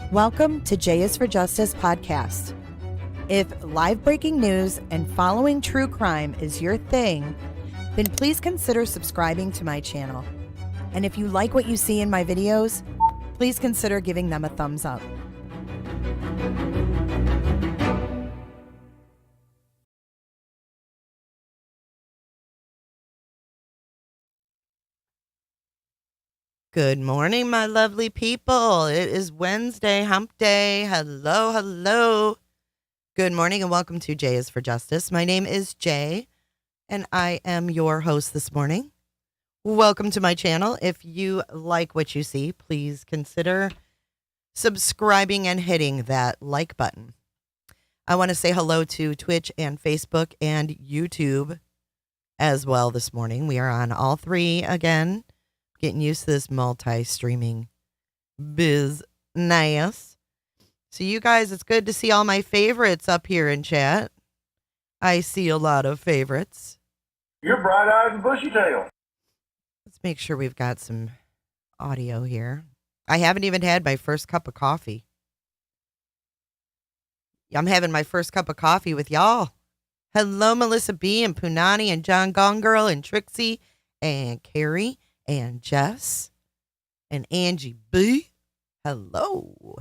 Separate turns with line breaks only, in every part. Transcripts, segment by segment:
Welcome to J is for Justice podcast. If live breaking news and following true crime is your thing, then please consider subscribing to my channel. And if you like what you see in my videos, please consider giving them a thumbs up. Good morning, my lovely people. It is Wednesday, hump day. Hello, hello. Good morning and welcome to J is for Justice. My name is Jay and I am your host this morning. Welcome to my channel. If you like what you see, please consider subscribing and hitting that like button. I want to say hello to Twitch and Facebook and YouTube as well this morning. We are on all three again. Getting used to this multi-streaming business. So you guys, it's good to see all my favorites up here in chat. I see a lot of favorites.
You're bright-eyed and bushy-tailed.
Let's make sure we've got some audio here. I haven't even had my first cup of coffee. I'm having my first cup of coffee with y'all. Hello, Melissa B. and Punani and John Gone Girl and Trixie and Carrie and Jess and Angie B. Hello.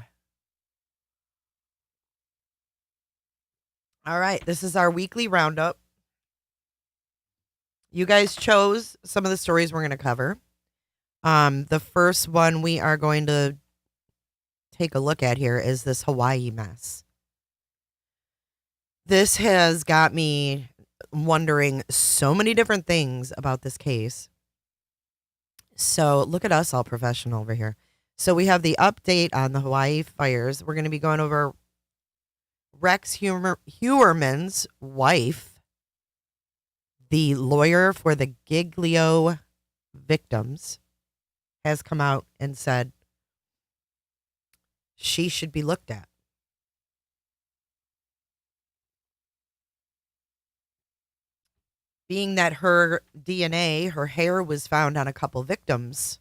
All right, this is our weekly roundup. You guys chose some of the stories we're going to cover. The first one we are going to take a look at here is this Hawaii mess. This has got me wondering so many different things about this case. So look at us all professional over here. So we have the update on the Hawaii fires. We're going to be going over Rex Heuermann's wife, the lawyer for the Giglio victims, has come out and said she should be looked at. Being that her DNA, her hair was found on a couple victims,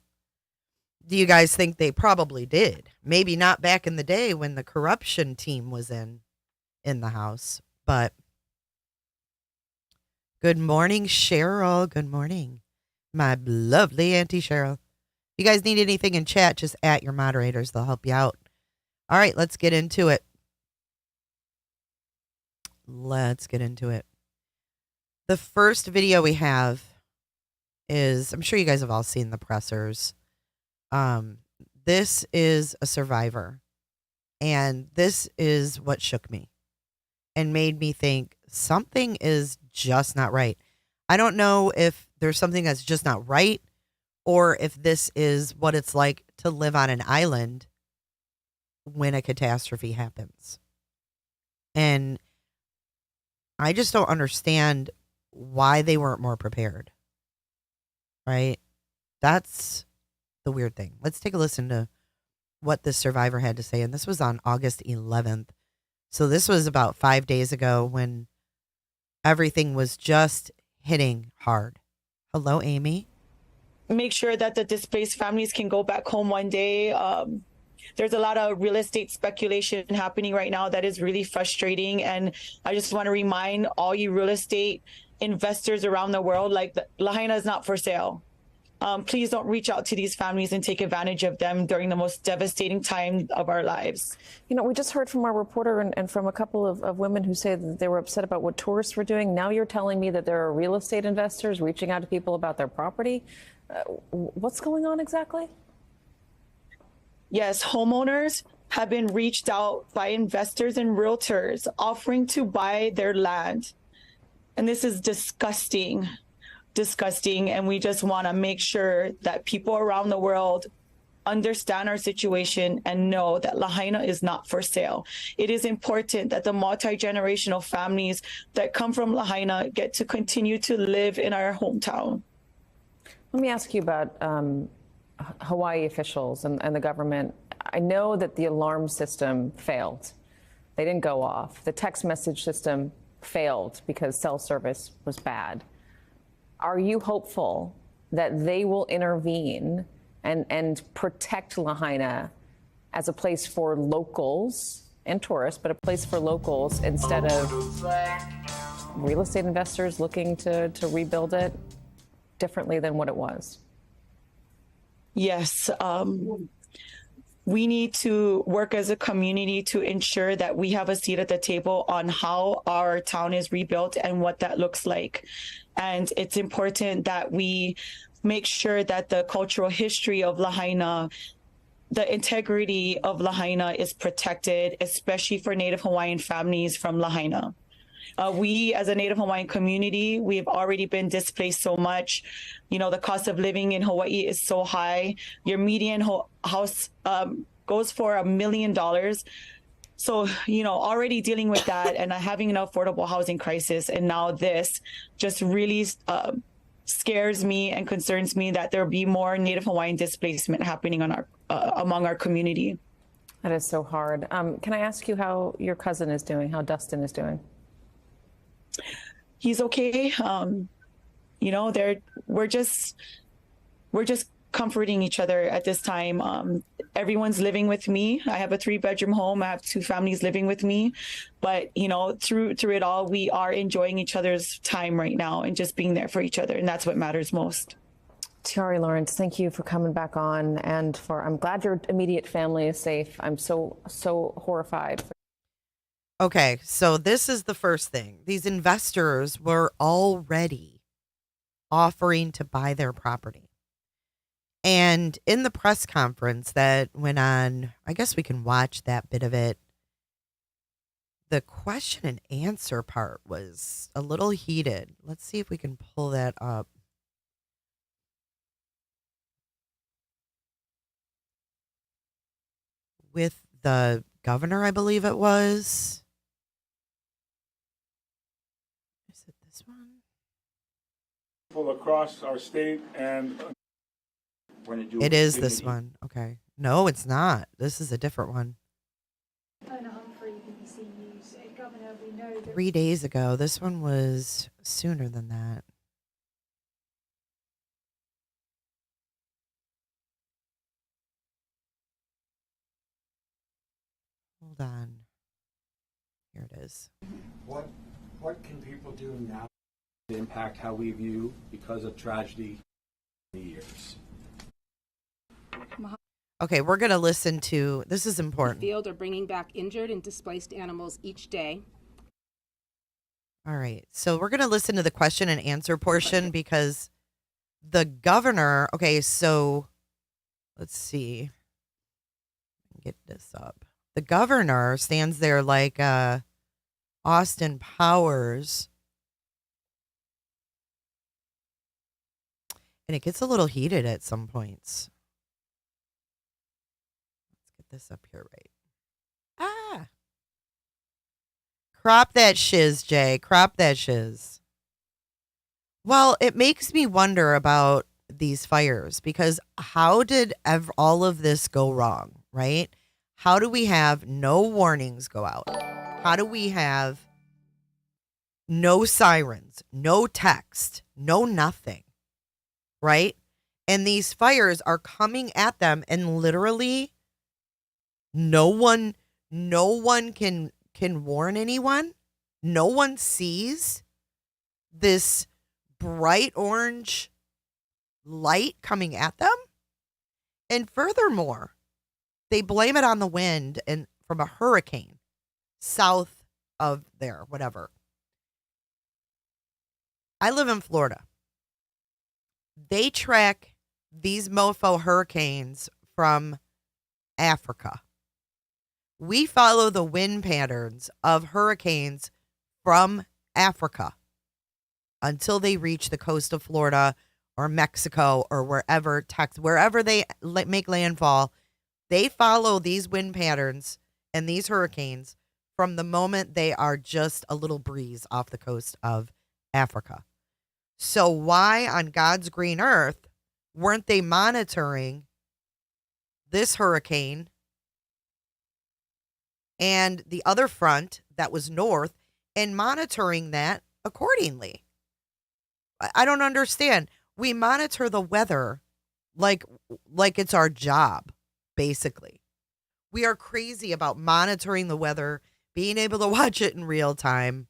do you guys think they probably did? Maybe not back in the day when the corruption team was in the house, but good morning, Cheryl. Good morning, my lovely Auntie Cheryl. If you guys need anything in chat, just at your moderators. They'll help you out. All right, let's get into it. The first video we have is, I'm sure you guys have all seen the pressers. this is a survivor. And this is what shook me and made me think something is just not right. I don't know if there's something that's just not right or if this is what it's like to live on an island when a catastrophe happens. And I just don't understand why they weren't more prepared. Right? That's the weird thing. Let's take a listen to what this survivor had to say. And this was on August 11th. So this was about 5 days ago when everything was just hitting hard. Hello, Amy.
Make sure that the displaced families can go back home one day. There's a lot of real estate speculation happening right now that is really frustrating. And I just want to remind all you real estate investors around the world, like Lahaina is not for sale. Please don't reach out to these families and take advantage of them during the most devastating time of our lives.
You know, we just heard from our reporter and from a couple of women who say that they were upset about what tourists were doing. Now you're telling me that there are real estate investors reaching out to people about their property. What's going on exactly?
Yes, homeowners have been reached out by investors and realtors offering to buy their land. And this is disgusting. And we just want to make sure that people around the world understand our situation and know that Lahaina is not for sale. It is important that the multi-generational families that come from Lahaina get to continue to live in our hometown.
Let me ask you about Hawaii officials and the government. I know that the alarm system failed. They didn't go off. The text message system failed because cell service was bad. Are you hopeful that they will intervene and protect Lahaina as a place for locals and tourists, but a place for locals instead of real estate investors looking to rebuild it differently than what it was?
Yes. We need to work as a community to ensure that we have a seat at the table on how our town is rebuilt and what that looks like. And it's important that we make sure that the cultural history of Lahaina, the integrity of Lahaina is protected, especially for Native Hawaiian families from Lahaina. We, as a Native Hawaiian community, we've already been displaced so much. You know, the cost of living in Hawaii is so high. Your median house goes for $1 million. So, you know, already dealing with that and having an affordable housing crisis, and now this just really scares me and concerns me that there'll be more Native Hawaiian displacement happening on our among our community.
That is so hard. Can I ask you how your cousin is doing, how Dustin is doing?
He's okay. You know, we're just comforting each other at this time. Everyone's living with me. I have a 3-bedroom home. I have 2 families living with me. But, you know, through it all, we are enjoying each other's time right now and just being there for each other. And that's what matters most.
Tiari Lawrence, thank you for coming back on, and I'm glad your immediate family is safe. I'm so horrified.
Okay, so this is the first thing. These investors were already offering to buy their property. And in the press conference that went on, I guess we can watch that bit of it. The question and answer part was a little heated. Let's see if we can pull that up. With the governor, I believe it was. Is it this one?
People across our state and
It is this one. Okay. No, it's not. This is a different one. 3 days ago. This one was sooner than that. Hold on. Here it is.
What can people do now to impact how we view because of tragedy in the years?
Okay, we're going to listen to, this is important.
Field are bringing back injured and displaced animals each day.
All right, so we're going to listen to the question and answer portion because the governor, okay, so let's see. get this up. The governor stands there like Austin Powers. And it gets a little heated at some points. Let's get this up here right. Ah. Crop that shiz, Jay. Crop that shiz. Well, it makes me wonder about these fires because how did all of this go wrong, right? How do we have no warnings go out? How do we have no sirens, no text, no nothing, right? And these fires are coming at them and literally no one can warn anyone. No one sees this bright orange light coming at them. And furthermore, they blame it on the wind and from a hurricane south of there, whatever. I live in Florida. They track these mofo hurricanes from Africa. We follow the wind patterns of hurricanes from Africa until they reach the coast of Florida or Mexico or wherever they make landfall. They follow these wind patterns and these hurricanes from the moment they are just a little breeze off the coast of Africa. So why on God's green earth weren't they monitoring this hurricane and the other front that was north and monitoring that accordingly? I don't understand. We monitor the weather like it's our job, basically. We are crazy about monitoring the weather, being able to watch it in real time,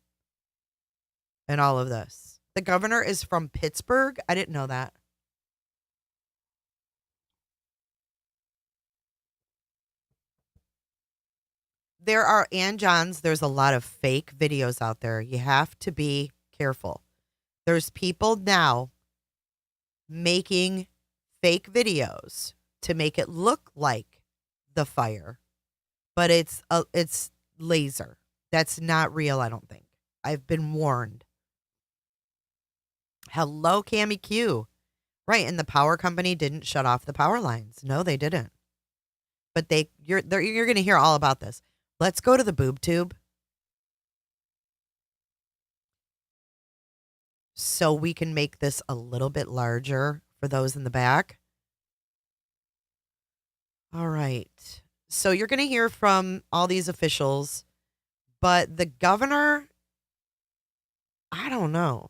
and all of this. The governor is from Pittsburgh. I didn't know that. There are, Ann Johns, there's a lot of fake videos out there. You have to be careful. There's people now making fake videos to make it look like the fire, but it's laser. That's not real, I don't think. I've been warned. Hello, Cammy Q. Right, and the power company didn't shut off the power lines. No, they didn't. But you're going to hear all about this. Let's go to the boob tube so we can make this a little bit larger for those in the back. All right. So you're going to hear from all these officials, but the governor, I don't know.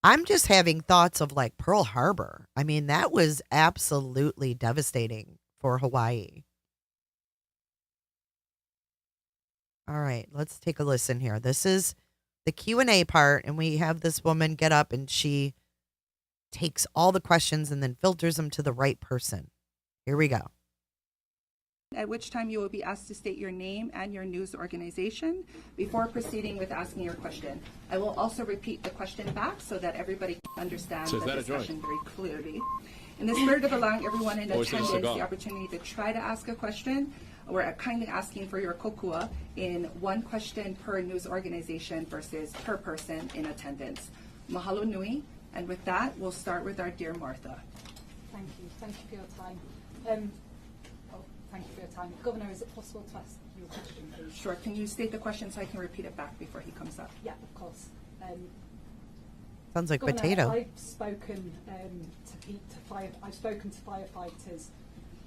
I'm just having thoughts of like Pearl Harbor. I mean, that was absolutely devastating for Hawaii. All right, let's take a listen here. This is the Q&A part, and we have this woman get up and she takes all the questions and then filters them to the right person. Here we go.
At which time you will be asked to state your name and your news organization before proceeding with asking your question. I will also repeat the question back so that everybody can understand the discussion very clearly. In the spirit of allowing everyone in attendance the opportunity to try to ask a question, we're kindly asking for your kokua in one question per news organization versus per person in attendance. Mahalo nui. And with that, we'll start with our dear Martha.
Thank you. Thank you for your time. Thank you for your time. Governor, is it possible to ask you a question, please?
Sure. Can you state the question so I can repeat it back before he comes up?
Yeah, of course.
Sounds like
Governor,
potato.
I've spoken to firefighters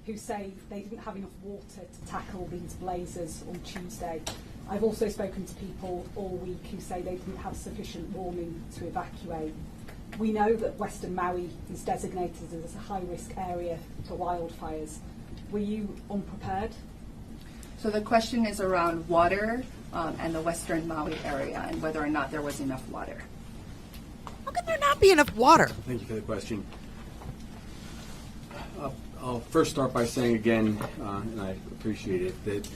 who say they didn't have enough water to tackle these blazes on Tuesday. I've also spoken to people all week who say they didn't have sufficient warning to evacuate. We know that Western Maui is designated as a high-risk area for wildfires. Were you unprepared?
So the question is around water and the Western Maui area and whether or not there was enough water.
How could there not be enough water?
Thank you for the question. I'll first start by saying again, and I appreciate it, that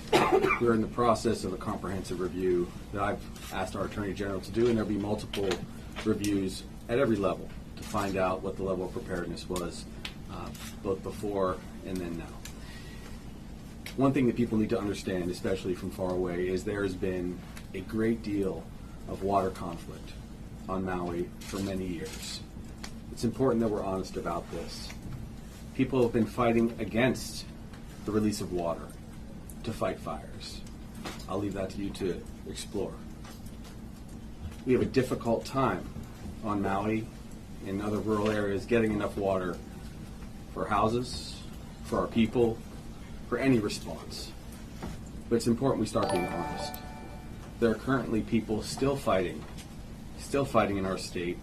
we're in the process of a comprehensive review that I've asked our Attorney General to do, and there'll be multiple reviews at every level to find out what the level of preparedness was both before and then now. One thing that people need to understand, especially from far away, is there has been a great deal of water conflict on Maui for many years. It's important that we're honest about this. People have been fighting against the release of water to fight fires. I'll leave that to you to explore. We have a difficult time on Maui and other rural areas getting enough water for houses, for our people, for any response. But it's important we start being honest. There are currently people still fighting in our state,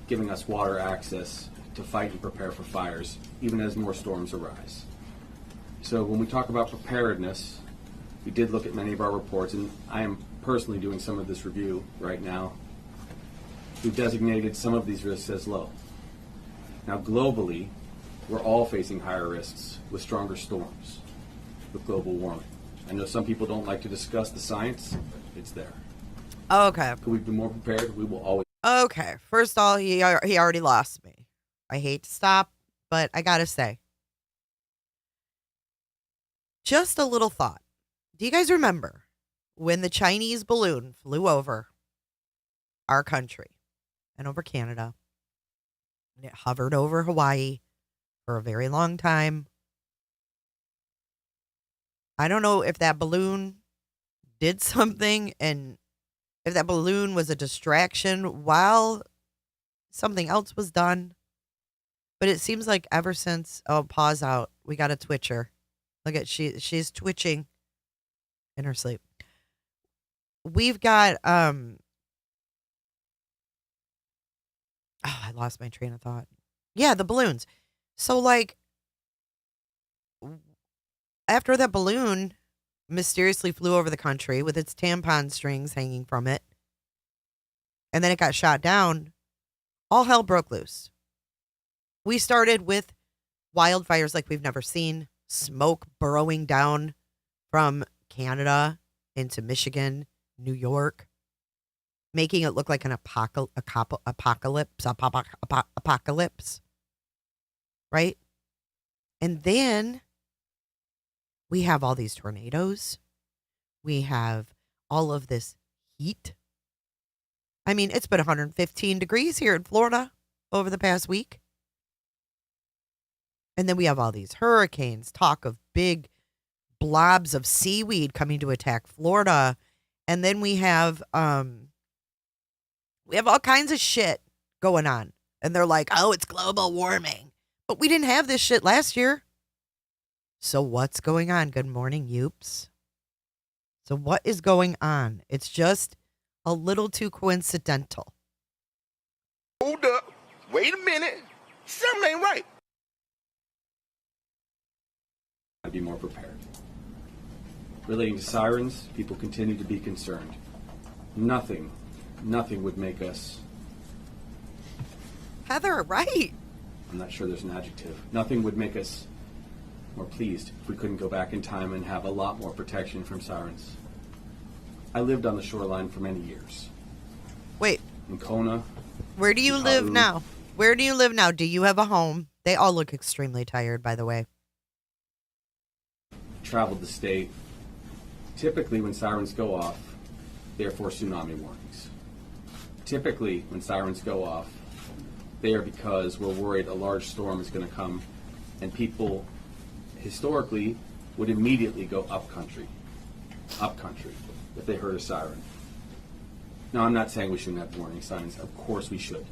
giving us water access to fight and prepare for fires, even as more storms arise. So when we talk about preparedness, we did look at many of our reports, and I am personally doing some of this review right now. We've designated some of these risks as low. Now globally, we're all facing higher risks with stronger storms, with global warming. I know some people don't like to discuss the science. It's there.
Okay.
Could we be more prepared? We will always.
Okay. First of all, he already lost me. I hate to stop, but I gotta say, just a little thought. Do you guys remember when the Chinese balloon flew over our country and over Canada, and it hovered over Hawaii for a very long time? I don't know if that balloon did something and if that balloon was a distraction while something else was done. But it seems like ever since, oh, pause out. We got a twitcher. Look at she's twitching in her sleep. We've got oh, I lost my train of thought. Yeah, the balloons. So like after that balloon mysteriously flew over the country with its tampon strings hanging from it, and then it got shot down, all hell broke loose. We started with wildfires like we've never seen, smoke burrowing down from Canada into Michigan, New York, making it look like an apocalypse, right? And then we have all these tornadoes. We have all of this heat. I mean, it's been 115 degrees here in Florida over the past week. And then we have all these hurricanes, talk of big blobs of seaweed coming to attack Florida. And then we have all kinds of shit going on. And they're like, oh, it's global warming. But we didn't have this shit last year. So what's going on? Good morning, Youps. So what is going on? It's just a little too coincidental.
Hold up. Wait a minute. Something ain't right.
To be more prepared. Relating to sirens, people continue to be concerned. Nothing would make us.
Heather, right?
I'm not sure there's an adjective. Nothing would make us more pleased if we couldn't go back in time and have a lot more protection from sirens. I lived on the shoreline for many years.
Wait.
In Kona.
Where do you live now? Where do you live now? Do you have a home? They all look extremely tired, by the way.
Traveled the state. Typically, when sirens go off, they're for tsunami warnings. Typically, when sirens go off, they are because we're worried a large storm is going to come, and people historically would immediately go up country, if they heard a siren. Now, I'm not saying we shouldn't have warning signs. Of course we should.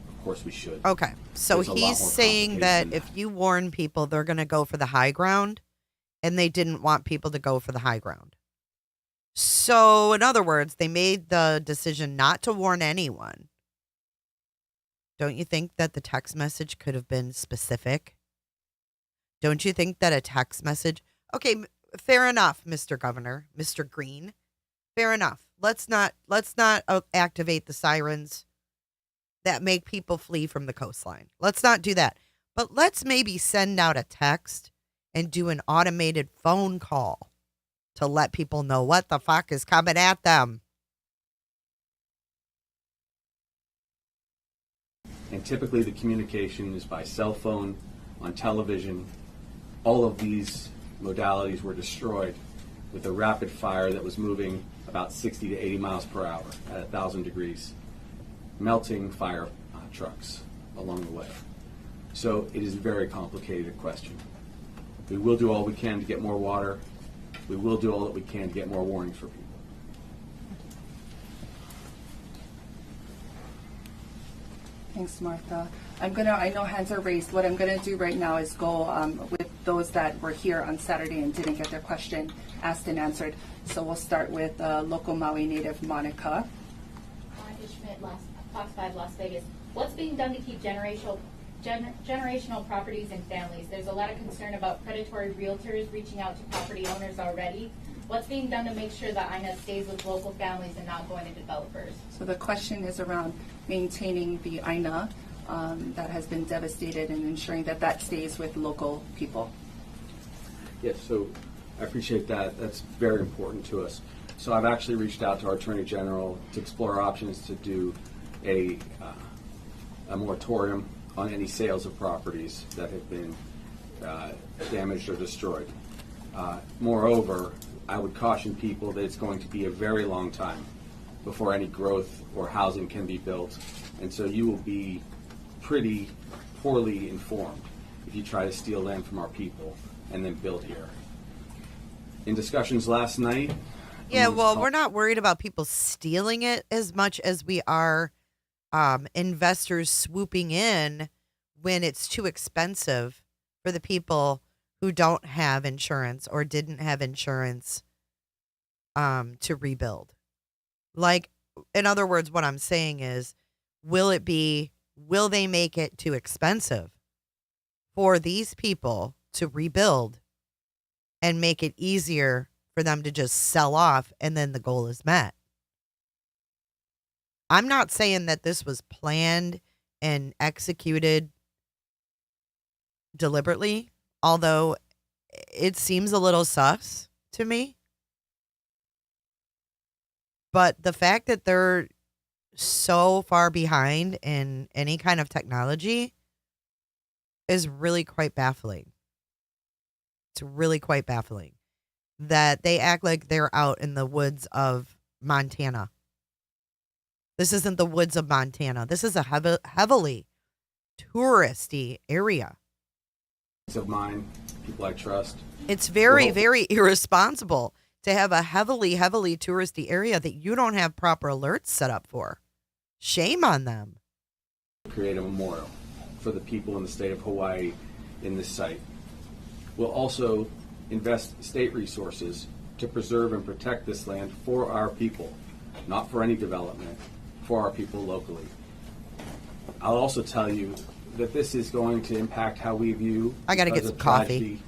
Of course we should.
Okay, so he's saying that if you warn people, they're going to go for the high ground, and they didn't want people to go for the high ground. So, in other words, they made the decision not to warn anyone. Don't you think that the text message could have been specific? Don't you think that a text message... Okay, fair enough, Mr. Governor, Mr. Green. Fair enough. Let's not activate the sirens that make people flee from the coastline. Let's not do that. But let's maybe send out a text and do an automated phone call to let people know what the fuck is coming at them.
And typically the communication is by cell phone, on television. All of these modalities were destroyed with a rapid fire that was moving about 60 to 80 miles per hour at 1,000 degrees, melting fire trucks along the way. So it is a very complicated question. We will do all we can to get more water. We will do all that we can to get more warnings for people.
Thanks, Martha. I know hands are raised. What I'm gonna do right now is go with those that were here on Saturday and didn't get their question asked and answered. So we'll start with local Maui native Monica.
Monica Schmidt, Fox 5, Las Vegas. What's being done to keep generational properties and families? There's a lot of concern about predatory realtors reaching out to property owners already. What's being done to make sure that INA stays with local families and not going to developers? So
the question is around maintaining the INA that has been devastated and ensuring that that stays with local people.
Yes, so I appreciate that. That's very important to us. So I've actually reached out to our Attorney General to explore options to do a moratorium on any sales of properties that have been damaged or destroyed. Moreover, I would caution people that it's going to be a very long time before any growth or housing can be built, and so you will be pretty poorly informed if you try to steal land from our people and then build here. In discussions last night...
Yeah, well, we're not worried about people stealing it as much as we are investors swooping in when it's too expensive for the people who don't have insurance or didn't have insurance to rebuild. Like, in other words, what I'm saying is, will they make it too expensive for these people to rebuild and make it easier for them to just sell off and then the goal is met? I'm not saying that this was planned and executed deliberately, although it seems a little sus to me. But the fact that they're so far behind in any kind of technology is really quite baffling. It's really quite baffling that they act like they're out in the woods of Montana. This isn't the woods of Montana. This is a heavily touristy area.
Of mine, people I trust.
It's very, very irresponsible to have a heavily touristy area that you don't have proper alerts set up for. Shame on them.
Create a memorial for the people in the state of Hawaii in this site. We'll also invest state resources to preserve and protect this land for our people, not for any development, for our people locally. I'll also tell you that this is going to impact how we view,
I got to get some coffee,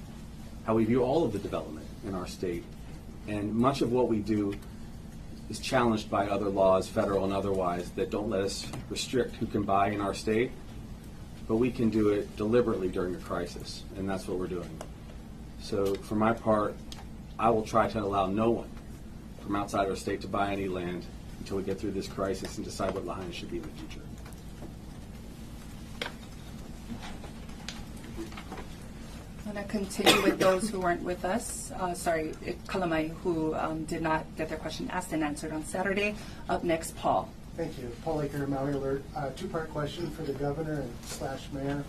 how we view all of the development in our state. And much of what we do is challenged by other laws, federal and otherwise, that don't let us restrict who can buy in our state. But we can do it deliberately during a crisis, and that's what we're doing. So for my part, I will try to allow no one from outside our state to buy any land until we get through this crisis and decide what Lahaina should be in the future.
I'm going to continue with those who weren't with us. Kalamai, who did not get their question asked and answered on Saturday. Up next, Paul.
Thank you. Paul Aker, Maui Alert. Two-part question for the governor and / mayor.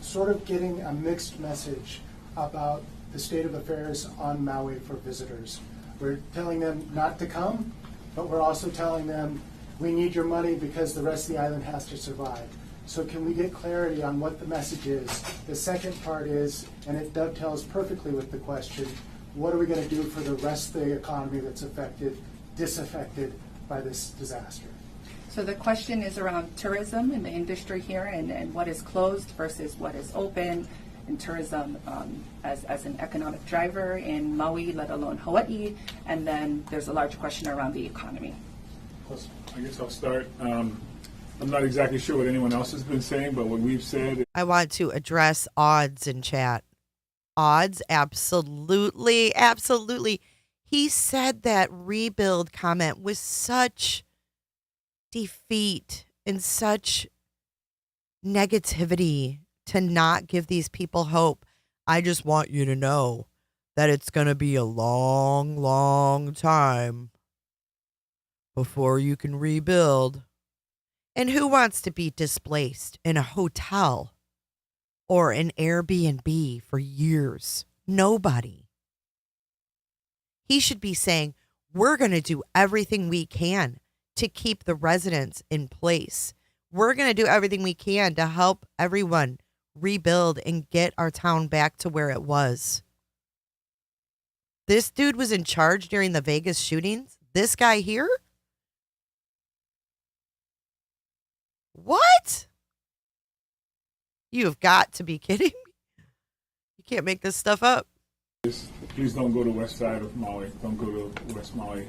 Sort of getting a mixed message about the state of affairs on Maui for visitors. We're telling them not to come, but we're also telling them we need your money because the rest of the island has to survive. So can we get clarity on what the message is? The second part is, and it dovetails perfectly with the question, what are we going to do for the rest of the economy that's disaffected by this disaster?
So the question is around tourism in the industry here and what is closed versus what is open, and tourism as an economic driver in Maui, let alone Hawaii. And then there's a large question around the economy.
I guess I'll start. I'm not exactly sure what anyone else has been saying, but what we've said...
I want to address odds in chat. Odds, absolutely, absolutely. He said that rebuild comment with such defeat and such negativity, to not give these people hope. I just want you to know that it's going to be a long, long time before you can rebuild. And who wants to be displaced in a hotel or an Airbnb for years? Nobody. He should be saying, we're going to do everything we can to keep the residents in place. We're going to do everything we can to help everyone rebuild and get our town back to where it was. This dude was in charge during the Vegas shootings? This guy here? What? You have got to be kidding me. You can't make this stuff up.
Please don't go to west side of Maui. Don't go to West Maui.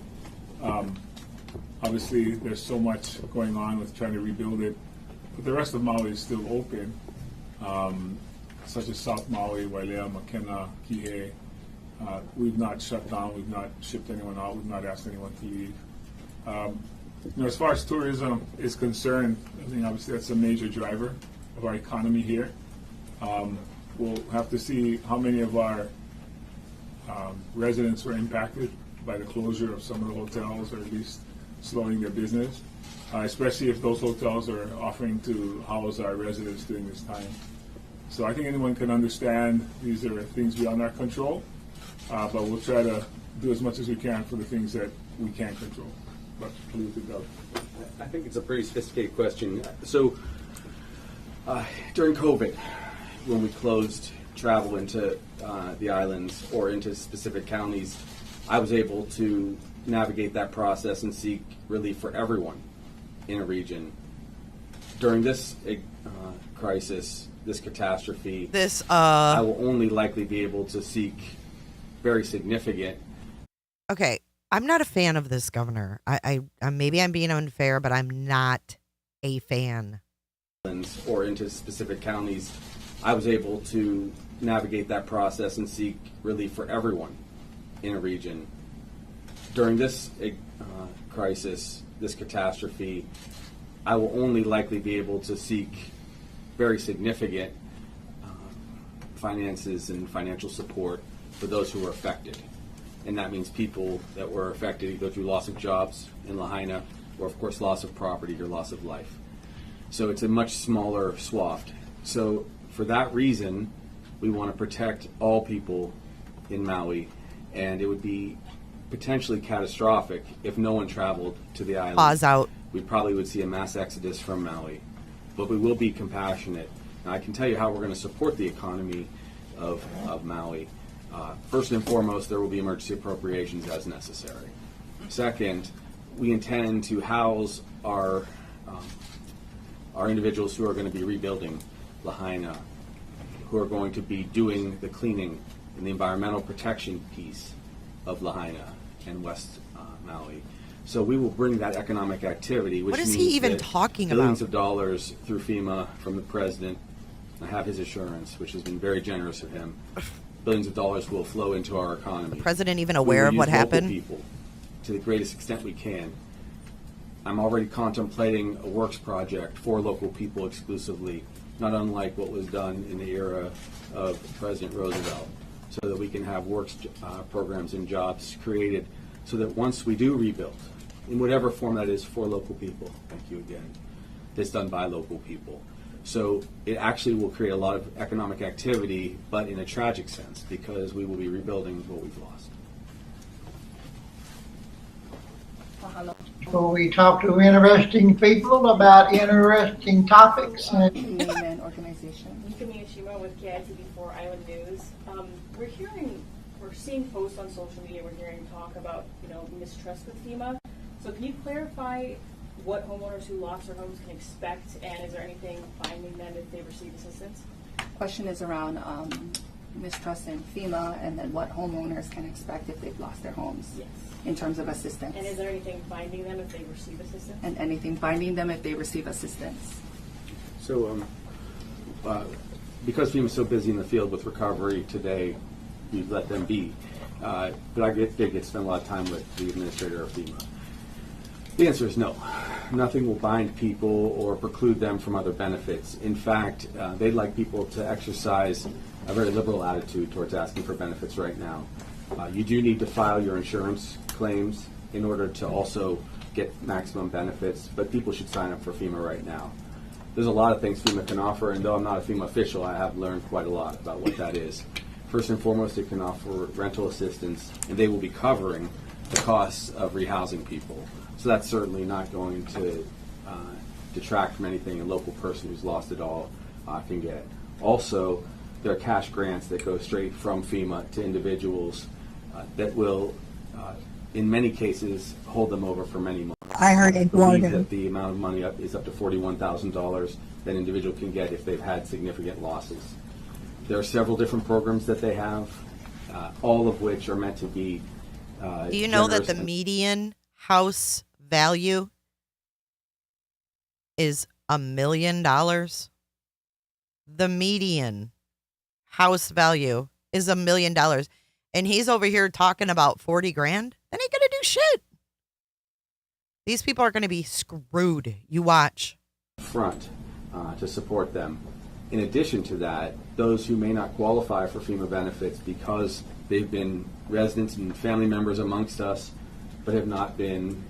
Obviously, there's so much going on with trying to rebuild it, but the rest of Maui is still open, such as South Maui, Wailea, Makena, Kihei. We've not shut down. We've not shipped anyone out. We've not asked anyone to leave. As far as tourism is concerned, I think obviously that's a major driver of our economy here. We'll have to see how many of our residents were impacted by the closure of some of the hotels, or at least slowing their business, especially if those hotels are offering to house our residents during this time. So I think anyone can understand these are things beyond our control, but we'll try to do as much as we can for the things that we can control. But please go.
I think it's a pretty sophisticated question. So during COVID, when we closed travel into the islands or into specific counties, I was able to navigate that process and seek relief for everyone in a region. During this crisis, this catastrophe, I will only likely be able to seek very significant.
Okay, I'm not a fan of this governor. I maybe I'm being unfair, but I'm not a fan.
Or into specific counties, I was able to navigate that process and seek relief for everyone in a region. During this crisis, this catastrophe, I will only likely be able to seek very significant finances and financial support for those who were affected. And that means people that were affected either through loss of jobs in Lahaina, or of course loss of property or loss of life. So it's a much smaller swath. So for that reason, we want to protect all people in Maui, and it would be potentially catastrophic if no one traveled to the island.
Pause out.
We probably would see a mass exodus from Maui, but we will be compassionate. And I can tell you how we're going to support the economy of Maui. First and foremost, there will be emergency appropriations as necessary. Second, we intend to house our individuals who are going to be rebuilding Lahaina, who are going to be doing the cleaning and the environmental protection piece of Lahaina and West Maui. So we will bring that economic activity, which
what is
means
he even
that
talking
billions
about?
of dollars through FEMA from the president. I have his assurance, which has been very generous of him. Billions of dollars will flow into our economy.
The president even aware of what happened?
People to the greatest extent we can. I'm already contemplating a works project for local people exclusively, not unlike what was done in the era of President Roosevelt, so that we can have works programs and jobs created so that once we do rebuild, in whatever form that is for local people, thank you again, it's done by local people. So it actually will create a lot of economic activity, but in a tragic sense, because we will be rebuilding what we've lost.
So we talk to interesting people about interesting topics.
Name and organization.
Nikamia Shima with KITV4 Island News. We're seeing posts on social media. We're hearing talk about mistrust with FEMA. So can you clarify what homeowners who lost their homes can expect, and is there anything finding them if they receive assistance?
Question is around mistrust in FEMA, and then what homeowners can expect if they've lost their homes.
Yes.
In terms of assistance.
And is there anything finding them if they receive assistance?
And anything finding them if they receive assistance.
So because FEMA's so busy in the field with recovery today, we've let them be. But I get to spend a lot of time with the administrator of FEMA. The answer is no. nothing will bind people or preclude them from other benefits. In fact, they'd like people to exercise a very liberal attitude towards asking for benefits right now. You do need to file your insurance claims in order to also get maximum benefits, but people should sign up for FEMA right now. There's a lot of things FEMA can offer, and though I'm not a FEMA official, I have learned quite a lot about what that is. First and foremost, it can offer rental assistance, and they will be covering the costs of rehousing people. So that's certainly not going to detract from anything a local person who's lost it all can get. Also, there are cash grants that go straight from FEMA to individuals that will, in many cases, hold them over for many months.
I heard it
believe
more
that the amount of money is up to $41,000 that an individual can get if they've had significant losses. There are several different programs that they have, all of which are meant to be
Do you know that the median house value is $1 million? The median house value is $1 million. And he's over here talking about 40 grand. That ain't going to do shit. These people are going to be screwed. You watch.
Front to support them. In addition to that, those who may not qualify for FEMA benefits because they've been residents and family members amongst us, but have not been,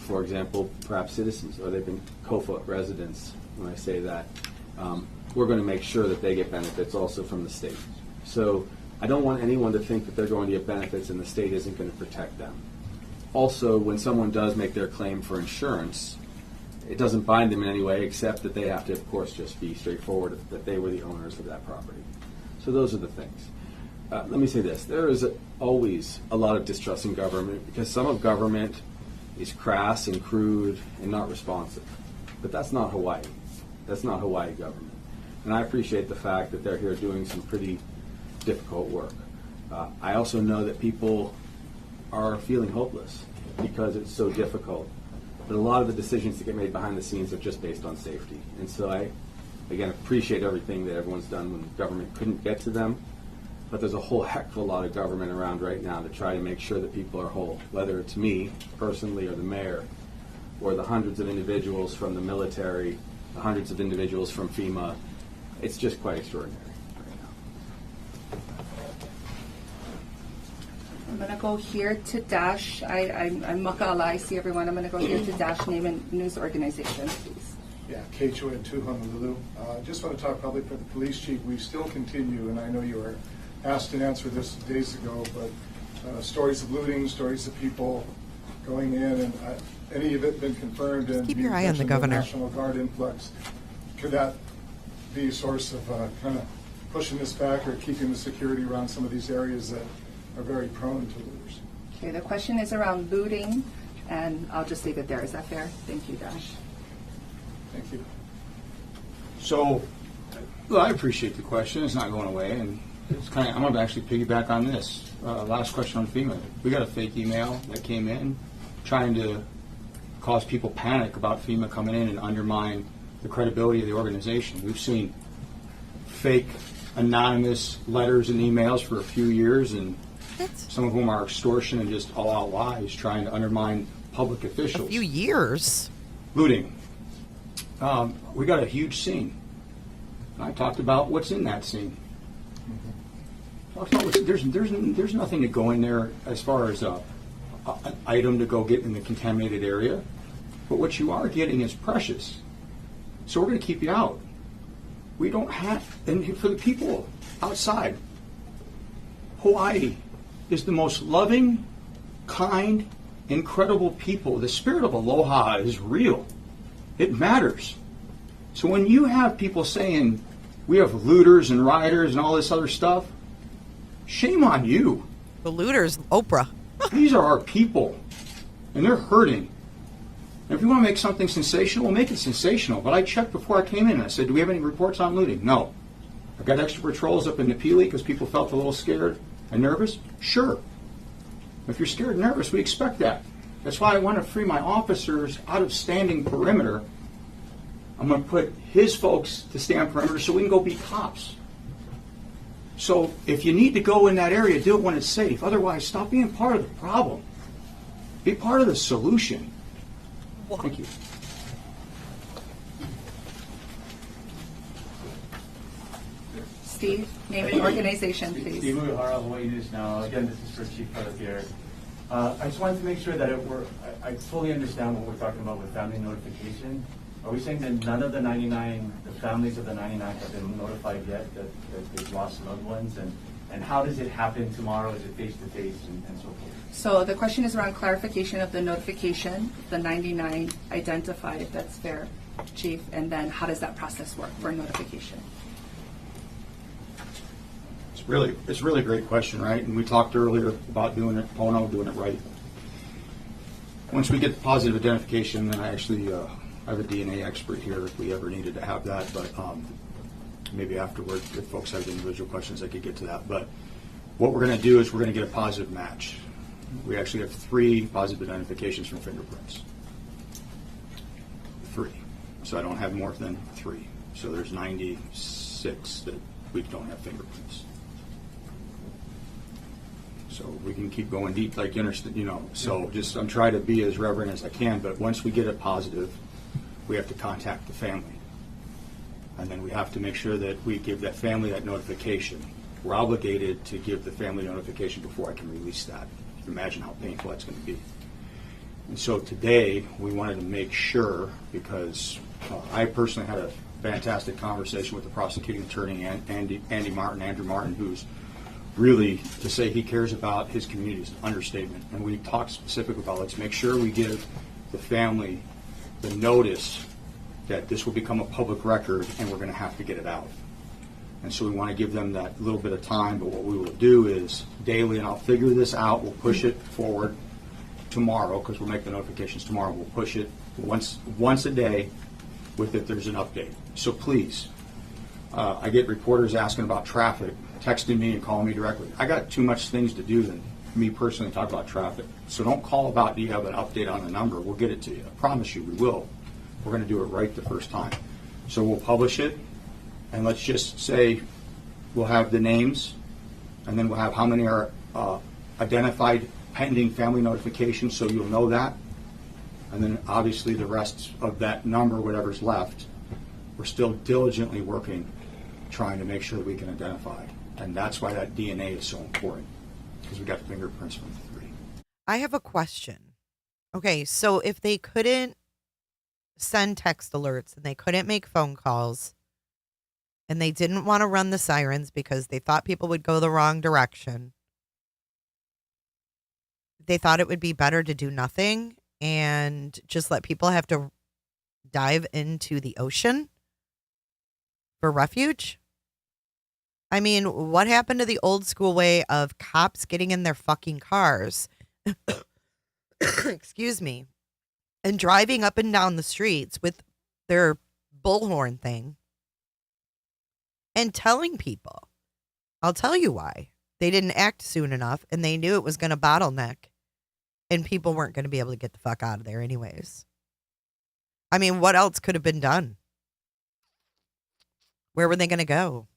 for example, perhaps citizens, or they've been COFA residents, when I say that, we're going to make sure that they get benefits also from the state. So I don't want anyone to think that they're going to get benefits and the state isn't going to protect them. Also, when someone does make their claim for insurance, it doesn't bind them in any way except that they have to, of course, just be straightforward that they were the owners of that property. So those are the things. Let me say this. There is always a lot of distrust in government because some of government is crass and crude and not responsive. But that's not Hawaii. That's not Hawaii government. And I appreciate the fact that they're here doing some pretty difficult work. I also know that people are feeling hopeless because it's so difficult. But a lot of the decisions that get made behind the scenes are just based on safety. And so I, again, appreciate everything that everyone's done when government couldn't get to them. But there's a whole heck of a lot of government around right now to try to make sure that people are whole, whether it's me personally or the mayor or the hundreds of individuals from the military, the hundreds of individuals from FEMA. It's just quite extraordinary.
I'm going to go here to Dash. I'm Makala. I see everyone. I'm going to go here to Dash, name and news organization, please.
Yeah, KHON2 Honolulu. Just want to talk probably for the police chief. We still continue, and I know you were asked and answered this days ago, but stories of looting, stories of people going in, and any of it been confirmed? And
keep your eye on the governor.
National Guard influx. Could that be a source of kind of pushing this back or keeping the security around some of these areas that are very prone to looters?
Okay, the question is around looting, and I'll just leave it there. Is that fair? Thank you, Dash.
Thank you.
So, well, I appreciate the question. It's not going away, and it's kind of, I'm going to actually piggyback on this. Last question on FEMA. We got a fake email that came in trying to cause people panic about FEMA coming in and undermine the credibility of the organization. We've seen fake anonymous letters and emails for a few years, and some of them are extortion and just all-out lies trying to undermine public officials.
A few years.
Looting. We got a huge scene. I talked about what's in that scene. There's nothing to go in there as far as an item to go get in the contaminated area, but what you are getting is precious. So we're going to keep you out. We don't have, and for the people outside, Hawaii is the most loving, kind, incredible people. The spirit of aloha is real. It matters. So when you have people saying we have looters and rioters and all this other stuff, shame on you.
The looters, Oprah.
These are our people, and they're hurting. And if you want to make something sensational, we'll make it sensational. But I checked before I came in, and I said, do we have any reports on looting? No. I've got extra patrols up in Napili because people felt a little scared and nervous. Sure. If you're scared and nervous, we expect that. That's why I want to free my officers out of standing perimeter. I'm going to put his folks to stand perimeter so we can go be cops. So if you need to go in that area, do it when it's safe. Otherwise, stop being part of the problem. Be part of the solution. Thank you.
Steve, name and organization, please.
Steve Uehara, Hawaii News Now. Again, this is for Chief Pelletier. I just wanted to make sure that I fully understand what we're talking about with family notification. Are we saying that none of the 99, the families of the 99 have been notified yet that they've lost loved ones? And how does it happen tomorrow? Is it face-to-face and so forth?
So the question is around clarification of the notification, the 99 identified, if that's fair, Chief, and then how does that process work for notification?
It's really a great question, right? And we talked earlier about doing it right. Once we get the positive identification, then I actually I have a DNA expert here if we ever needed to have that, but maybe afterward, if folks have individual questions, I could get to that. But what we're going to do is we're going to get a positive match. We actually have 3 positive identifications from fingerprints. 3. So I don't have more than 3. So there's 96 that we don't have fingerprints. So we can keep going deep, like you understand, So just I'm trying to be as reverent as I can. But once we get it positive, we have to contact the family, and then we have to make sure that we give that family that notification. We're obligated to give the family notification before I can release that. You can imagine how painful that's going to be. And so today we wanted to make sure, because I personally had a fantastic conversation with the prosecuting attorney, Andrew Martin, who's really, to say he cares about his community is an understatement. And we talked specifically about, let's make sure we give the family the notice that this will become a public record and we're going to have to get it out. And so we want to give them that little bit of time, but what we will do is daily, and I'll figure this out, we'll push it forward tomorrow, because we'll make the notifications tomorrow. We'll push it once a day with if there's an update. So please, I get reporters asking about traffic, texting me and calling me directly. I got too much things to do than me personally talk about traffic. So don't call about, do you have an update on the number? We'll get it to you. I promise you we will. We're going to do it right the first time. So we'll publish it, and let's just say we'll have the names, and then we'll have how many are identified pending family notification, so you'll know that. And then obviously the rest of that number, whatever's left, we're still diligently working, trying to make sure that we can identify. And that's why that DNA is so important, because we got fingerprints from the 3.
I have a question. Okay, so if they couldn't send text alerts and they couldn't make phone calls and they didn't want to run the sirens because they thought people would go the wrong direction, they thought it would be better to do nothing and just let people have to dive into the ocean for refuge? I mean, what happened to the old school way of cops getting in their fucking cars, excuse me, and driving up and down the streets with their bullhorn thing and telling people? I'll tell you why. They didn't act soon enough, and they knew it was going to bottleneck, and people weren't going to be able to get the fuck out of there anyways. I mean, what else could have been done? Where were they going to go?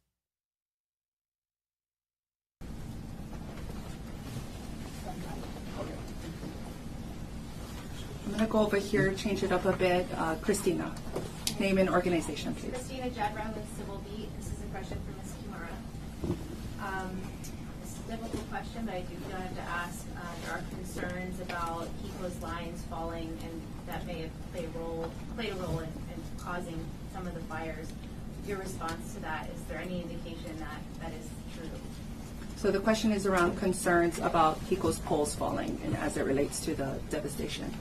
I'm going to go over here, change it up a bit. Christina, name and organization, please.
Christina Jadron with Civil Beat. This is a question for Ms. Kimura. This is a difficult question, but I do feel I have to ask. There are concerns about Kiko's lines falling, and that may have played a role in causing some of the fires. Your response to that, is there any indication that that is true?
So the question is around concerns about Kiko's poles falling and as it relates to the devastation.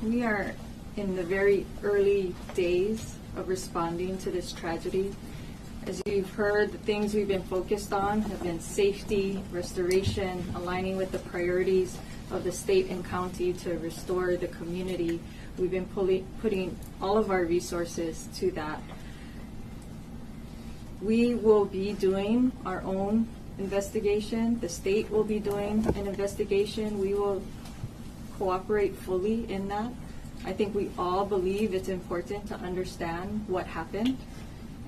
We are in the very early days of responding to this tragedy. As you've heard, the things we've been focused on have been safety, restoration, aligning with the priorities of the state and county to restore the community. We've been putting all of our resources to that. We will be doing our own investigation. The state will be doing an investigation. We will cooperate fully in that. I think we all believe it's important to understand what happened,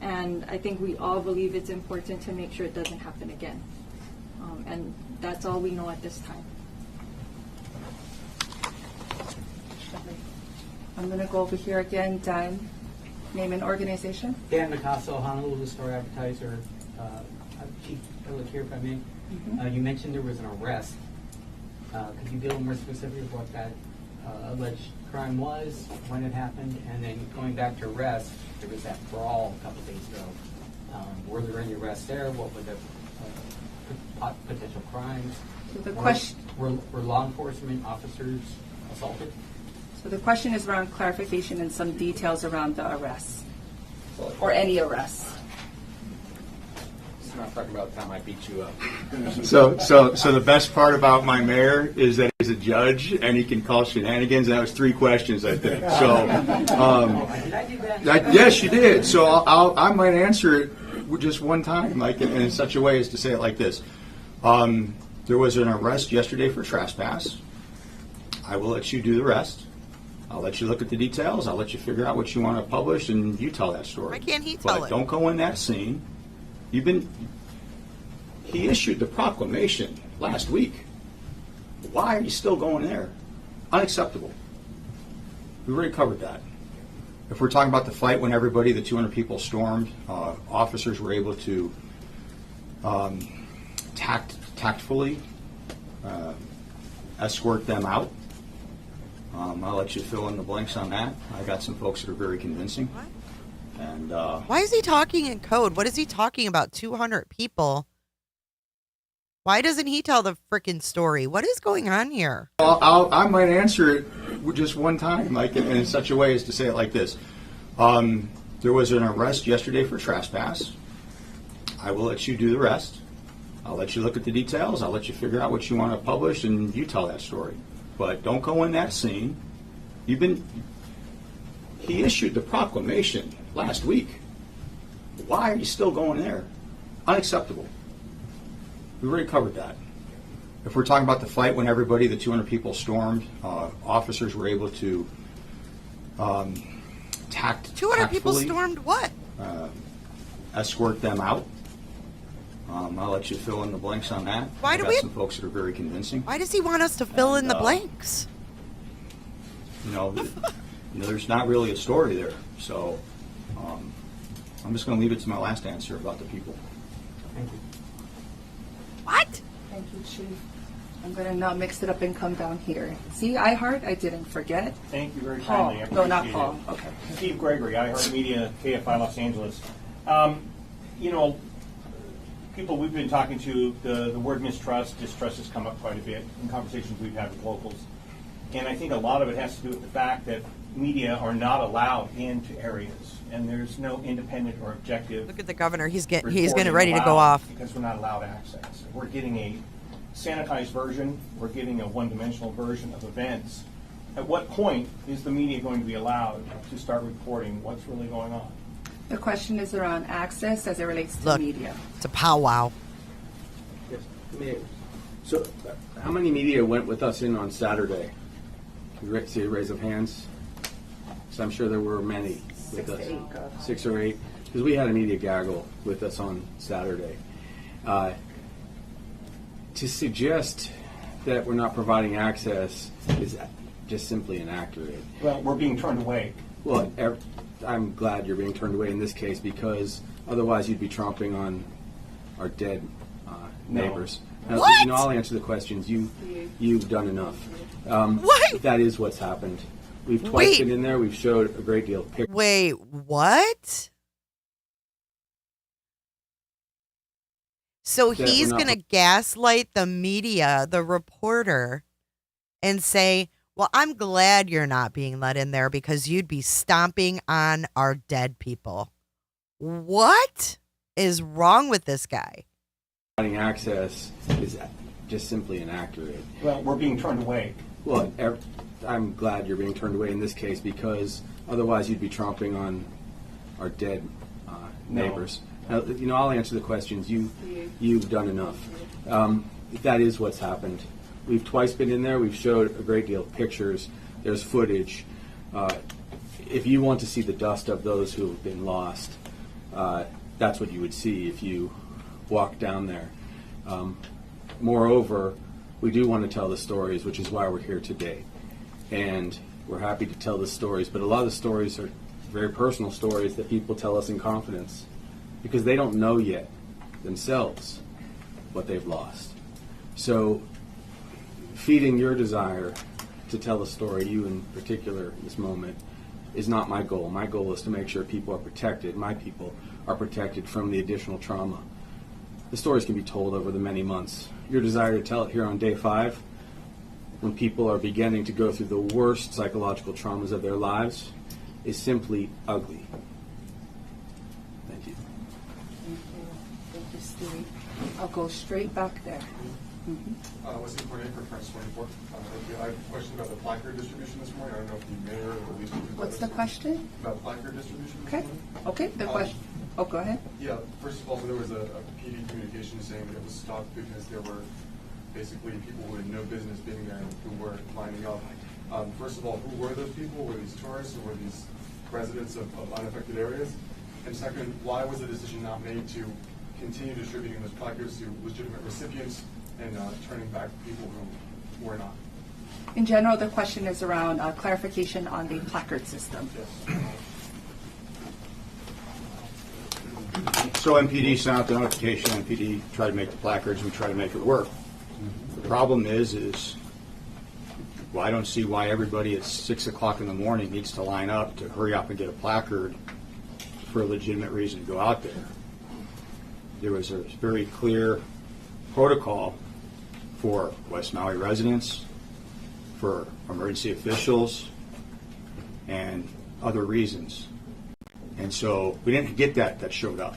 and I think we all believe it's important to make sure it doesn't happen again. And that's all we know at this time.
I'm going to go over here again. Dan, name and organization.
Dan Nicasso, Honolulu Star Advertiser, Chief Public here, if I may. You mentioned there was an arrest. Could you be a little more specific of what that alleged crime was, when it happened, and then going back to arrest, there was that brawl a couple days ago. Were there any arrests there? What were the potential crimes?
So the question
were law enforcement officers assaulted?
So the question is around clarification and some details around the arrests, or any arrests.
I'm not talking about the time I beat you up.
So the best part about my mayor is that he's a judge and he can call shenanigans. That was 3 questions, I think. So, yes, you did. So I might answer it just one time, like in such a way as to say it like this. There was an arrest yesterday for trespass. I will let you do the rest. I'll let you look at the details. I'll let you figure out what you want to publish, and you tell that story.
Why can't he tell
But
it?
don't go in that scene. He issued the proclamation last week. Why are you still going there? Unacceptable. We already covered that. If we're talking about the fight when the 200 people stormed, officers were able to tactfully escort them out. I'll let you fill in the blanks on that. I got some folks that are very convincing.
What?
And
why is he talking in code? What is he talking about? 200 people. Why doesn't he tell the frickin' story? What is going on here?
I might answer it just one time, like in such a way as to say it like this. There was an arrest yesterday for trespass. I will let you do the rest. I'll let you look at the details. I'll let you figure out what you want to publish, and you tell that story. But don't go in that scene. He issued the proclamation last week. Why are you still going there? Unacceptable. We already covered that. If we're talking about the fight when the 200 people stormed, officers were able to
200 people stormed what?
Escort them out. I'll let you fill in the blanks on that. I got some folks that are very convincing.
Why does he want us to fill in the blanks?
There's not really a story there. So I'm just going to leave it to my last answer about the people.
Thank you.
What?
Thank you, Chief. I'm going to not mix it up and come down here. See, iHeart, I didn't forget.
Thank you very
Paul.
kindly. I
No, not
appreciate
Paul.
it.
Okay.
Steve Gregory, iHeart Media, KFI Los Angeles. People we've been talking to, the word distrust has come up quite a bit in conversations we've had with locals. And I think a lot of it has to do with the fact that media are not allowed into areas, and there's no independent or objective.
Look at the governor. He's getting
reporting
ready to go
allowed
off.
because we're not allowed access. We're getting a sanitized version. We're getting a one-dimensional version of events. At what point is the media going to be allowed to start reporting what's really going on?
The question is around access as it relates to
Look,
media.
it's a powwow.
Yes. So, how many media went with us in on Saturday? Can you see a raise of hands? So I'm sure there were many with us. 6 or 8. Because we had a media gaggle with us on Saturday. To suggest that we're not providing access is just simply inaccurate.
Well, we're being turned away.
Well, I'm glad you're being turned away in this case, because otherwise you'd be tromping on our dead neighbors. Now,
What?
I'll answer the questions. You've done enough.
What?
That is what's happened. We've twice been in there. We've showed a great deal of pictures.
Wait, what? So
That
he's
we're not-
going to gaslight the media, the reporter, and say, well, I'm glad you're not being let in there because you'd be stomping on our dead people. What is wrong with this guy?
Providing access is just simply inaccurate.
Well, we're being turned away.
Well, I'm glad you're being turned away in this case, because otherwise you'd be tromping on our dead neighbors. Now, I'll answer the questions. You've done enough. That is what's happened. We've twice been in there. We've showed a great deal of pictures. There's footage. If you want to see the dust of those who have been lost, that's what you would see if you walk down there. Moreover, we do want to tell the stories, which is why we're here today. And we're happy to tell the stories, but a lot of the stories are very personal stories that people tell us in confidence because they don't know yet themselves what they've lost. So feeding your desire to tell a story, you in particular this moment, is not my goal. My goal is to make sure people are protected, my people are protected from the additional trauma. The stories can be told over the many months. Your desire to tell it here on day 5, when people are beginning to go through the worst psychological traumas of their lives, is simply ugly. Thank you.
Thank you, Stevie. I'll go straight back there.
Wesley Cornet for Press 24. I have a question about the placard distribution this morning. I don't know if the mayor or the police.
What's the question?
About placard distribution this
Okay.
morning.
Okay, the question. Oh, go ahead.
Yeah, first of all, there was a PD communication saying that it was stopped because there were basically people who had no business being there who were lining up. First of all, who were those people? Were these tourists or were these residents of unaffected areas? And second, why was the decision not made to continue distributing those placards to legitimate recipients and turning back people who were not?
In general, the question is around clarification on the placard system.
Yes.
So MPD sent out the notification, MPD tried to make the placards, we tried to make it work. The problem is well, I don't see why everybody at 6 o'clock in the morning needs to line up to hurry up and get a placard for a legitimate reason to go out there. There was a very clear protocol for West Maui residents, for emergency officials, and other reasons. And so we didn't get that showed up.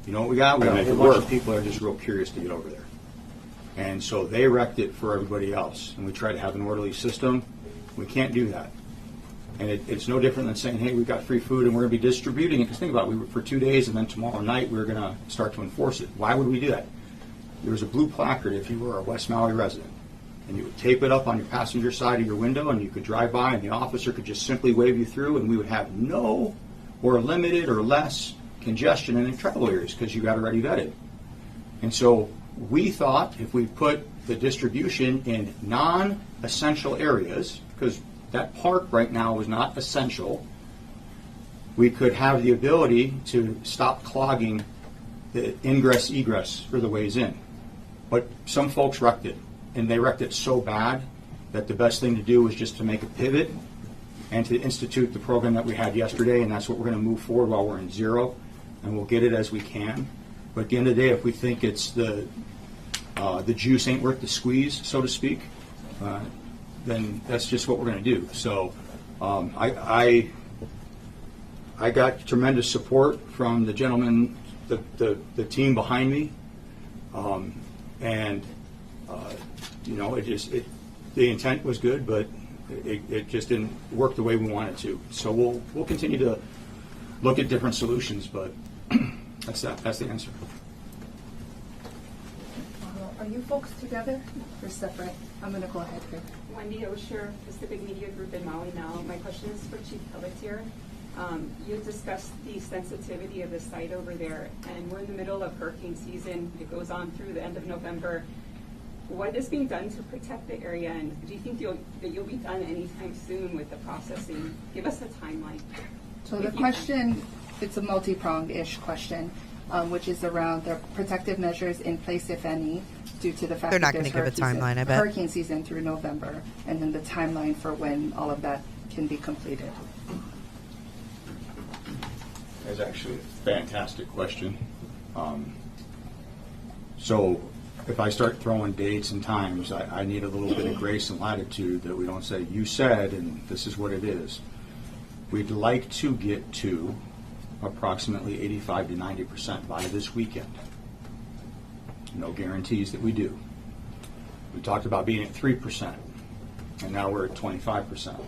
You know what we got? We got a whole bunch of people that are just real curious to get over there. And so they wrecked it for everybody else. And we tried to have an orderly system. We can't do that. And it's no different than saying, hey, we've got free food and we're going to be distributing it. Because think about it, we were for 2 days and then tomorrow night we're going to start to enforce it. Why would we do that? There was a blue placard if you were a West Maui resident. And you would tape it up on your passenger side of your window and you could drive by and the officer could just simply wave you through and we would have no or limited or less congestion in the travel areas because you got already vetted. And so we thought if we put the distribution in non-essential areas, because that park right now is not essential, we could have the ability to stop clogging the ingress-egress for the ways in. But some folks wrecked it, and they wrecked it so bad that the best thing to do was just to make a pivot and to institute the program that we had yesterday, and that's what we're going to move forward while we're in 0, and we'll get it as we can. But at the end of the day, if we think it's the juice ain't worth the squeeze, so to speak, then that's just what we're going to do. So I got tremendous support from the gentleman, the team behind me, and you know, the intent was good, but it just didn't work the way we wanted to. So we'll continue to look at different solutions, but that's the answer.
Are you folks together or separate? I'm going to go ahead here.
Wendy Osher, Pacific Media Group in Maui now. My question is for Chief Pelletier. You discussed the sensitivity of the site over there, and we're in the middle of hurricane season. It goes on through the end of November. What is being done to protect the area, and do you think that you'll be done anytime soon with the processing? Give us a timeline.
So the question, it's a multi-pronged-ish question, which is around the protective measures in place, if any, due to the fact
They're not
that
going to give a timeline, I bet.
Hurricane season through November, and then the timeline for when all of that can be completed.
That's actually a fantastic question. So if I start throwing dates and times, I need a little bit of grace and latitude that we don't say, you said, and this is what it is. We'd like to get to approximately 85 to 90% by this weekend. No guarantees that we do. We talked about being at 3%, and now we're at 25%.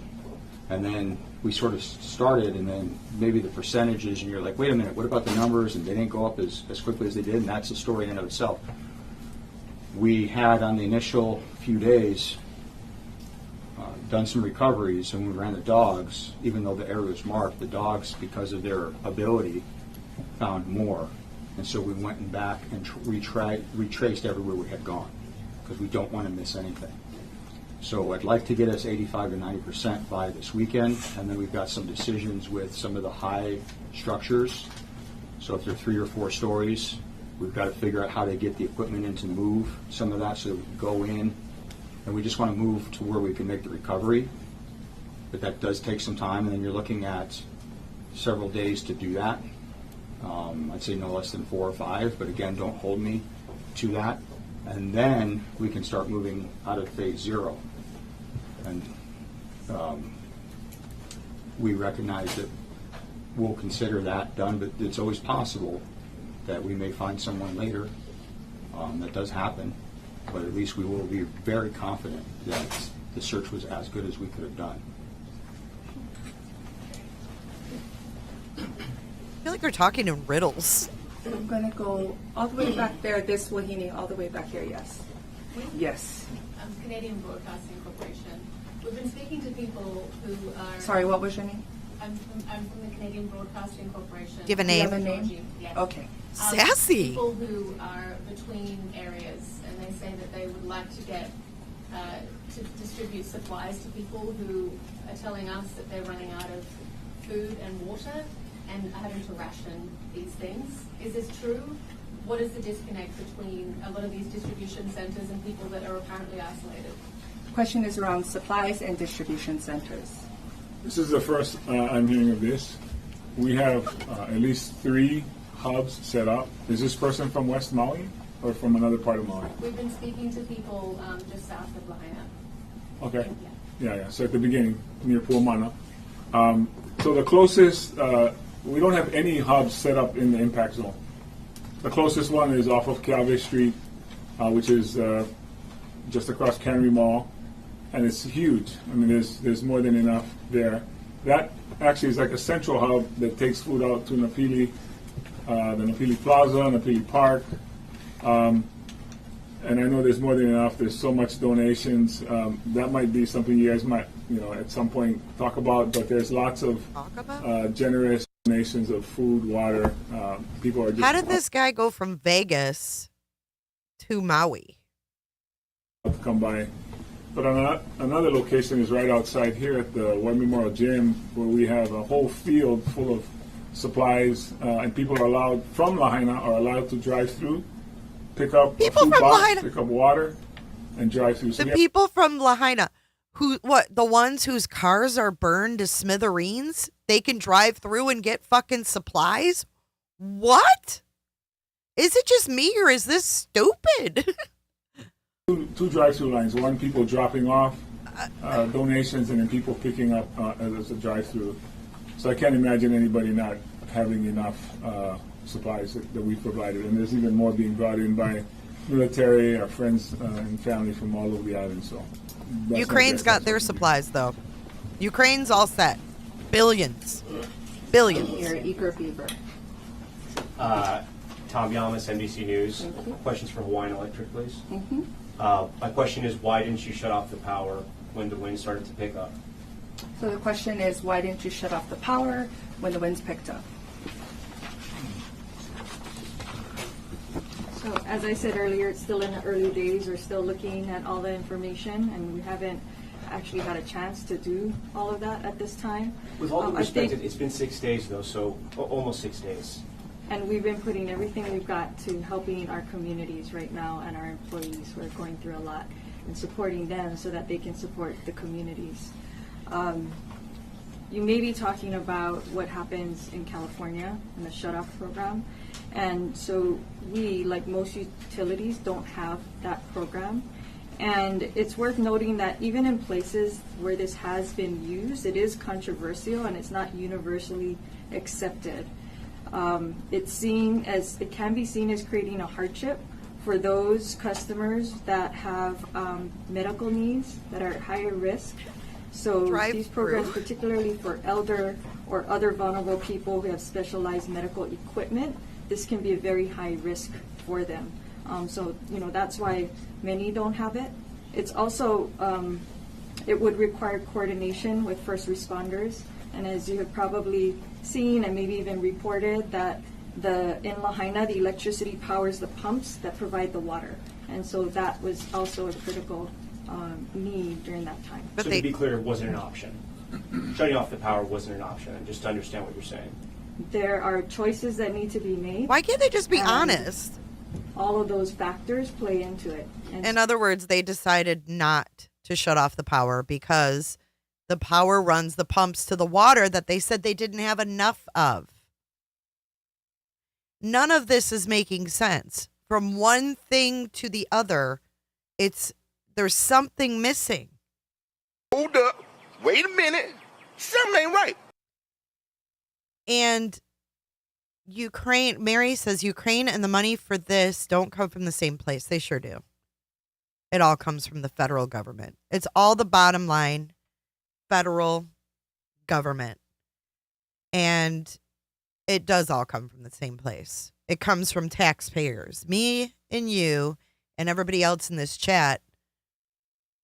And then we sort of started, and then maybe the percentages, and you're like, wait a minute, what about the numbers? And they didn't go up as quickly as they did, and that's the story in and of itself. We had, on the initial few days, done some recoveries, and we ran the dogs, even though the area was marked, the dogs, because of their ability, found more. And so we went and back and retraced everywhere we had gone, because we don't want to miss anything. So I'd like to get us 85 to 90% by this weekend, and then we've got some decisions with some of the high structures. So if they're 3 or 4 stories, we've got to figure out how to get the equipment in to move some of that so that we can go in, and we just want to move to where we can make the recovery. But that does take some time, and then you're looking at several days to do that. I'd say no less than 4 or 5, but again, don't hold me to that. And then we can start moving out of phase 0. And we recognize that we'll consider that done, but it's always possible that we may find someone later. That does happen, but at least we will be very confident that the search was as good as we could have done.
I feel like we're talking in riddles.
I'm going to go all the way back there, this Wahine, all the way back here, yes. Yes.
Canadian Broadcasting Corporation. We've been speaking to people who are...
Sorry, what was your name?
I'm from the Canadian Broadcasting Corporation.
Do you have a name?
Yes.
Okay.
Sassy.
People who are between areas, and they say that they would like to get to distribute supplies to people who are telling us that they're running out of food and water and are having to ration these things. Is this true? What is the disconnect between a lot of these distribution centers and people that are apparently isolated?
The question is around supplies and distribution centers.
This is the first I'm hearing of this. We have at least 3 hubs set up. Is this person from West Maui or from another part of Maui?
We've been speaking to people just south of Lahaina.
Okay. Yeah. So at the beginning, near Puamana. So the closest, we don't have any hubs set up in the impact zone. The closest one is off of Keawe Street, which is just across Cannery Mall, and it's huge. I mean, there's more than enough there. That actually is like a central hub that takes food out to Napili, the Napili Plaza, Napili Park, and I know there's more than enough. There's so much donations. That might be something you guys might, at some point talk about. But there's lots of generous donations of food, water. People are just...
How did this guy go from Vegas to Maui?
To come by. But another location is right outside here at the War Memorial Gym, where we have a whole field full of supplies, and people are allowed from Lahaina are allowed to drive through, pick up a food box, pick up water, and drive through. So
the people from Lahaina, the ones whose cars are burned to smithereens, they can drive through and get fucking supplies? What? Is it just me or is this stupid?
Two drive-through lines. One, people dropping off donations, and then people picking up as a drive-through. So I can't imagine anybody not having enough supplies that we provided. And there's even more being brought in by military, our friends and family from all over the island. So
Ukraine's got their supplies, though. Ukraine's all set. Billions.
Your eager beaver.
Tom Yamas, NBC News. Questions for Hawaiian Electric, please.
Mm-hmm.
My question is, why didn't you shut off the power when the wind started to pick up?
So the question is, why didn't you shut off the power when the winds picked up?
So as I said earlier, it's still in the early days. We're still looking at all the information, and we haven't actually had a chance to do all of that at this time.
With all due respect, it's been 6 days, though, so almost 6 days.
And we've been putting everything we've got to helping our communities right now and our employees. We're going through a lot and supporting them so that they can support the communities. You may be talking about what happens in California in the shut-off program. And so we, like most utilities, don't have that program. And it's worth noting that even in places where this has been used, it is controversial and it's not universally accepted. It can be seen as creating a hardship for those customers that have medical needs that are at higher risk. So these programs, particularly for elder or other vulnerable people who have specialized medical equipment, this can be a very high risk for them. So that's why many don't have it. It's also, it would require coordination with first responders. And as you have probably seen and maybe even reported, that in Lahaina, the electricity powers the pumps that provide the water. And so that was also a critical need during that time.
So to be clear, it wasn't an option. Shutting off the power wasn't an option, just to understand what you're saying.
There are choices that need to be made.
Why can't they just be honest?
All of those factors play into it. And
In other words, they decided not to shut off the power because the power runs the pumps to the water that they said they didn't have enough of. None of this is making sense. From one thing to the other, there's something missing.
Hold up. Wait a minute. Something ain't right.
And Ukraine, Mary says, Ukraine and the money for this don't come from the same place. They sure do. It all comes from the federal government. It's all the bottom line, federal government. And it does all come from the same place. It comes from taxpayers. Me and you and everybody else in this chat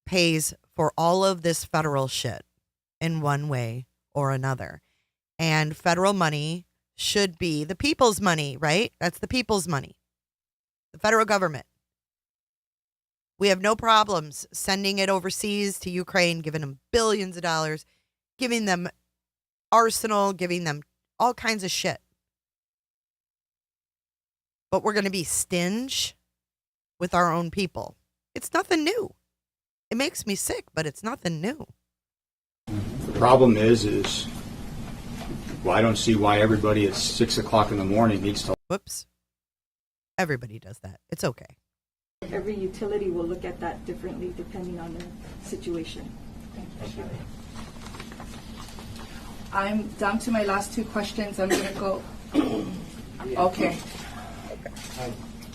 pays for all of this federal shit in one way or another. And federal money should be the people's money, right? That's the people's money. The federal government. We have no problems sending it overseas to Ukraine, giving them billions of dollars, giving them arsenal, giving them all kinds of shit. But we're going to be stingy with our own people. It's nothing new. It makes me sick, but it's nothing new.
The problem is well, I don't see why everybody at 6 o'clock in the morning needs to.
Whoops. Everybody does that. It's okay.
every utility will look at that differently depending on the situation.
Thank you. I'm down to my last two questions. I'm going to go. Okay.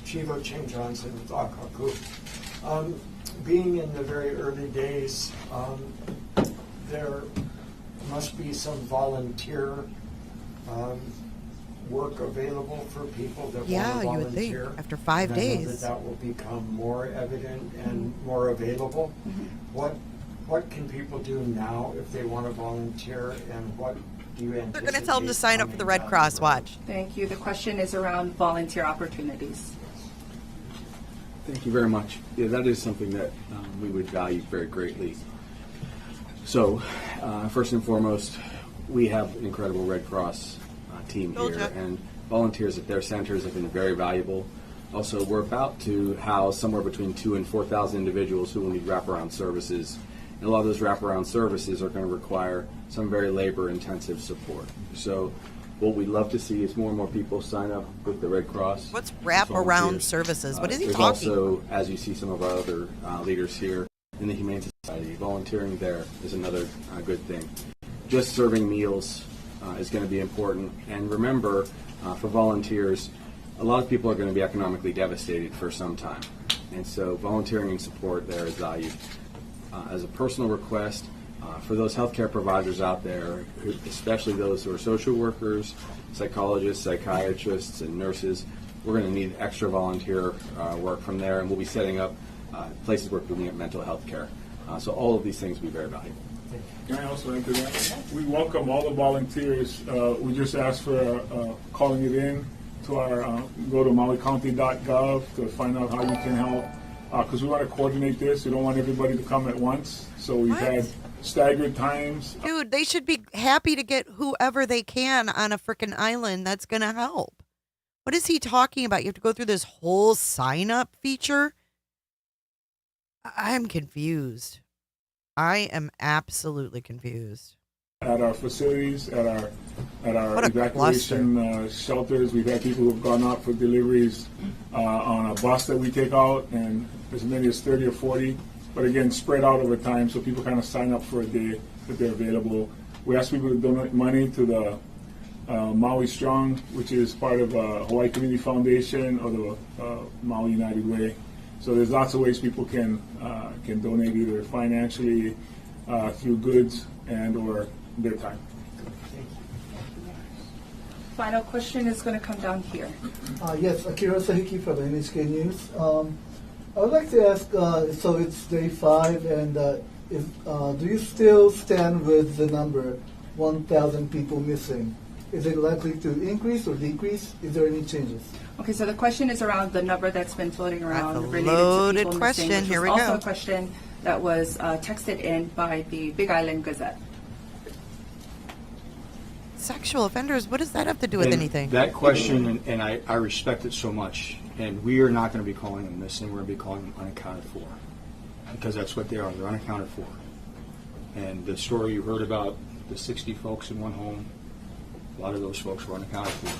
Chivo Ching Johnson with Akaku. Being in the very early days, there must be some volunteer work available for people that want to volunteer.
Yeah, you would think, after 5 days.
That will become more evident and more available. What can people do now if they want to volunteer, and what do you anticipate?
They're going to tell them to sign up for the Red Cross. Watch.
Thank you. The question is around volunteer opportunities.
Thank you very much. Yeah, that is something that we would value very greatly. So, first and foremost, we have an incredible Red Cross team here, and volunteers at their centers have been very valuable. Also, we're about to house somewhere between 2,000 and 4,000 individuals who will need wraparound services. And a lot of those wraparound services are going to require some very labor-intensive support. So what we'd love to see is more and more people sign up with the Red Cross.
What's wraparound services? What is he
there's
talking
also,
about?
as you see some of our other leaders here in the Humane Society, volunteering there is another good thing. Just serving meals is going to be important. And remember, for volunteers, a lot of people are going to be economically devastated for some time. And so volunteering and support there is valued. As a personal request, for those healthcare providers out there, especially those who are social workers, psychologists, psychiatrists, and nurses, we're going to need extra volunteer work from there, and we'll be setting up places where people need mental health care. So all of these things will be very valuable.
Can I also enter that? We welcome all the volunteers. We just ask for calling it in to our go to mauicounty.gov to find out how you can help. Because we want to coordinate this. We don't want everybody to come at once. So we've had staggered times.
Dude, they should be happy to get whoever they can on a freaking island that's going to help. What is he talking about? You have to go through this whole sign-up feature? I'm confused. I am absolutely confused.
At our facilities, at our evacuation shelters, we've had people who have gone out for deliveries on a bus that we take out, and as many as 30 or 40. But again, spread out over time, so people kind of sign up for a day that they're available. We ask people to donate money to the Maui Strong, which is part of Hawaii Community Foundation or the Maui United Way. So there's lots of ways people can donate, either financially, through goods, and or their time.
Final question is going to come down here.
Yes, Akira Sahiki from NHK News. I would like to ask, so it's day 5, and do you still stand with the number 1,000 people missing? Is it likely to increase or decrease? Is there any changes?
Okay, so the question is around the number that's been floating around
That's a
related
loaded
to people
question.
missing, which
Here
was
we
also
go.
a question that was texted in by the Big Island Gazette.
Sexual offenders, what does that have to do with
And
anything?
That question, and I respect it so much, and we are not going to be calling them missing, we're going to be calling them unaccounted for, because that's what they are, they're unaccounted for. And the story you heard about, the 60 folks in one home, a lot of those folks were unaccounted for.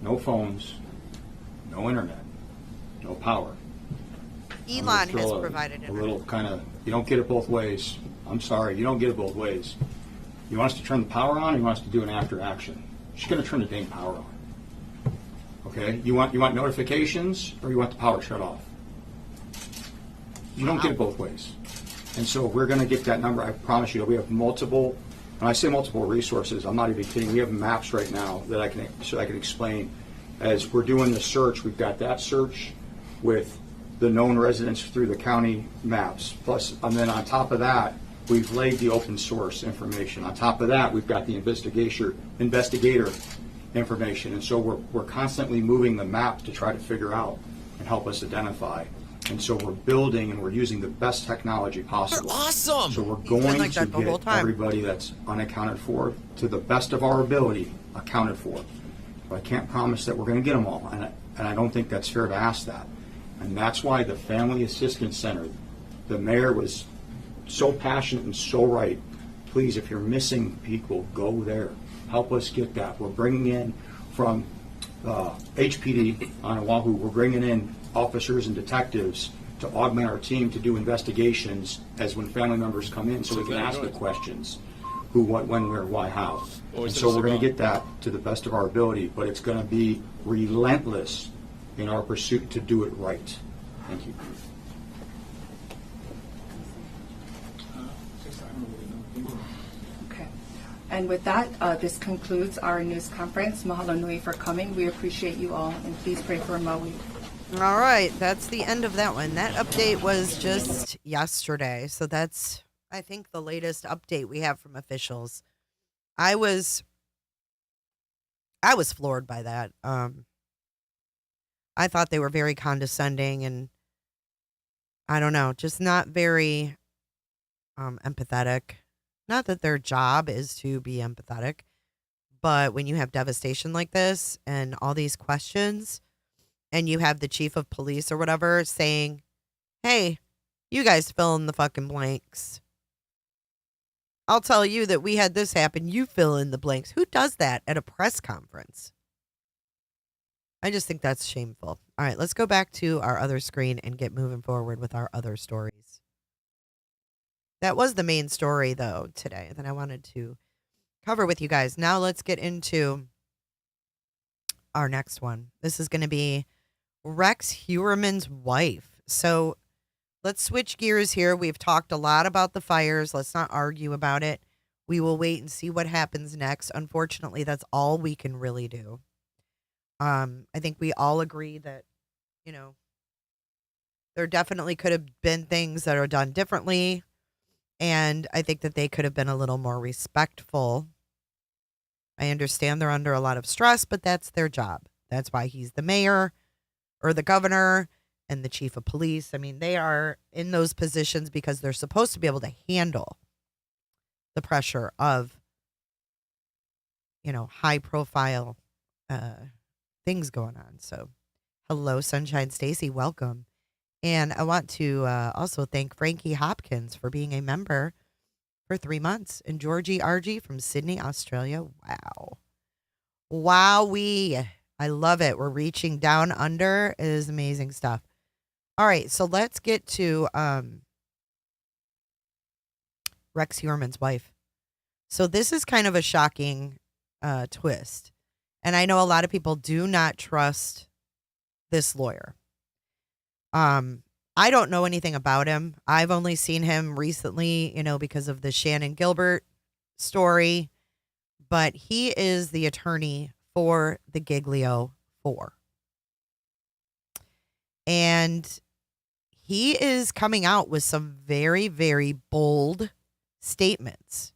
No phones, no internet, no power.
Elon has provided
a little kind of, you don't get it both ways. I'm sorry, you don't get it both ways. You want us to turn the power on, or you want us to do an after action? She's going to turn the dang power on. Okay? You want notifications, or you want the power shut off? You don't get it both ways. And so we're going to get that number. I promise you, we have multiple. When I say multiple resources, I'm not even kidding. We have maps right now that I can explain. As we're doing the search, we've got that search with the known residents through the county maps. Plus, and then on top of that, we've laid the open source information. On top of that, we've got the investigator information. And so we're constantly moving the map to try to figure out and help us identify. And so we're building and we're using the best technology possible.
They're awesome.
So we're going to get everybody that's unaccounted for, to the best of our ability, accounted for. But I can't promise that we're going to get them all, and I don't think that's fair to ask that. And that's why the Family Assistance Center, the mayor was so passionate and so right. Please, if you're missing people, go there. Help us get that. We're bringing in from HPD on Oahu, we're bringing in officers and detectives to augment our team to do investigations as when family members come in, so we can ask the questions: who, what, when, where, why, how. And so we're going to get that to the best of our ability, but it's going to be relentless in our pursuit to do it right. Thank you.
Okay. And with that, this concludes our news conference. Mahalo nui for coming. We appreciate you all, and please pray for Maui.
All right, that's the end of that one. That update was just yesterday, so that's, I think, the latest update we have from officials. I was floored by that. I thought they were very condescending and, I don't know, just not very empathetic. Not that their job is to be empathetic, but when you have devastation like this and all these questions, and you have the chief of police or whatever saying, hey, you guys fill in the fucking blanks. I'll tell you that we had this happen. You fill in the blanks. Who does that at a press conference? I just think that's shameful. All right, let's go back to our other screen and get moving forward with our other stories. That was the main story, though, today that I wanted to cover with you guys. Now let's get into our next one. This is going to be Rex Heuermann's wife. So let's switch gears here. We've talked a lot about the fires. Let's not argue about it. We will wait and see what happens next. Unfortunately, that's all we can really do. I think we all agree that, you know, there definitely could have been things that are done differently. And I think that they could have been a little more respectful. I understand they're under a lot of stress, but that's their job. That's why he's the mayor or the governor and the chief of police. I mean, they are in those positions because they're supposed to be able to handle the pressure of, you know, high profile things going on. So hello, Sunshine Stacy, welcome. And I want to also thank Frankie Hopkins for being a member for 3 months, and Georgie RG from Sydney, Australia. Wow. Wowee. I love it. We're reaching down under. It is amazing stuff. All right, so let's get to Rex Heuermann's wife. So this is kind of a shocking twist. And I know a lot of people do not trust this lawyer. I don't know anything about him. I've only seen him recently, you know, because of the Shannon Gilbert story. But he is the attorney for the Giglio 4. And he is coming out with some very, very bold statements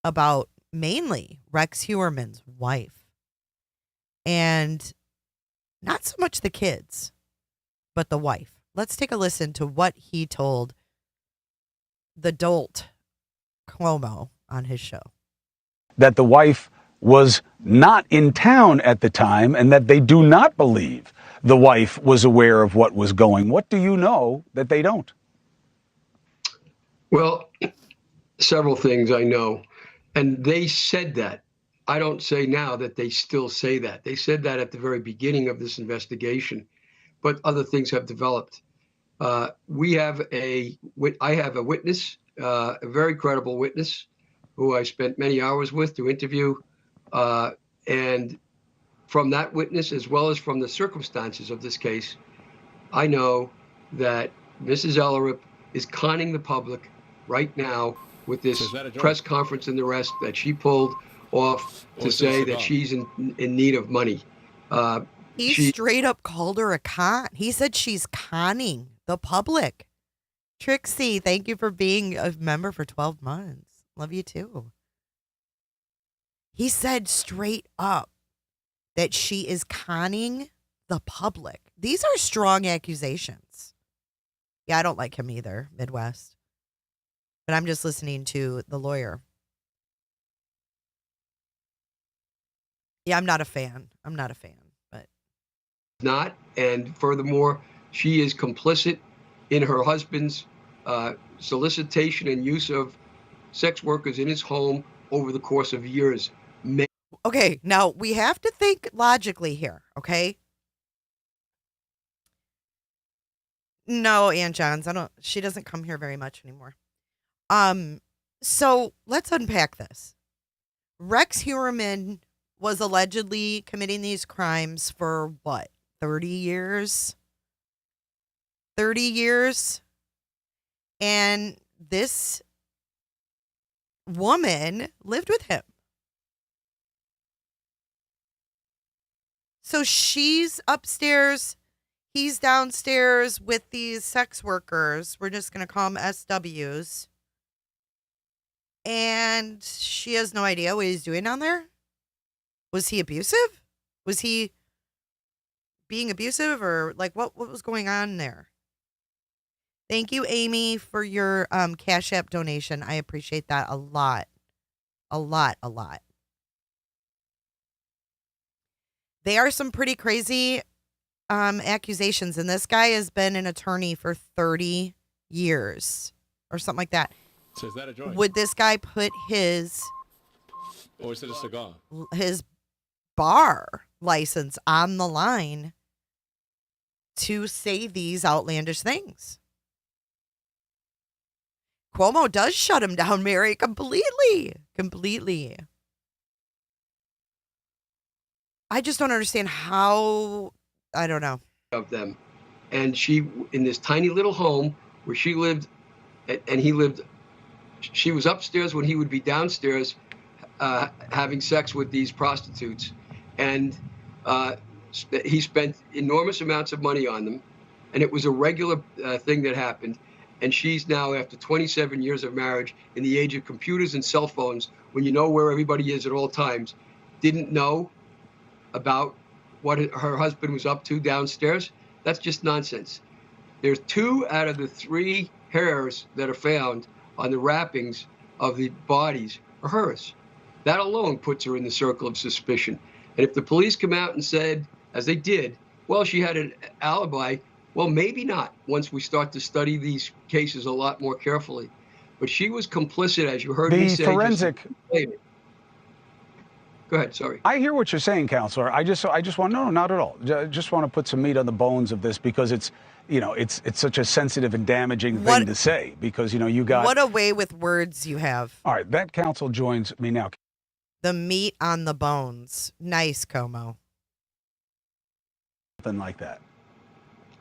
about mainly Rex Heuermann's wife. And not so much the kids, but the wife. Let's take a listen to what he told the dolt Cuomo on his show.
That the wife was not in town at the time and that they do not believe the wife was aware of what was going. What do you know that they don't?
Well, several things I know. And they said that. I don't say now that they still say that. They said that at the very beginning of this investigation, but other things have developed. I have a witness, a very credible witness, who I spent many hours with to interview. And from that witness, as well as from the circumstances of this case, I know that Mrs. Ellerup is conning the public right now with this press conference and the rest that she pulled off to say that she's in need of money.
He straight up called her a con. He said she's conning the public. Trixie, thank you for being a member for 12 months. Love you too. He said straight up that she is conning the public. These are strong accusations. Yeah, I don't like him either, Midwest. But I'm just listening to the lawyer. Yeah, I'm not a fan. But
not. And furthermore, she is complicit in her husband's solicitation and use of sex workers in his home over the course of years.
Okay, now we have to think logically here, okay? No, Ann Johns, she doesn't come here very much anymore. So let's unpack this. Rex Heuermann was allegedly committing these crimes for what? 30 years? 30 years? And this woman lived with him. So she's upstairs, he's downstairs with these sex workers. We're just going to call them SWs. And she has no idea what he's doing down there. Was he abusive? Was he being abusive, or like what was going on there? Thank you, Amy, for your Cash App donation. I appreciate that a lot. A lot. They are some pretty crazy accusations, and this guy has been an attorney for 30 years or something like that.
So is that a joint?
Would this guy put his
Or is it a cigar?
his bar license on the line to say these outlandish things? Cuomo does shut him down, Mary, completely. I just don't understand how, I don't know.
Of them. And she, in this tiny little home where she lived, and he lived, she was upstairs when he would be downstairs having sex with these prostitutes. And he spent enormous amounts of money on them. And it was a regular thing that happened. And she's now, after 27 years of marriage, in the age of computers and cell phones, when you know where everybody is at all times, didn't know about what her husband was up to downstairs. That's just nonsense. There's 2 out of the 3 hairs that are found on the wrappings of the bodies are hers. That alone puts her in the circle of suspicion. And if the police come out and said, as they did, well, she had an alibi, well, maybe not once we start to study these cases a lot more carefully. But she was complicit, as you heard me say.
The forensic.
Go ahead, sorry.
I hear what you're saying, Counselor. I just want, no, not at all. Just want to put some meat on the bones of this because it's such a sensitive and damaging thing to say because, you got.
What a way with words you have.
All right, that counsel joins me now.
The meat on the bones. Nice, Como.
Something like that.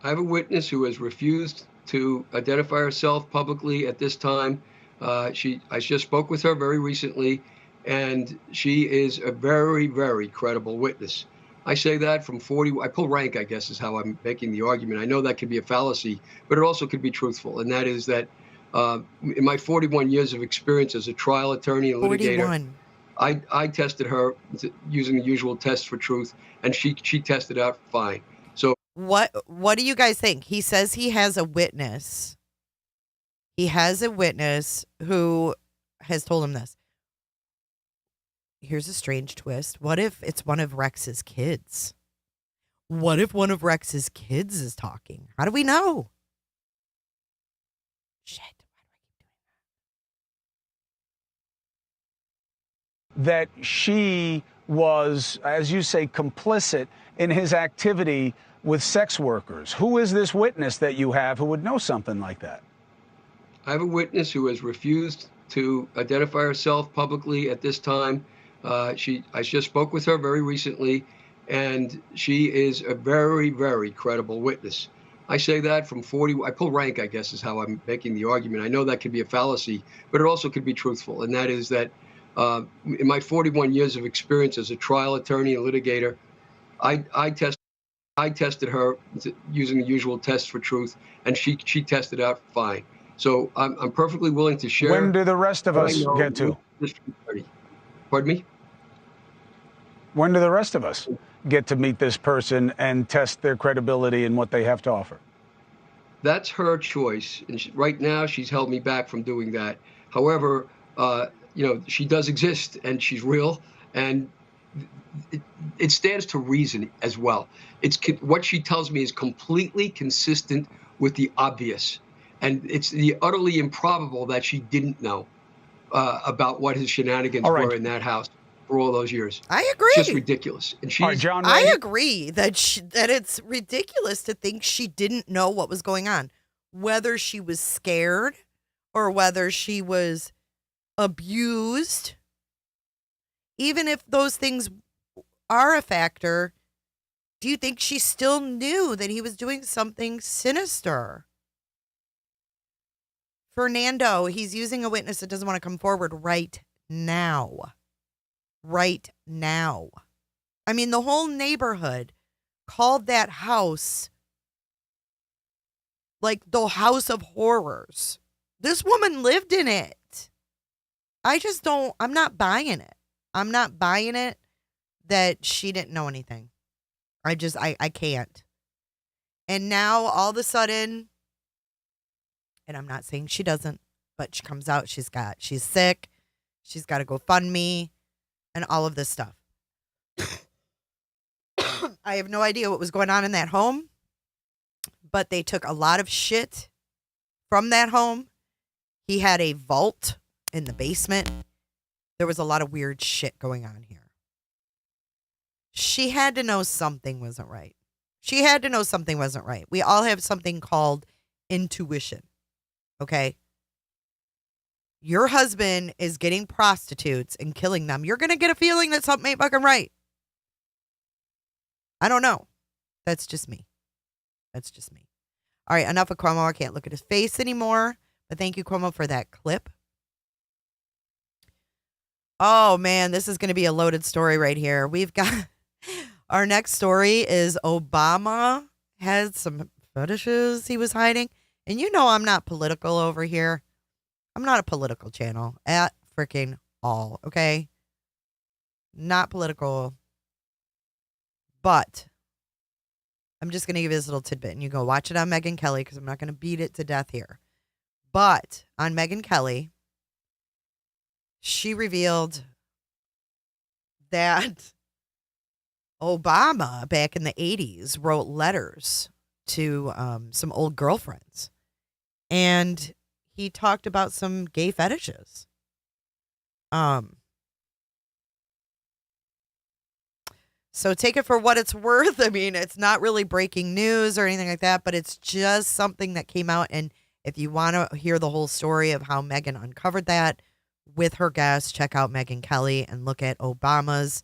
I have a witness who has refused to identify herself publicly at this time. I just spoke with her very recently. And she is a very, very credible witness. I say that from 40, I pull rank, I guess, is how I'm making the argument. I know that could be a fallacy, but it also could be truthful. And that is that in my 41 years of experience as a trial attorney and litigator, I tested her using the usual tests for truth, and she tested out fine. So
what do you guys think? He says he has a witness. He has a witness who has told him this. Here's a strange twist. What if it's one of Rex's kids? What if one of Rex's kids is talking? How do we know? Shit.
That she was, as you say, complicit in his activity with sex workers. Who is this witness that you have who would know something like that?
I have a witness who has refused to identify herself publicly at this time. I just spoke with her very recently, and she is a very, very credible witness. I say that from 40, I pull rank, I guess, is how I'm making the argument. I know that could be a fallacy, but it also could be truthful. And that is that in my 41 years of experience as a trial attorney and litigator, I tested her using the usual tests for truth, and she tested out fine. So I'm perfectly willing to share.
When do the rest of us get to?
Pardon me?
When do the rest of us get to meet this person and test their credibility and what they have to offer?
That's her choice. And right now, she's held me back from doing that. However, she does exist, and she's real, and it stands to reason as well. What she tells me is completely consistent with the obvious. And it's the utterly improbable that she didn't know about what his shenanigans were in that house for all those years.
I agree.
It's just ridiculous. And
I agree that it's ridiculous to think she didn't know what was going on, whether she was scared or whether she was abused. Even if those things are a factor, do you think she still knew that he was doing something sinister? Fernando, he's using a witness that doesn't want to come forward right now. Right now. I mean, the whole neighborhood called that house like the house of horrors. This woman lived in it. I'm not buying it. I'm not buying it that she didn't know anything. I can't. And now all of a sudden, and I'm not saying she doesn't, but she comes out, she's sick, she's got to go fund me, and all of this stuff. I have no idea what was going on in that home, but they took a lot of shit from that home. He had a vault in the basement. There was a lot of weird shit going on here. She had to know something wasn't right. She had to know something wasn't right. We all have something called intuition. Okay? Your husband is getting prostitutes and killing them. You're going to get a feeling that something ain't fucking right. I don't know. That's just me. That's just me. All right, enough of Cuomo. I can't look at his face anymore. But thank you, Cuomo, for that clip. Oh, man, this is going to be a loaded story right here. We've got our next story is Obama had some fetishes he was hiding. And you know I'm not political over here. I'm not a political channel at freaking all, okay? Not political. But I'm just going to give you this little tidbit. And you go watch it on Megyn Kelly because I'm not going to beat it to death here. But on Megyn Kelly, she revealed that Obama back in the 80s wrote letters to some old girlfriends. And he talked about some gay fetishes. So take it for what it's worth. I mean, it's not really breaking news or anything like that, but it's just something that came out. And if you want to hear the whole story of how Megyn uncovered that with her guest, check out Megyn Kelly and look at Obama's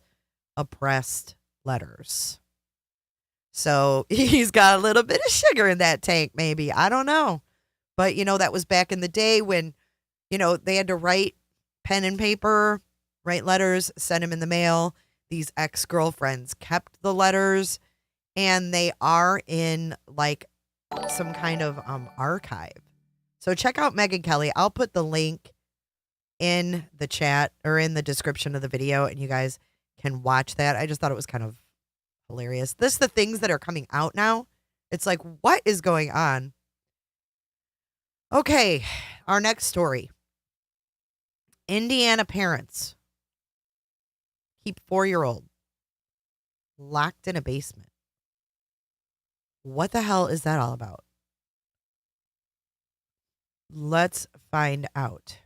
oppressed letters. So he's got a little bit of sugar in that tank, maybe. I don't know. But, that was back in the day when, they had to write pen and paper, write letters, send them in the mail. These ex-girlfriends kept the letters, and they are in, like, some kind of archive. So check out Megyn Kelly. I'll put the link in the chat or in the description of the video, and you guys can watch that. I just thought it was kind of hilarious. This is the things that are coming out now. It's like, what is going on? Okay, our next story. Indiana parents keep 4-year-old locked in a basement. What the hell is that all about? Let's find out.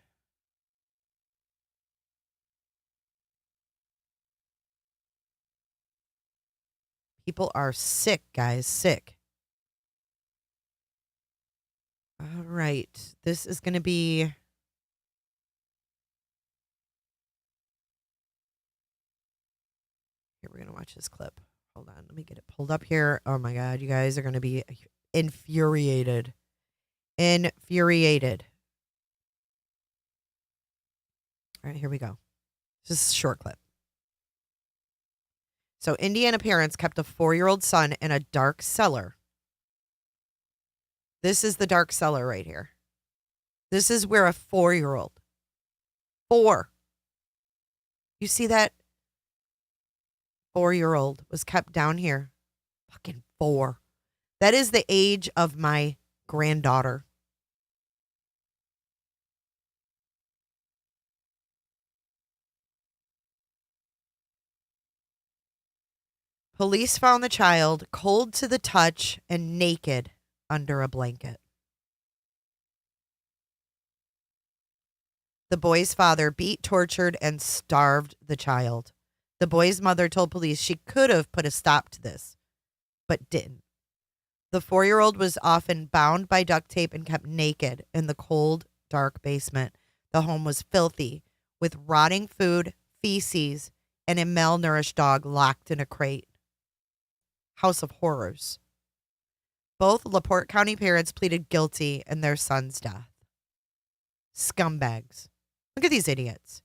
People are sick, guys, sick. All right, this is going to be... Here, we're going to watch this clip. Hold on, let me get it pulled up here. Oh my God, you guys are going to be infuriated. Infuriated. All right, here we go. This is a short clip. So, Indiana parents kept a 4-year-old son in a dark cellar. This is the dark cellar right here. This is where a 4-year-old, 4, you see that? 4-year-old was kept down here. Fucking 4. That is the age of my granddaughter. Police found the child cold to the touch and naked under a blanket. The boy's father beat, tortured, and starved the child. The boy's mother told police she could have put a stop to this, but didn't. The 4-year-old was often bound by duct tape and kept naked in the cold, dark basement. The home was filthy, with rotting food, feces, and a malnourished dog locked in a crate. House of horrors. Both LaPorte County parents pleaded guilty in their son's death. Scumbags. Look at these idiots.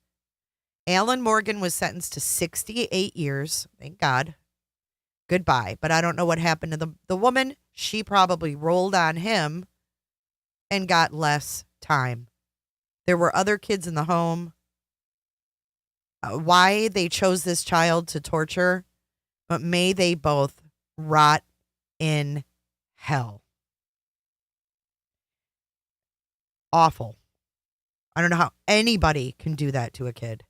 Alan Morgan was sentenced to 68 years. Thank God. Goodbye. But I don't know what happened to the woman. She probably rolled on him and got less time. There were other kids in the home. Why they chose this child to torture, but may they both rot in hell. Awful. I don't know how anybody can do that to a kid.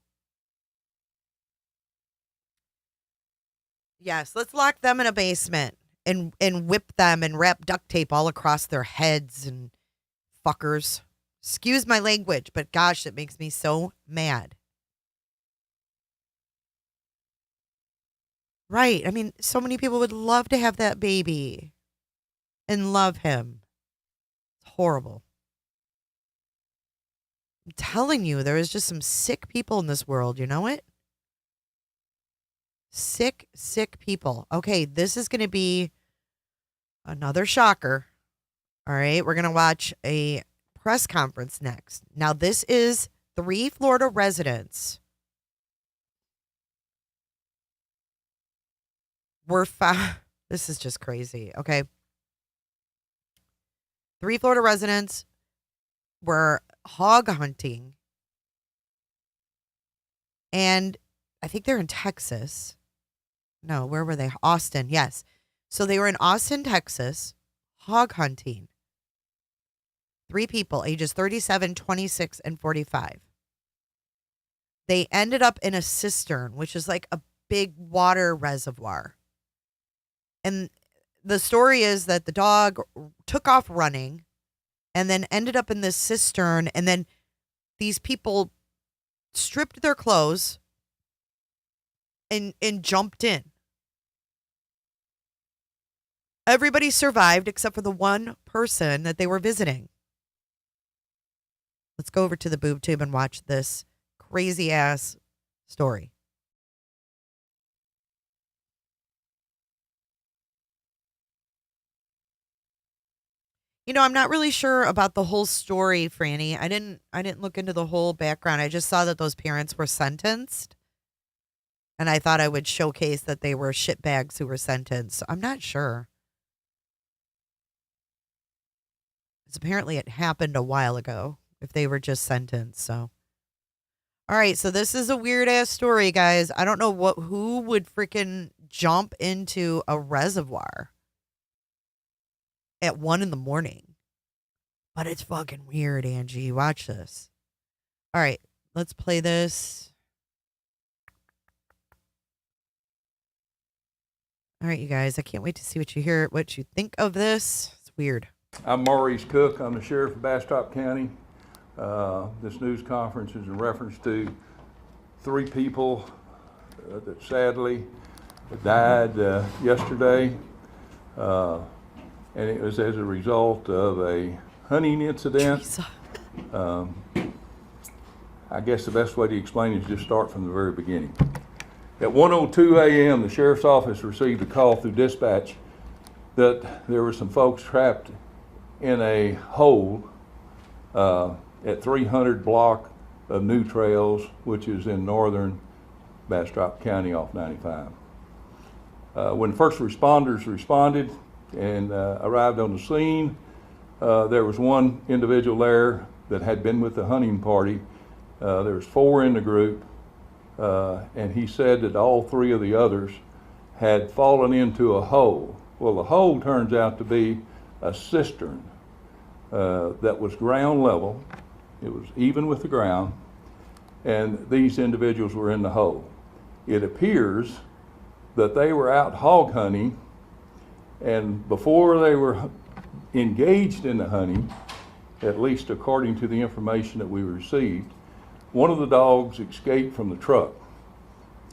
Yes, let's lock them in a basement and whip them and wrap duct tape all across their heads and fuckers. Excuse my language, but gosh, it makes me so mad. Right. I mean, so many people would love to have that baby and love him. It's horrible. I'm telling you, there is just some sick people in this world. You know it? Sick, sick people. Okay, this is going to be another shocker. All right, we're going to watch a press conference next. Now, this is 3 Florida residents were found. This is just crazy. Okay. 3 Florida residents were hog hunting. And I think they're in Texas. No, where were they? Austin, yes. So they were in Austin, Texas, hog hunting. 3 people, ages 37, 26, and 45. They ended up in a cistern, which is like a big water reservoir. And the story is that the dog took off running and then ended up in this cistern. And then these people stripped their clothes and jumped in. Everybody survived except for the one person that they were visiting. Let's go over to the boob tube and watch this crazy ass story. You know, I'm not really sure about the whole story, Franny. I didn't look into the whole background. I just saw that those parents were sentenced. And I thought I would showcase that they were shitbags who were sentenced. So I'm not sure. Because apparently it happened a while ago if they were just sentenced. So, all right. So this is a weird ass story, guys. I don't know who would freaking jump into a reservoir at 1 a.m. But it's fucking weird, Angie. Watch this. All right, let's play this. All right, you guys, I can't wait to see what you think of this. It's weird.
I'm Maurice Cook. I'm the sheriff of Bastrop County. This news conference is in reference to 3 people that sadly died yesterday. And it was as a result of a hunting incident. I guess the best way to explain it is just start from the very beginning. At 1:02 a.m., the sheriff's office received a call through dispatch that there were some folks trapped in a hole at 300 block of New Trails, which is in northern Bastrop County off 95. When first responders responded and arrived on the scene, there was one individual there that had been with the hunting party. There was 4 in the group, and he said that all 3 of the others had fallen into a hole. Well, the hole turns out to be a cistern that was ground level. It was even with the ground, and these individuals were in the hole. It appears that they were out hog hunting, and before they were engaged in the hunting, at least according to the information that we received, one of the dogs escaped from the truck.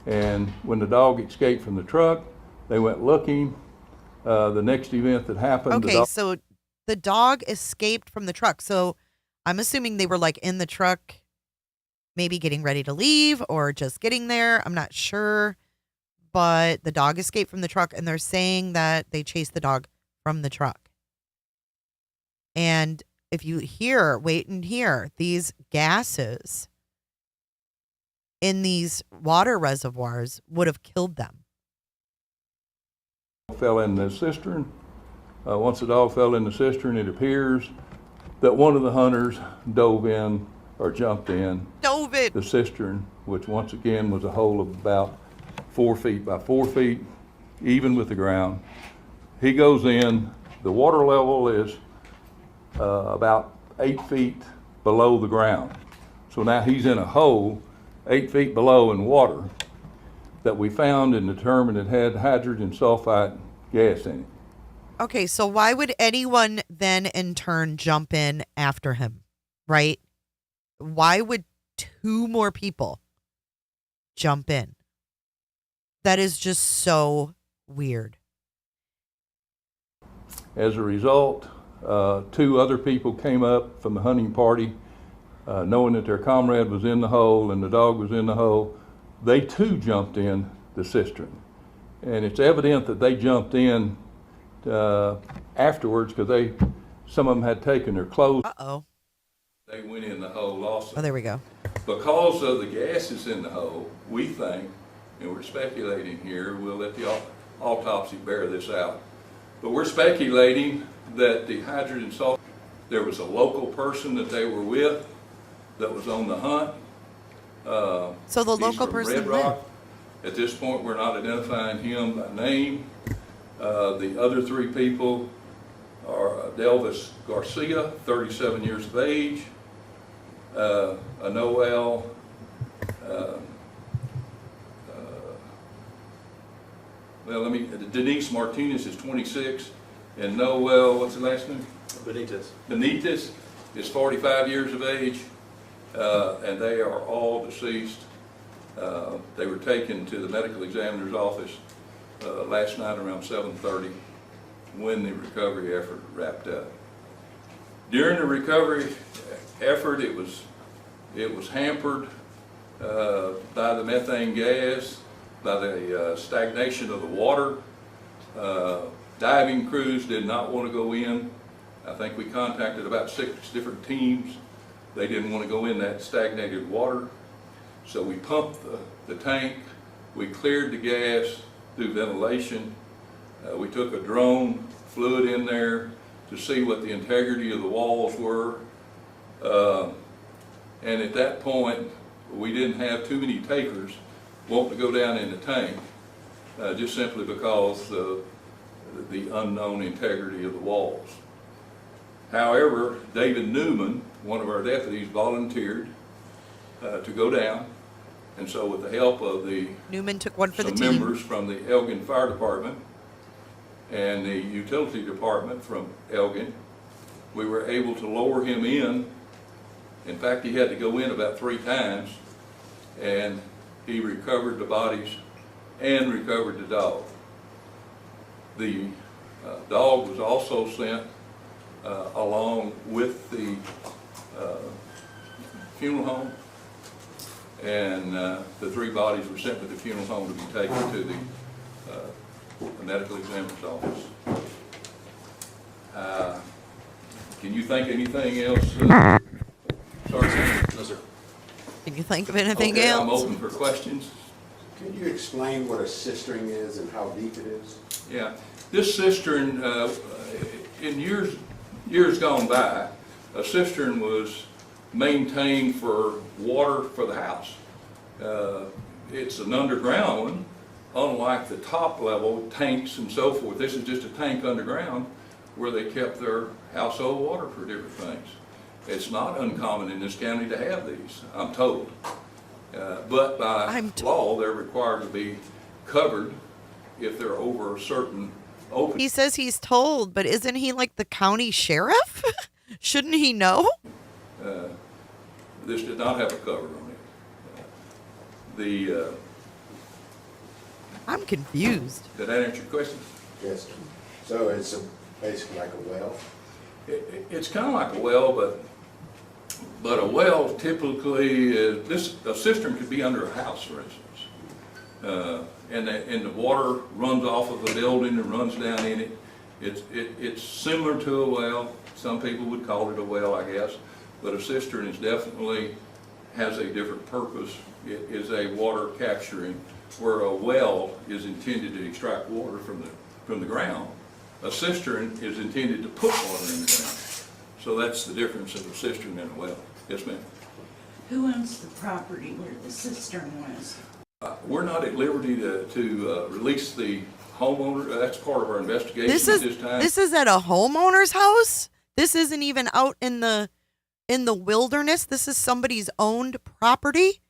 And when the dog escaped from the truck, they went looking. The next event that happened.
Okay, so the dog escaped from the truck. So I'm assuming they were like in the truck, maybe getting ready to leave or just getting there. I'm not sure. But the dog escaped from the truck, and they're saying that they chased the dog from the truck. And if you wait and hear, these gases in these water reservoirs would have killed them.
Fell in the cistern. Once the dog fell in the cistern, it appears that one of the hunters dove in or jumped in the cistern, which once again was a hole of about 4 feet by 4 feet, even with the ground. He goes in. The water level is about 8 feet below the ground. So now he's in a hole 8 feet below in water that we found and determined it had hydrogen sulfide gas in it.
Okay, so why would anyone then in turn jump in after him, right? Why would 2 more people jump in? That is just so weird.
As a result, 2 other people came up from the hunting party, knowing that their comrade was in the hole and the dog was in the hole. They too jumped in the cistern. And it's evident that they jumped in afterwards because some of them had taken their clothes.
Uh-oh.
They went in the hole also.
Oh, there we go.
Because of the gases in the hole, we think, and we're speculating here, we'll let the autopsy bear this out, but we're speculating that the hydrogen sulfide, there was a local person that they were with that was on the hunt.
So the local person
Red Rock. At this point, we're not identifying him by name. The other 3 people are Delvis Garcia, 37 years of age, a Noel, Denise Martinez is 26, and Noel, what's the last name? Benitez is 45 years of age, and they are all deceased. They were taken to the medical examiner's office last night around 7:30 when the recovery effort wrapped up. During the recovery effort, it was hampered by the methane gas, by the stagnation of the water. Diving crews did not want to go in. I think we contacted about 6 different teams. They didn't want to go in that stagnated water. So we pumped the tank. We cleared the gas through ventilation. We took a drone, flew it in there to see what the integrity of the walls were. And at that point, we didn't have too many takers wanting to go down in the tank, just simply because of the unknown integrity of the walls. However, David Newman, one of our deputies, volunteered to go down. And so with the help of
Newman took one for the
some
team.
members from the Elgin Fire Department and the utility department from Elgin, we were able to lower him in. In fact, he had to go in about 3 times, and he recovered the bodies and recovered the dog. The dog was also sent along with the funeral home, and the 3 bodies were sent to the funeral home to be taken to the medical examiner's office. Can you think anything else? Sorry, no, sir.
Can you think of anything
Okay,
else?
I'm open for questions.
Can you explain what a cistern is and how deep it is?
Yeah, this cistern, in years gone by, a cistern was maintained for water for the house. It's an underground one, unlike the top level tanks and so forth. This is just a tank underground where they kept their household water for different things. It's not uncommon in this county to have these, I'm told. But by law, they're required to be covered if they're over a certain open.
He says he's told, but isn't he like the county sheriff? Shouldn't he know?
This did not have a cover on it.
I'm confused.
Did that answer your question?
Yes. So it's basically like a well?
It's kind of like a well, but a well typically is, a cistern could be under a house, for instance. And the water runs off of the building and runs down in it. It's similar to a well. Some people would call it a well, I guess. But a cistern is definitely has a different purpose. It is a water capturing, where a well is intended to extract water from the ground. A cistern is intended to put water in the ground. So that's the difference of a cistern and a well. Yes, ma'am.
Who owns the property where the cistern was?
We're not at liberty to release the homeowner. That's part of our investigation
This
at this time.
is at a homeowner's house? This isn't even out in the wilderness. This is somebody's owned property?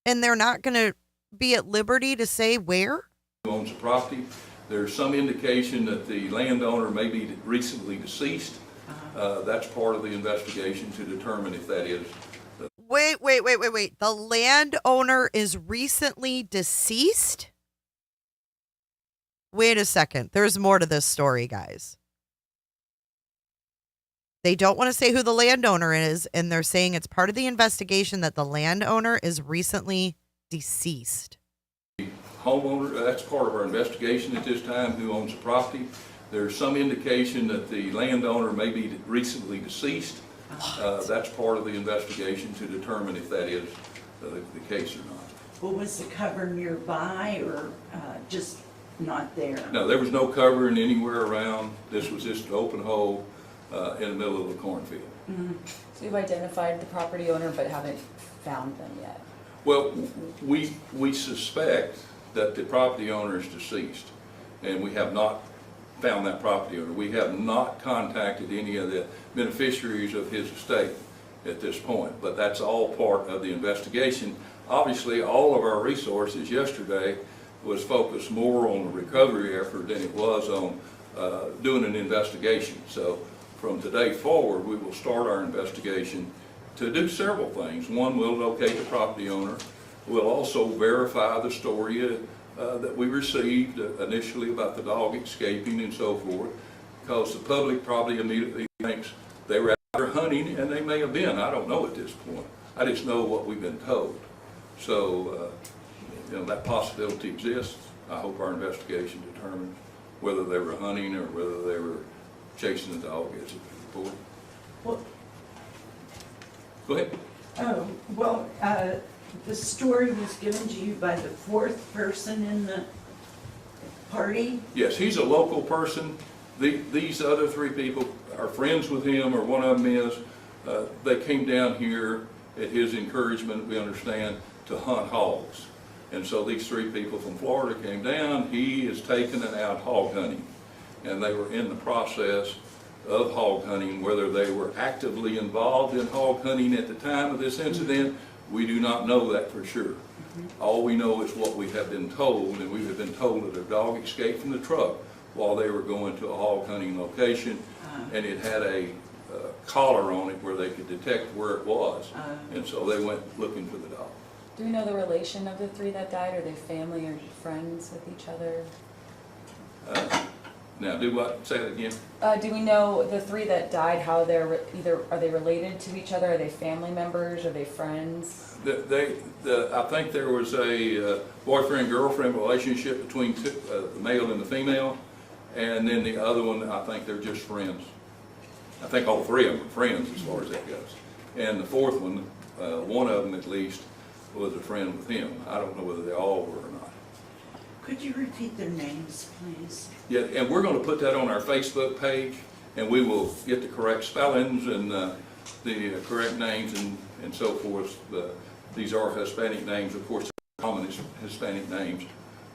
And they're not going to be at liberty to say where?
Who owns the property? There's some indication that the landowner may be recently deceased. That's part of the investigation to determine if that is.
Wait. The landowner is recently deceased? Wait a second. There's more to this story, guys. They don't want to say who the landowner is, and they're saying it's part of the investigation that the landowner is recently deceased.
Homeowner, that's part of our investigation at this time, who owns the property. There's some indication that the landowner may be recently deceased. That's part of the investigation to determine if that is the case or not.
Well, was the cover nearby or just not there?
No, there was no covering anywhere around. This was just an open hole in the middle of a cornfield.
Mm-hmm. So you've identified the property owner but haven't found them yet?
Well, we suspect that the property owner is deceased, and we have not found that property owner. We have not contacted any of the beneficiaries of his estate at this point, but that's all part of the investigation. Obviously, all of our resources yesterday was focused more on the recovery effort than it was on doing an investigation. So from today forward, we will start our investigation to do several things. One, we'll locate the property owner. We'll also verify the story that we received initially about the dog escaping and so forth, because the public probably immediately thinks they were out there hunting, and they may have been. I don't know at this point. I just know what we've been told. So, that possibility exists. I hope our investigation determines whether they were hunting or whether they were chasing the dog as it was reported.
Well,
go ahead.
Oh, well, the story was given to you by the fourth person in the party?
Yes, he's a local person. These other 3 people are friends with him, or one of them is. They came down here at his encouragement, we understand, to hunt hogs. And so these 3 people from Florida came down. He is taken and out hog hunting. And they were in the process of hog hunting. Whether they were actively involved in hog hunting at the time of this incident, we do not know that for sure. All we know is what we have been told, and we have been told that a dog escaped from the truck while they were going to a hog hunting location, and it had a collar on it where they could detect where it was, and so they went looking for the dog.
Do we know the relation of the three that died? Are they family or friends with each other?
Now, do what? Say it again.
Do we know the three that died, how they're are they related to each other? Are they family members? Are they friends?
I think there was a boyfriend-girlfriend relationship between the male and the female, and then the other one, I think they're just friends. I think all three of them are friends as far as that goes. And the fourth one, one of them at least, was a friend with him. I don't know whether they all were or not.
Could you repeat their names, please?
Yeah, and we're going to put that on our Facebook page, and we will get the correct spellings and the correct names and so forth. These are Hispanic names, of course, common Hispanic names,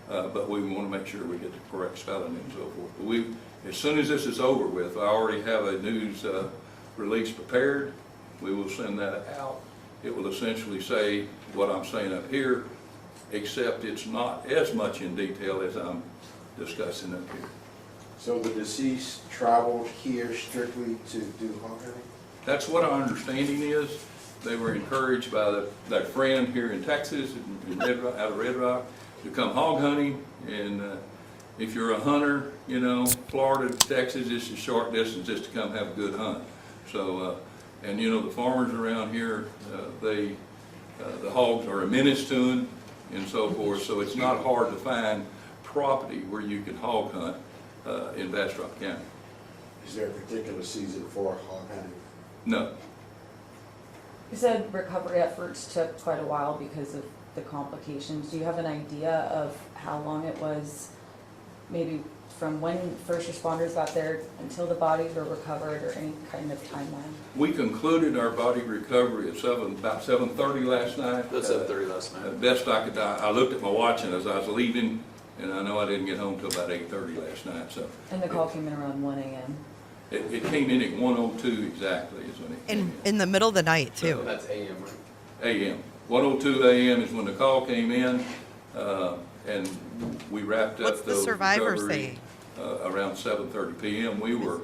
but we want to make sure we get the correct spelling and so forth. But as soon as this is over with, I already have a news release prepared. We will send that out. It will essentially say what I'm saying up here, except it's not as much in detail as I'm discussing up here.
So the deceased traveled here strictly to do hog hunting?
That's what our understanding is. They were encouraged by their friend here in Texas, out of Red Rock, to come hog hunting. And if you're a hunter, you know, Florida to Texas, it's a short distance just to come have a good hunt. So, and you know, the farmers around here, the hogs are a menace to them and so forth. So it's not hard to find property where you can hog hunt in Bastrop County.
Is there a particular season for hog hunting?
No.
You said recovery efforts took quite a while because of the complications. Do you have an idea of how long it was, maybe from when first responders got there until the bodies were recovered, or any kind of timeline?
We concluded our body recovery at about 7:30 last night.
That's 7:30 last night.
Best I could. I looked at my watch and as I was leaving, and I know I didn't get home till about 8:30 last night. So.
And the call came in around 1 a.m.
It came in at 1:02 exactly is when it came
in the middle of the night too.
So that's a.m. right?
A.m. 1:02 a.m. is when the call came in, and we wrapped up.
What's the survivor
recovery,
saying?
Around 7:30 p.m. We were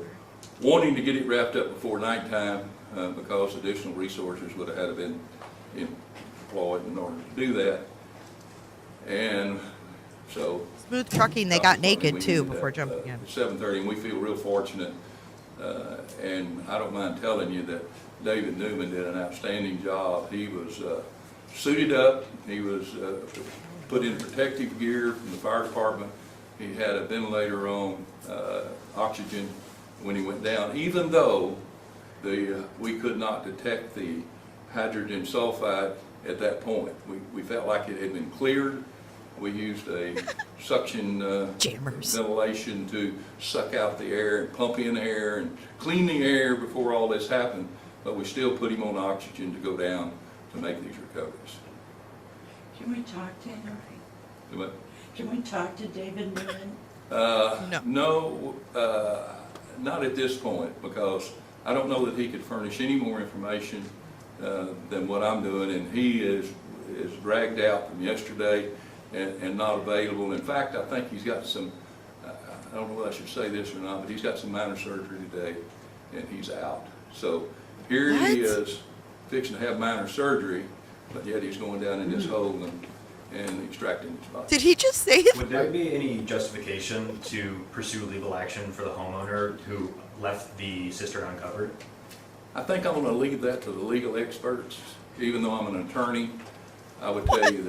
wanting to get it wrapped up before nighttime because additional resources would have had to been employed in order to do that, and so.
Smooth trucking, they got naked too before jumping in.
7:30, and we feel real fortunate, and I don't mind telling you that David Newman did an outstanding job. He was suited up, he was put in protective gear from the fire department, he had a ventilator on, oxygen when he went down, even though we could not detect the hydrogen sulfide at that point. We felt like it had been cleared. We used a suction ventilation to suck out the air and pump in air and clean the air before all this happened, but we still put him on oxygen to go down to make these recoveries.
Can we talk to him?
What?
Can we talk to David Newman?
No, not at this point, because I don't know that he could furnish any more information than what I'm doing, and he is dragged out from yesterday and not available. In fact, I think he's got some, I don't know whether I should say this or not, but he's got some minor surgery today, and he's out. So here he is, fixing to have minor surgery, but yet he's going down in this hole and extracting his body.
Did he just say that?
Would there be any justification to pursue legal action for the homeowner who left the cistern uncovered?
I think I'm going to leave that to the legal experts. Even though I'm an attorney, I would tell you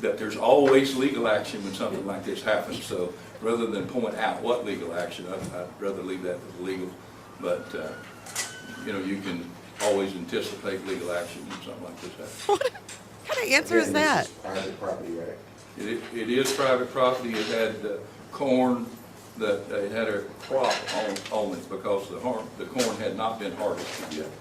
that there's always legal action when something like this happens. So rather than point out what legal action, I'd rather leave that to the legal. But you know, you can always anticipate legal action when something like this happens.
What kind of answer is that?
This is private property, right?
It is private property. It had corn that it had a crop on it because the corn had not been harvested yet.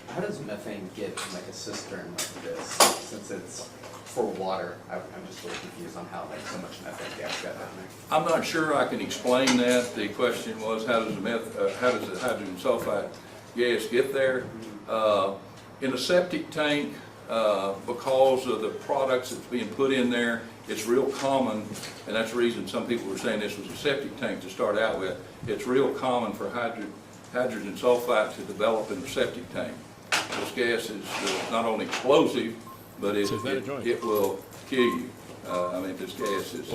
How does methane get in like a cistern like this, since it's for water. I'm just a little confused on how like so much methane gas got down there.
I'm not sure I can explain that. The question was, how does the hydrogen sulfide gas get there? In a septic tank, because of the products that's being put in there, it's real common, and that's the reason some people were saying this was a septic tank to start out with. It's real common for hydrogen sulfide to develop in the septic tank. This gas is not only explosive, but it will kill you. I mean, this gas is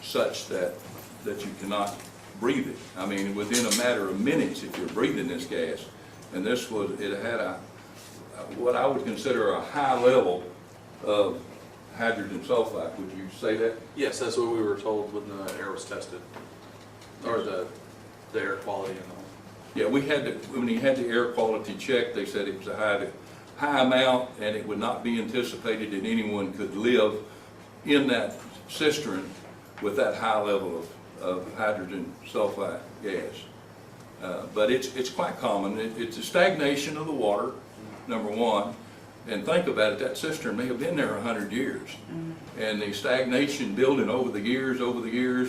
such that you cannot breathe it. I mean, within a matter of minutes, if you're breathing this gas, and it had what I would consider a high level of hydrogen sulfide. Would you say that?
Yes, that's what we were told when the air was tested, or the air quality in the home.
Yeah, when he had the air quality check, they said it was a high amount, and it would not be anticipated that anyone could live in that cistern with that high level of hydrogen sulfide gas. But it's quite common. It's a stagnation of the water, number one. And think about it, that cistern may have been there 100 years. And the stagnation building over the years,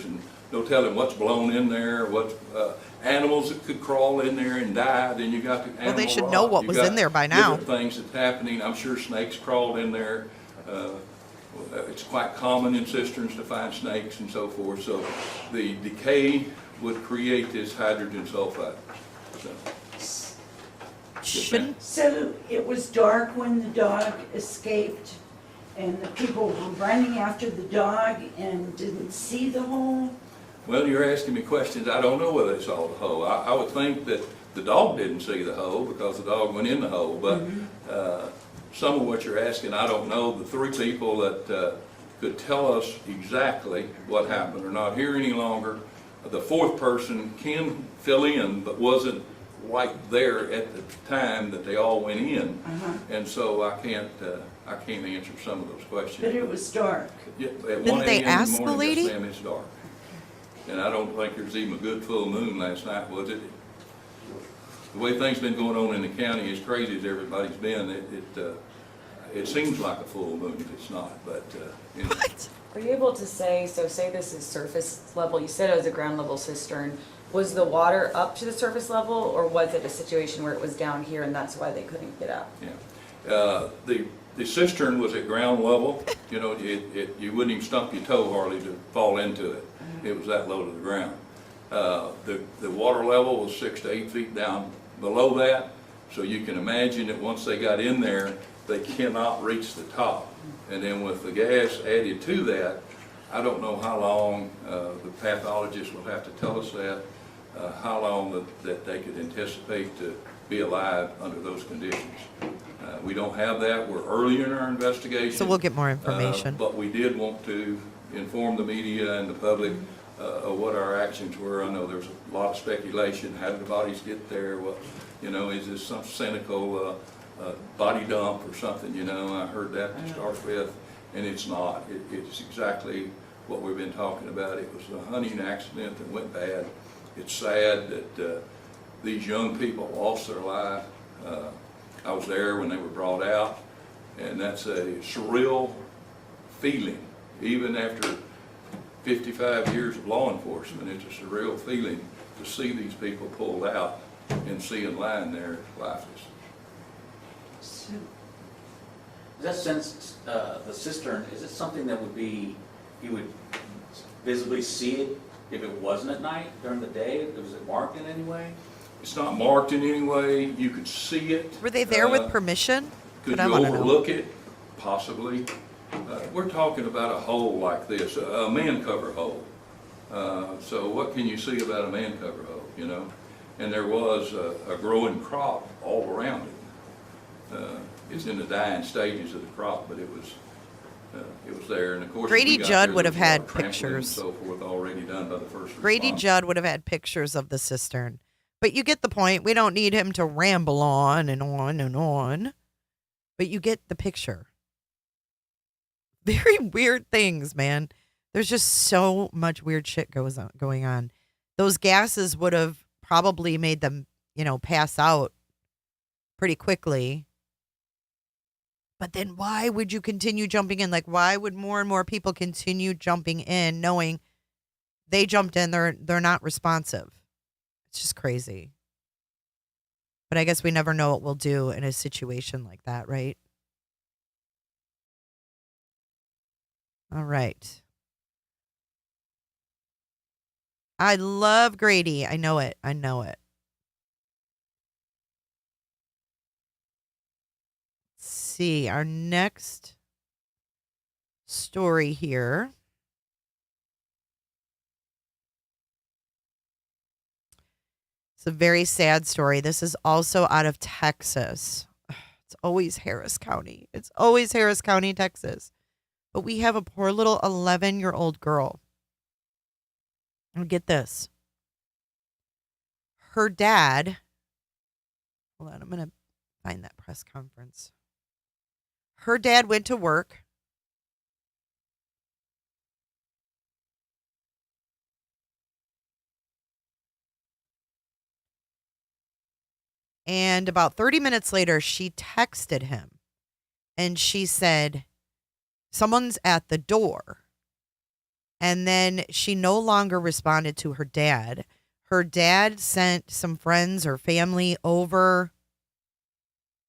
and no telling what's blown in there, what animals that could crawl in there and die. Then you got the animal
Well, they should
rot.
know what
You
was
got
in there by now.
Different things that's happening. I'm sure snakes crawled in there. It's quite common in cisterns to find snakes and so forth. So the decay would create this hydrogen sulfide.
So it was dark when the dog escaped, and the people were running after the dog and didn't see the hole?
Well, you're asking me questions. I don't know whether they saw the hole. I would think that the dog didn't see the hole because the dog went in the hole. But some of what you're asking, I don't know. The three people that could tell us exactly what happened are not here any longer. The fourth person can fill in, but wasn't right there at the time that they all went in. And so I can't answer some of those questions.
But it was dark.
Yeah, at
Didn't
1
they
a.m. in
ask
the
the
morning,
lady?
yes, ma'am, it's dark. And I don't think there's even a good full moon last night, was it? The way things been going on in the county, as crazy as everybody's been, it seems like a full moon. It's not, but anyway.
Are you able to say this is surface level, you said it was a ground level cistern, was the water up to the surface level, or was it a situation where it was down here and that's why they couldn't get up?
Yeah. The cistern was at ground level. You know, you wouldn't even stump your toe hardly to fall into it. It was that low to the ground. The water level was 6 to 8 feet down below that, so you can imagine that once they got in there, they cannot reach the top. And then with the gas added to that, I don't know how long, the pathologist will have to tell us that, how long that they could anticipate to be alive under those conditions. We don't have that. We're early in our investigation.
So we'll get more information.
But we did want to inform the media and the public of what our actions were. I know there's a lot of speculation. How did the bodies get there? What, is this some cynical body dump or something? I heard that to start with, and it's not. It's exactly what we've been talking about. It was a hunting accident that went bad. It's sad that these young people lost their life. I was there when they were brought out, and that's a surreal feeling. Even after 55 years of law enforcement, it's a surreal feeling to see these people pulled out and seeing lying there lifeless.
Is that sense, the cistern, is it something that would be, you would visibly see it if it wasn't at night, during the day? Was it marked in any way?
It's not marked in any way. You could see it.
Were they there with permission?
Could
But I
you
wanna know.
overlook it? Possibly. We're talking about a hole like this, a man cover hole. So what can you see about a man cover hole, And there was a growing crop all around it. It's in the dying stages of the crop, but it was there. And of course,
Grady
when we got
Judd
there,
would
there
have
was a lot
had
of trampling
pictures.
and so forth already done by the first
Grady
responders.
Judd would have had pictures of the cistern. But you get the point. We don't need him to ramble on and on and on. But you get the picture. Very weird things, man. There's just so much weird shit going on. Those gases would have probably made them, pass out pretty quickly. But then why would you continue jumping in? Like, why would more and more people continue jumping in knowing they jumped in, they're not responsive? It's just crazy. But I guess we never know what we'll do in a situation like that, right? All right. I love Grady. I know it. I know it. Let's see. Our next story here. It's a very sad story. This is also out of Texas. It's always Harris County. It's always Harris County, Texas. But we have a poor little 11-year-old girl. And get this. Her dad, hold on, I'm going to find that press conference. Her dad went to work. And about 30 minutes later, she texted him. And she said, someone's at the door. And then she no longer responded to her dad. Her dad sent some friends or family over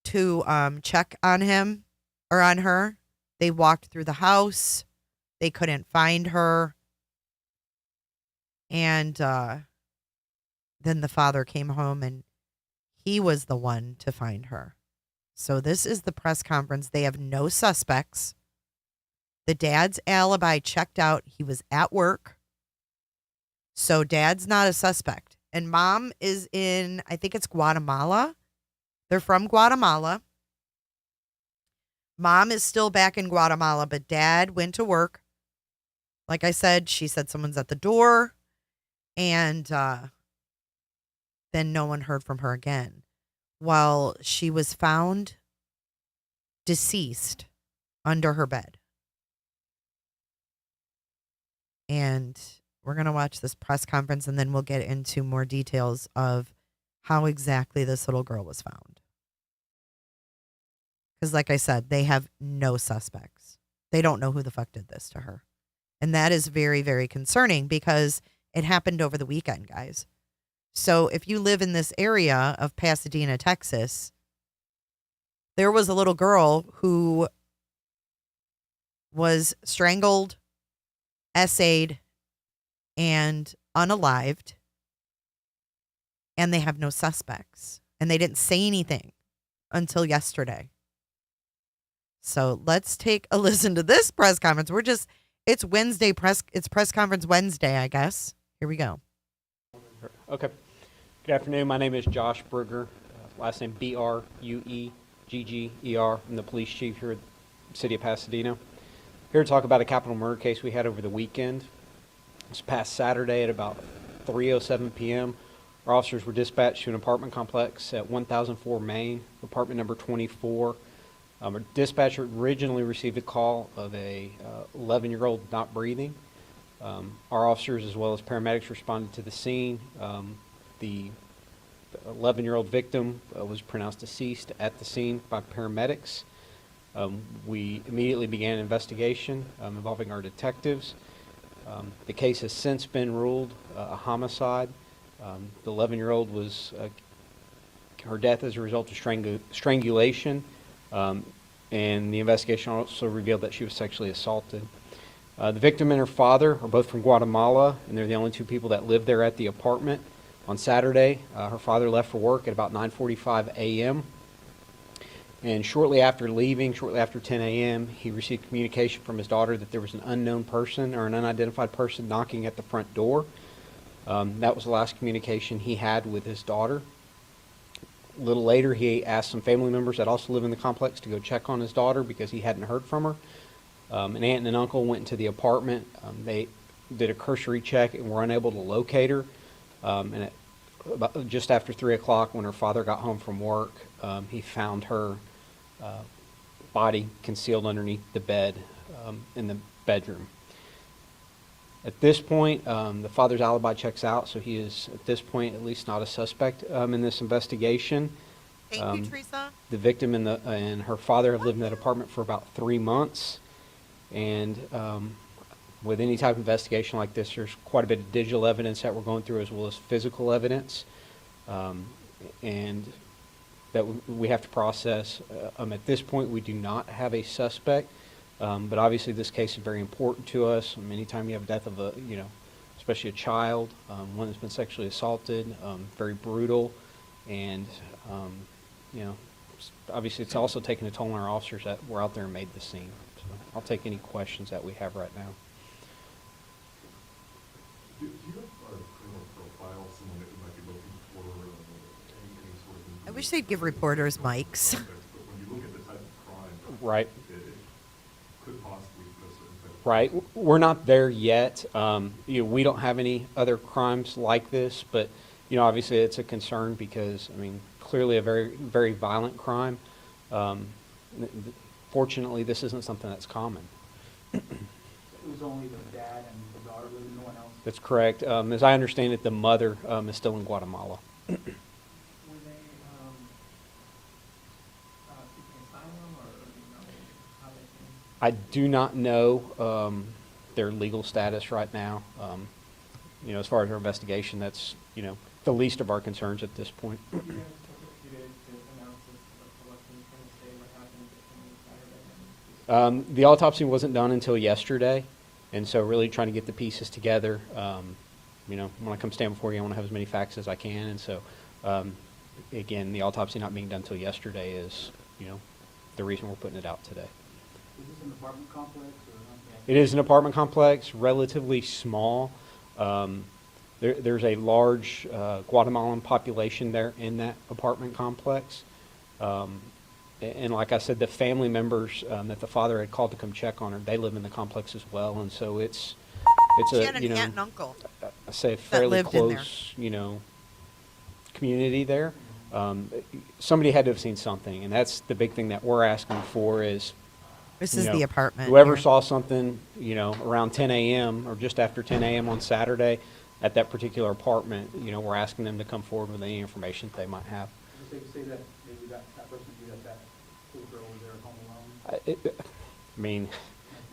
to check on him or on her. They walked through the house. They couldn't find her. And then the father came home and he was the one to find her. So this is the press conference. They have no suspects. The dad's alibi checked out. He was at work. So dad's not a suspect. And mom is in, I think it's Guatemala. They're from Guatemala. Mom is still back in Guatemala, but dad went to work. Like I said, she said someone's at the door. And then no one heard from her again. Well, she was found deceased under her bed. And we're going to watch this press conference and then we'll get into more details of how exactly this little girl was found. Because like I said, they have no suspects. They don't know who the fuck did this to her. And that is very, very concerning because it happened over the weekend, guys. So if you live in this area of Pasadena, Texas, there was a little girl who was strangled, essayed, and unalived, and they have no suspects. And they didn't say anything until yesterday. So let's take a listen to this press conference. It's Wednesday it's press conference Wednesday, I guess. Here we go.
Okay. Good afternoon. My name is Josh Brugger. Last name Bruegger. I'm the police chief here at the city of Pasadena. Here to talk about a capital murder case we had over the weekend. This past Saturday at about 3:07 p.m., our officers were dispatched to an apartment complex at 1004 Main, apartment number 24. Our dispatcher originally received a call of a 11-year-old not breathing. Our officers as well as paramedics responded to the scene. The 11-year-old victim was pronounced deceased at the scene by paramedics. We immediately began an investigation involving our detectives. The case has since been ruled a homicide. The 11-year-old was her death as a result of strangulation, and the investigation also revealed that she was sexually assaulted. The victim and her father are both from Guatemala, and they're the only two people that live there at the apartment. On Saturday, her father left for work at about 9:45 a.m., and shortly after leaving, shortly after 10 a.m., he received communication from his daughter that there was an unknown person or an unidentified person knocking at the front door. That was the last communication he had with his daughter. A little later, he asked some family members that also live in the complex to go check on his daughter because he hadn't heard from her. An aunt and an uncle went into the apartment. They did a cursory check and were unable to locate her. And about just after 3 o'clock, when her father got home from work, he found her body concealed underneath the bed in the bedroom. At this point, the father's alibi checks out, so he is, at this point, at least not a suspect in this investigation.
Thank you, Teresa.
the victim and her father have lived in that apartment for about 3 months. And with any type of investigation like this, there's quite a bit of digital evidence that we're going through as well as physical evidence. And that we have to process. At this point, we do not have a suspect, but obviously this case is very important to us. Anytime you have a death of a, especially a child, one that's been sexually assaulted, very brutal, and obviously it's also taken a toll on our officers that were out there and made the scene. So I'll take any questions that we have right now.
Do you have a criminal profile, someone that you might be looking for, any sort of...
I wish they'd give reporters mics.
But when you look at the type of crime,
right,
it could possibly go certain.
Right, we're not there yet. We don't have any other crimes like this, but obviously it's a concern because clearly a very, very violent crime. Fortunately, this isn't something that's common.
It was only the dad and the daughter living, no one else?
That's correct. As I understand it, the mother is still in Guatemala.
Were they seeking asylum, or do you know how they came?
I do not know their legal status right now. As far as our investigation, that's the least of our concerns at this point. The autopsy wasn't done until yesterday, and so really trying to get the pieces together. When I come stand before you, I want to have as many facts as I can, and so again, the autopsy not being done until yesterday is the reason we're putting it out today.
Is this an apartment complex or not?
It is an apartment complex, relatively small. There's a large Guatemalan population there in that apartment complex. And like I said, the family members that the father had called to come check on her, they live in the complex as well. And so it's
she
a,
had an aunt and uncle.
I say a fairly close,
in
community there. Somebody had to have seen something, and that's the big thing that we're asking for is,
this is the apartment.
Whoever
here.
saw something, around 10 a.m. or just after 10 a.m. on Saturday at that particular apartment, we're asking them to come forward with any information that they might have.
Is it safe to say that maybe that person knew that little girl was there at home alone?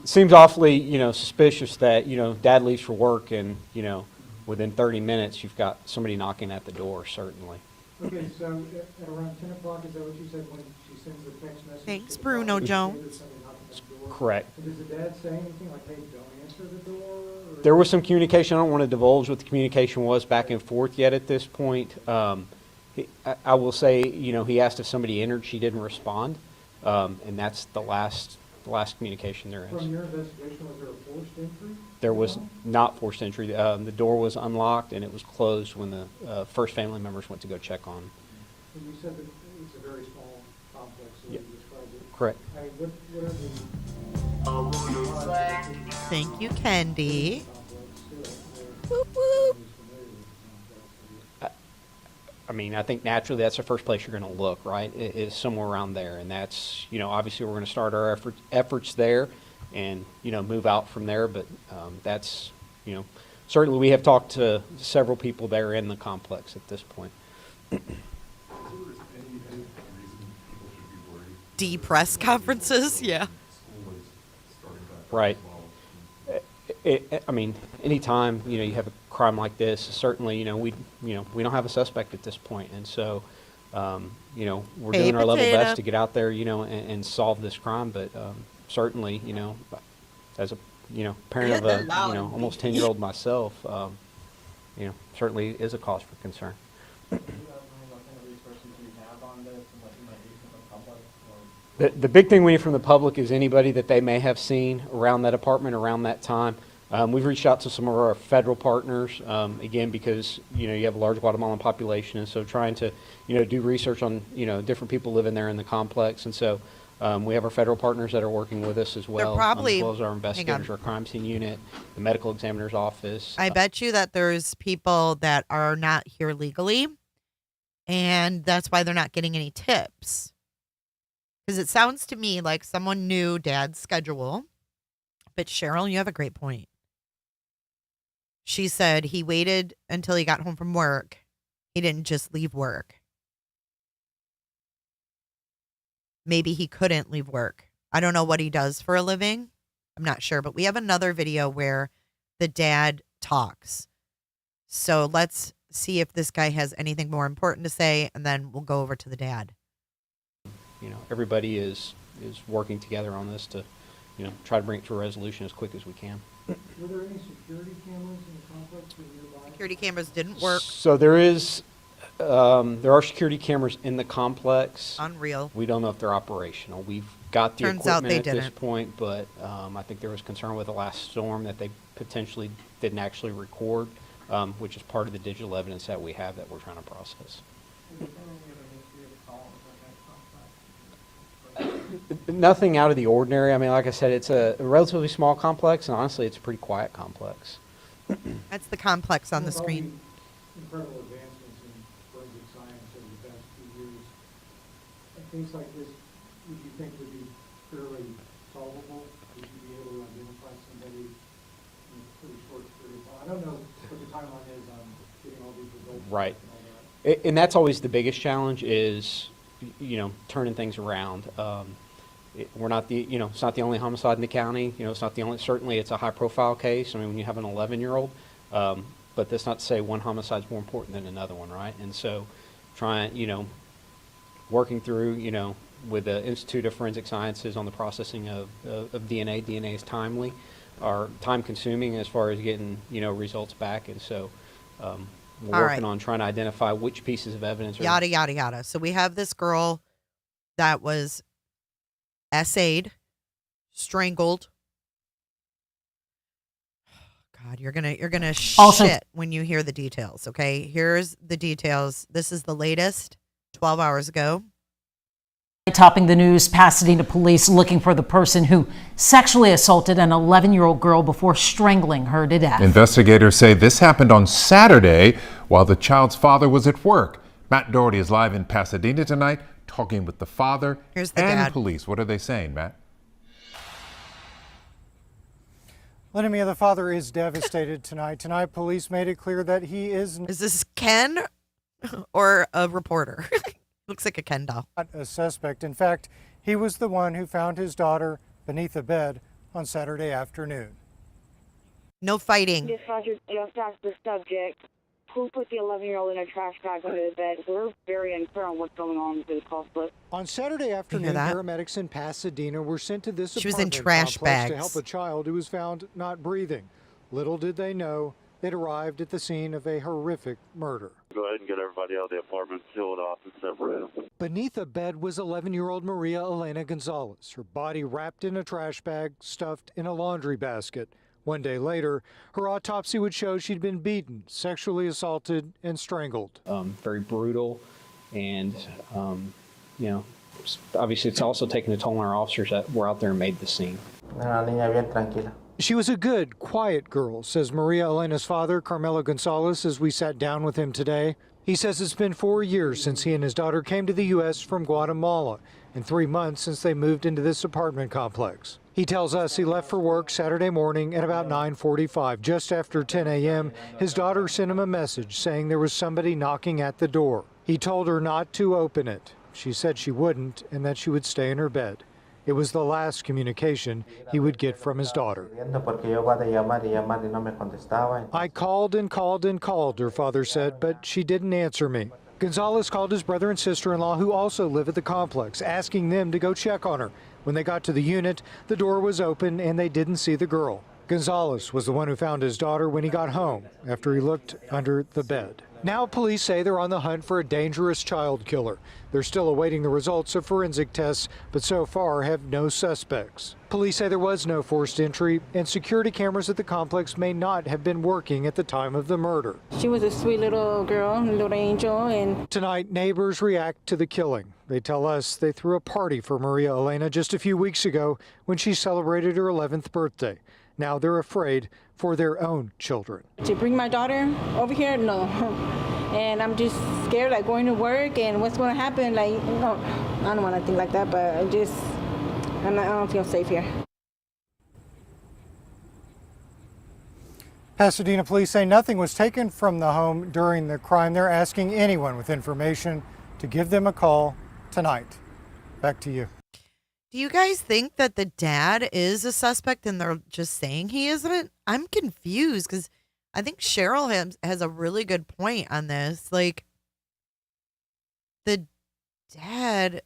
It seems awfully, suspicious that, dad leaves for work and, within 30 minutes you've got somebody knocking at the door, certainly.
Okay, so at around 10 o'clock, is that what you said when she sends the text message?
Thanks, Bruno Jones.
Correct.
And does the dad say anything like, hey, don't answer the door? Or?
There was some communication. I don't want to divulge what the communication was back and forth yet at this point. I will say, he asked if somebody entered. She didn't respond. And that's the last communication there is.
From your investigation, was there a forced entry?
There was not forced entry. The door was unlocked and it was closed when the first family members went to go check on.
And you said that it's a very small complex, so
Yep.
you described it.
Correct.
I mean, what are the...
Thank you, Candy.
Whoop, whoop.
I think naturally that's the first place you're going to look, right, is somewhere around there. And that's, obviously we're going to start our efforts there and, move out from there. But that's, certainly we have talked to several people there in the complex at this point.
D press conferences, yeah.
Right. Anytime, you have a crime like this, certainly, we don't have a suspect at this point. And so, we're doing our level best to get out there, and solve this crime. But certainly, as a, parent of a, almost 10-year-old myself, certainly is a cause for concern. The big thing we need from the public is anybody that they may have seen around that apartment around that time. We've reached out to some of our federal partners, again, because, you have a large Guatemalan population, and so trying to, do research on, different people living there in the complex. And so we have our federal partners that are working with us as well, as well as our investigators, our crime scene unit, the medical examiner's office.
I bet you that there's people that are not here legally, and that's why they're not getting any tips. Because it sounds to me like someone knew Dad's schedule. But Cheryl, you have a great point. She said he waited until he got home from work. He didn't just leave work. maybe he couldn't leave work. I don't know what he does for a living. I'm not sure, but we have another video where the dad talks. So let's see if this guy has anything more important to say, and then we'll go over to the dad.
You know, everybody is working together on this to, you know, try to bring it to a resolution as quick as we can.
Were there any security cameras in the complex nearby?
Security cameras didn't work.
So there are security cameras in the complex.
Unreal.
We don't know if they're operational. We've got the
Turns out
equipment
they
at this
didn't.
point, but I think there was concern with the last storm that they potentially didn't actually record, which is part of the digital evidence that we have that we're trying to process. Nothing out of the ordinary. I mean, like I said, it's a relatively small complex, and honestly, it's a pretty quiet complex.
That's the complex on the screen.
Incredible advancements in forensic science over the past few years. And things like this, would you think would be fairly solvable? Would you be able to identify somebody in a pretty short period of time? I don't know what the timeline is on getting all these results.
Right.
And all that.
And that's always the biggest challenge is, you know, turning things around. We're not it's not the only homicide in the county. You know, it's not the only, certainly it's a high profile case. I mean, when you have an 11-year-old, but that's not to say one homicide is more important than another one, right? And so working through, with the Institute of Forensic Sciences on the processing of DNA. DNA is time consuming as far as getting, results back. And so we're working on trying to identify which pieces of evidence are.
Yada, yada, yada. So we have this girl that was essayed, strangled. God, you're gonna shit when you hear the details. Okay, here's the details. This is the latest, 12 hours ago.
Topping the news, Pasadena police looking for the person who sexually assaulted an 11-year-old girl before strangling her to death.
Investigators say this happened on Saturday while the child's father was at work. Matt Doherty is live in Pasadena tonight, talking with the father and
dad.
Police. What are they saying, Matt?
Lenny, the father is devastated tonight. Tonight, police made it clear that he is...
Is this Ken or a reporter? Looks like a Ken doll.
Not a suspect. In fact, he was the one who found his daughter beneath a bed on Saturday afternoon.
No fighting.
Dispatcher just asked the subject who put the 11-year-old in a trash bag under the bed. We're very unclear on what's going on with the call split.
On Saturday afternoon, paramedics in Pasadena were sent to this
She was in
apartment
trash
complex
bags
to help a child who was found not breathing. Little did they know they'd arrived at the scene of a horrific murder.
Go ahead and get everybody out of the apartment, seal it off, and separate them.
Beneath a bed was 11-year-old Maria Elena Gonzalez, her body wrapped in a trash bag, stuffed in a laundry basket. One day later, her autopsy would show she'd been beaten, sexually assaulted, and strangled.
Very brutal, and obviously it's also taken a toll on our officers that were out there and made the scene.
She was a good, quiet girl, says Maria Elena's father, Carmelo Gonzalez, as we sat down with him today. He says it's been 4 years since he and his daughter came to the U.S. from Guatemala, and 3 months since they moved into this apartment complex. He tells us he left for work Saturday morning at about 9:45. Just after 10 a.m., his daughter sent him a message saying there was somebody knocking at the door. He told her not to open it. She said she wouldn't and that she would stay in her bed. It was the last communication he would get from his daughter. I called and called and called, her father said, but she didn't answer me. Gonzalez called his brother and sister-in-law, who also live at the complex, asking them to go check on her. When they got to the unit, the door was open and they didn't see the girl. Gonzalez was the one who found his daughter when he got home, after he looked under the bed. Now police say they're on the hunt for a dangerous child killer. They're still awaiting the results of forensic tests, but so far have no suspects. Police say there was no forced entry, and security cameras at the complex may not have been working at the time of the murder.
She was a sweet little girl, little angel, and...
Tonight, neighbors react to the killing. They tell us they threw a party for Maria Elena just a few weeks ago when she celebrated her 11th birthday. Now they're afraid for their own children.
To bring my daughter over here, no. And I'm just scared, like going to work and what's going to happen. Like, no, I don't want to think like that, but I don't feel safe here.
Pasadena police say nothing was taken from the home during the crime. They're asking anyone with information to give them a call tonight. Back to you.
Do you guys think that the dad is a suspect and they're just saying he isn't? I'm confused because I think Cheryl has a really good point on this. Like, the dad.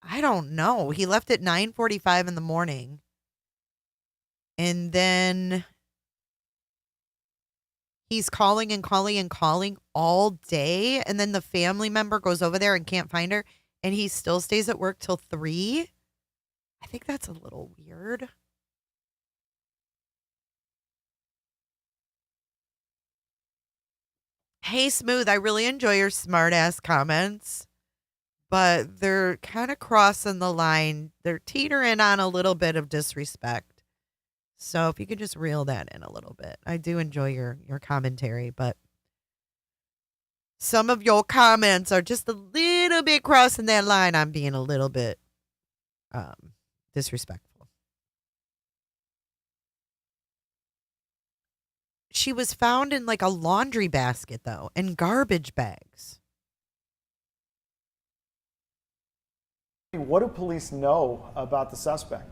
I don't know. He left at 9:45 in the morning. And then he's calling and calling and calling all day. And then the family member goes over there and can't find her. And he still stays at work till 3. I think that's a little weird. Hey, Smooth, I really enjoy your smart ass comments, but they're kind of crossing the line. They're teetering on a little bit of disrespect. So if you could just reel that in a little bit. I do enjoy your commentary, but some of your comments are just a little bit crossing that line. I'm being a little bit disrespectful. She was found in like a laundry basket, though, and garbage bags.
What do police know about the suspect?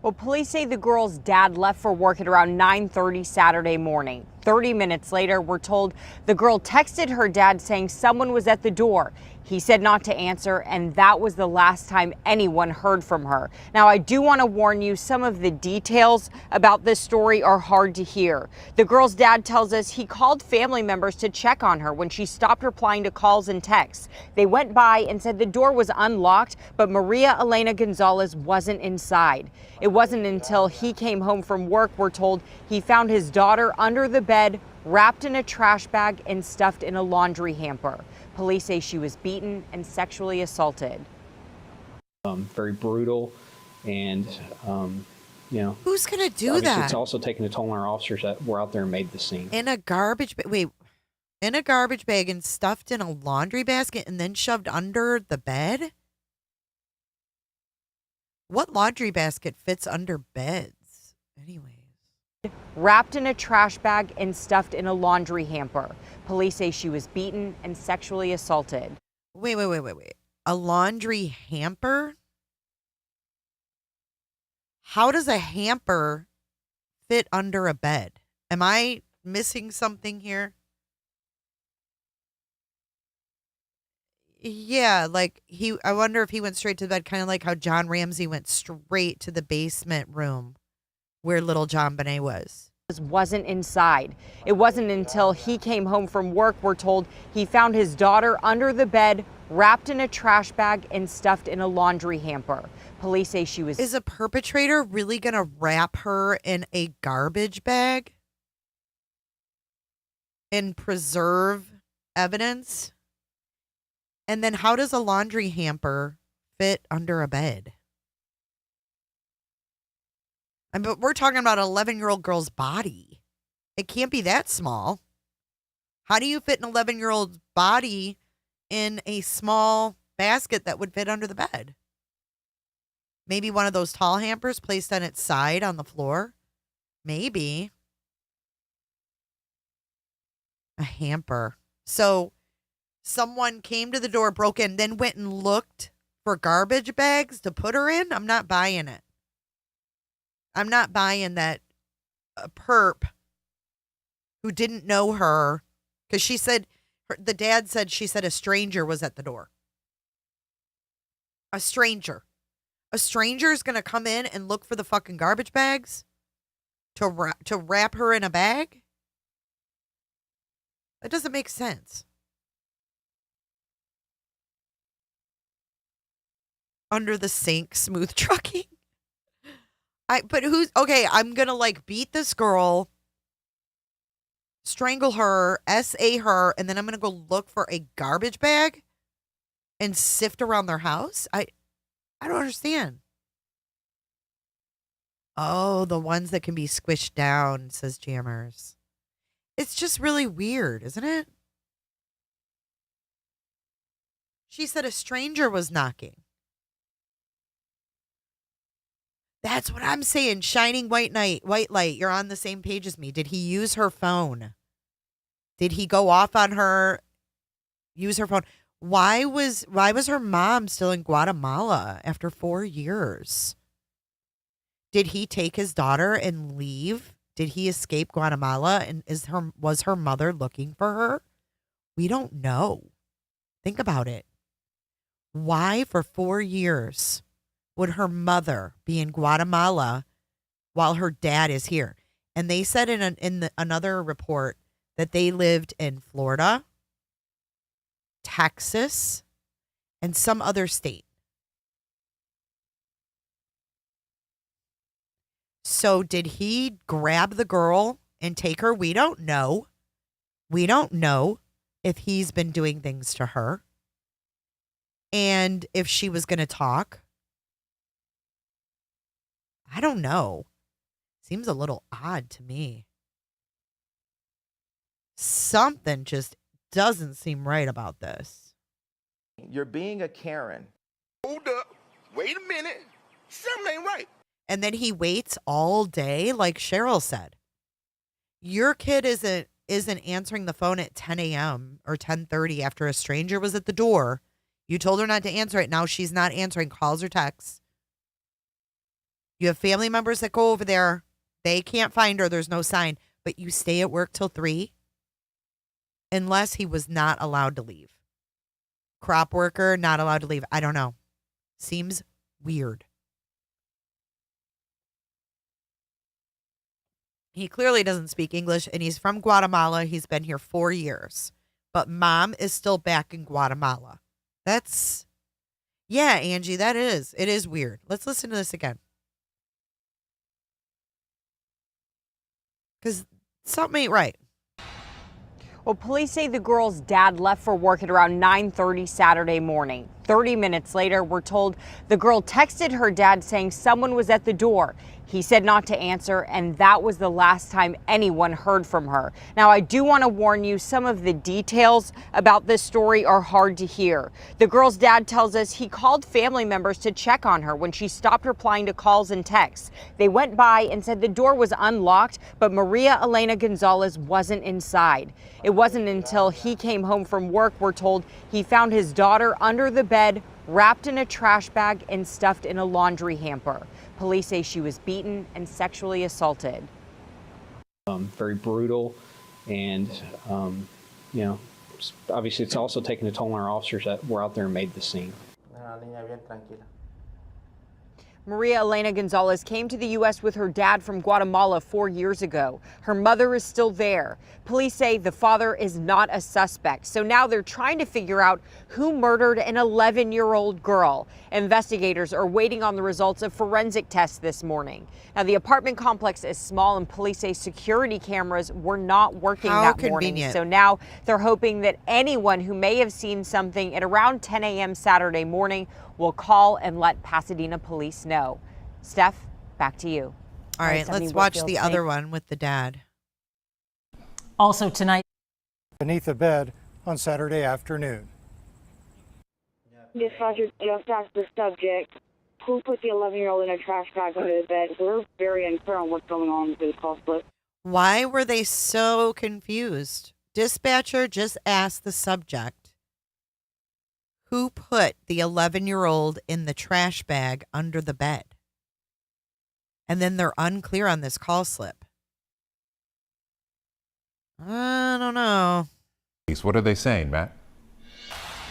Well, police say the girl's dad left for work at around 9:30 Saturday morning. 30 minutes later, we're told the girl texted her dad saying someone was at the door. He said not to answer, and that was the last time anyone heard from her. Now, I do want to warn you, some of the details about this story are hard to hear. The girl's dad tells us he called family members to check on her when she stopped replying to calls and texts. They went by and said the door was unlocked, but Maria Elena Gonzalez wasn't inside. It wasn't until he came home from work, we're told, he found his daughter under the bed, wrapped in a trash bag and stuffed in a laundry hamper. Police say she was beaten and sexually assaulted.
Very brutal, and
who's gonna do
obviously
that?
It's also taking a toll on our officers that were out there and made the scene.
In a garbage bag. In a garbage bag and stuffed in a laundry basket and then shoved under the bed? What laundry basket fits under beds? Anyways.
Wrapped in a trash bag and stuffed in a laundry hamper. Police say she was beaten and sexually assaulted.
Wait. A laundry hamper? How does a hamper fit under a bed? Am I missing something here? Yeah, like I wonder if he went straight to bed, kind of like how John Ramsey went straight to the basement room where little John Bonet was.
Wasn't inside. It wasn't until he came home from work, we're told, he found his daughter under the bed, wrapped in a trash bag and stuffed in a laundry hamper. Police say she was...
Is a perpetrator really going to wrap her in a garbage bag and preserve evidence? And then how does a laundry hamper fit under a bed? But we're talking about an 11-year-old girl's body. It can't be that small. How do you fit an 11-year-old's body in a small basket that would fit under the bed? Maybe one of those tall hampers placed on its side on the floor? Maybe. A hamper. So someone came to the door, broke in, then went and looked for garbage bags to put her in? I'm not buying it. I'm not buying that a perp who didn't know her, because she said, the dad said, she said a stranger was at the door. A stranger. A stranger is going to come in and look for the fucking garbage bags to wrap her in a bag? That doesn't make sense. Under the sink, smooth trucking. But who's okay? I'm gonna like beat this girl, strangle her, SA her, and then I'm gonna go look for a garbage bag and sift around their house. I don't understand. Oh, the ones that can be squished down, says Jammers. It's just really weird, isn't it? She said a stranger was knocking. That's what I'm saying. Shining white light. You're on the same page as me. Did he use her phone? Did he go off on her? Use her phone? Why was her mom still in Guatemala after 4 years? Did he take his daughter and leave? Did he escape Guatemala? And was her mother looking for her? We don't know. Think about it. Why for 4 years would her mother be in Guatemala while her dad is here? And they said in another report that they lived in Florida, Texas, and some other state. So did he grab the girl and take her? We don't know. We don't know if he's been doing things to her and if she was going to talk. I don't know. Seems a little odd to me. Something just doesn't seem right about this.
You're being a Karen. Hold up. Wait a minute. Something ain't right.
And then he waits all day, like Cheryl said. Your kid isn't answering the phone at 10 a.m. or 10:30 after a stranger was at the door. You told her not to answer it. Now she's not answering calls or texts. You have family members that go over there. They can't find her. There's no sign. But you stay at work till 3? Unless he was not allowed to leave. Crop worker, not allowed to leave. I don't know. Seems weird. He clearly doesn't speak English, and he's from Guatemala. He's been here 4 years. But mom is still back in Guatemala. Yeah, Angie, it is weird. Let's listen to this again. Because something ain't right.
Well, police say the girl's dad left for work at around 9:30 Saturday morning. 30 minutes later, we're told the girl texted her dad saying someone was at the door. He said not to answer, and that was the last time anyone heard from her. Now, I do want to warn you, some of the details about this story are hard to hear. The girl's dad tells us he called family members to check on her when she stopped replying to calls and texts. They went by and said the door was unlocked, but Maria Elena Gonzalez wasn't inside. It wasn't until he came home from work, we're told, he found his daughter under the bed, wrapped in a trash bag and stuffed in a laundry hamper. Police say she was beaten and sexually assaulted.
Very brutal, and obviously it's also taken a toll on our officers that were out there and made the scene.
Maria Elena Gonzalez came to the U.S. with her dad from Guatemala 4 years ago. Her mother is still there. Police say the father is not a suspect. So now they're trying to figure out who murdered an 11-year-old girl. Investigators are waiting on the results of forensic tests this morning. Now, the apartment complex is small, and police say security cameras were not working that morning. So now they're hoping that anyone who may have seen something at around 10 a.m. Saturday morning will call and let Pasadena police know. Steph, back to you.
All right, let's watch the other one with the dad.
Also tonight,
beneath a bed on Saturday afternoon.
Dispatcher just asked the subject who put the 11-year-old in a trash bag under the bed. We're very unclear on what's going on with this call split.
Why were they so confused? Dispatcher just asked the subject who put the 11-year-old in the trash bag under the bed. And then they're unclear on this call slip. I don't know.
What are they saying, Matt?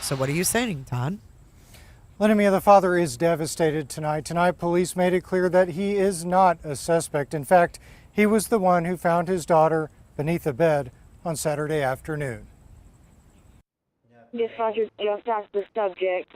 So what are you saying, Todd?
Lenimia, the father is devastated tonight. Tonight, police made it clear that he is not a suspect. In fact, he was the one who found his daughter beneath a bed on Saturday afternoon.
Dispatcher just asked the subject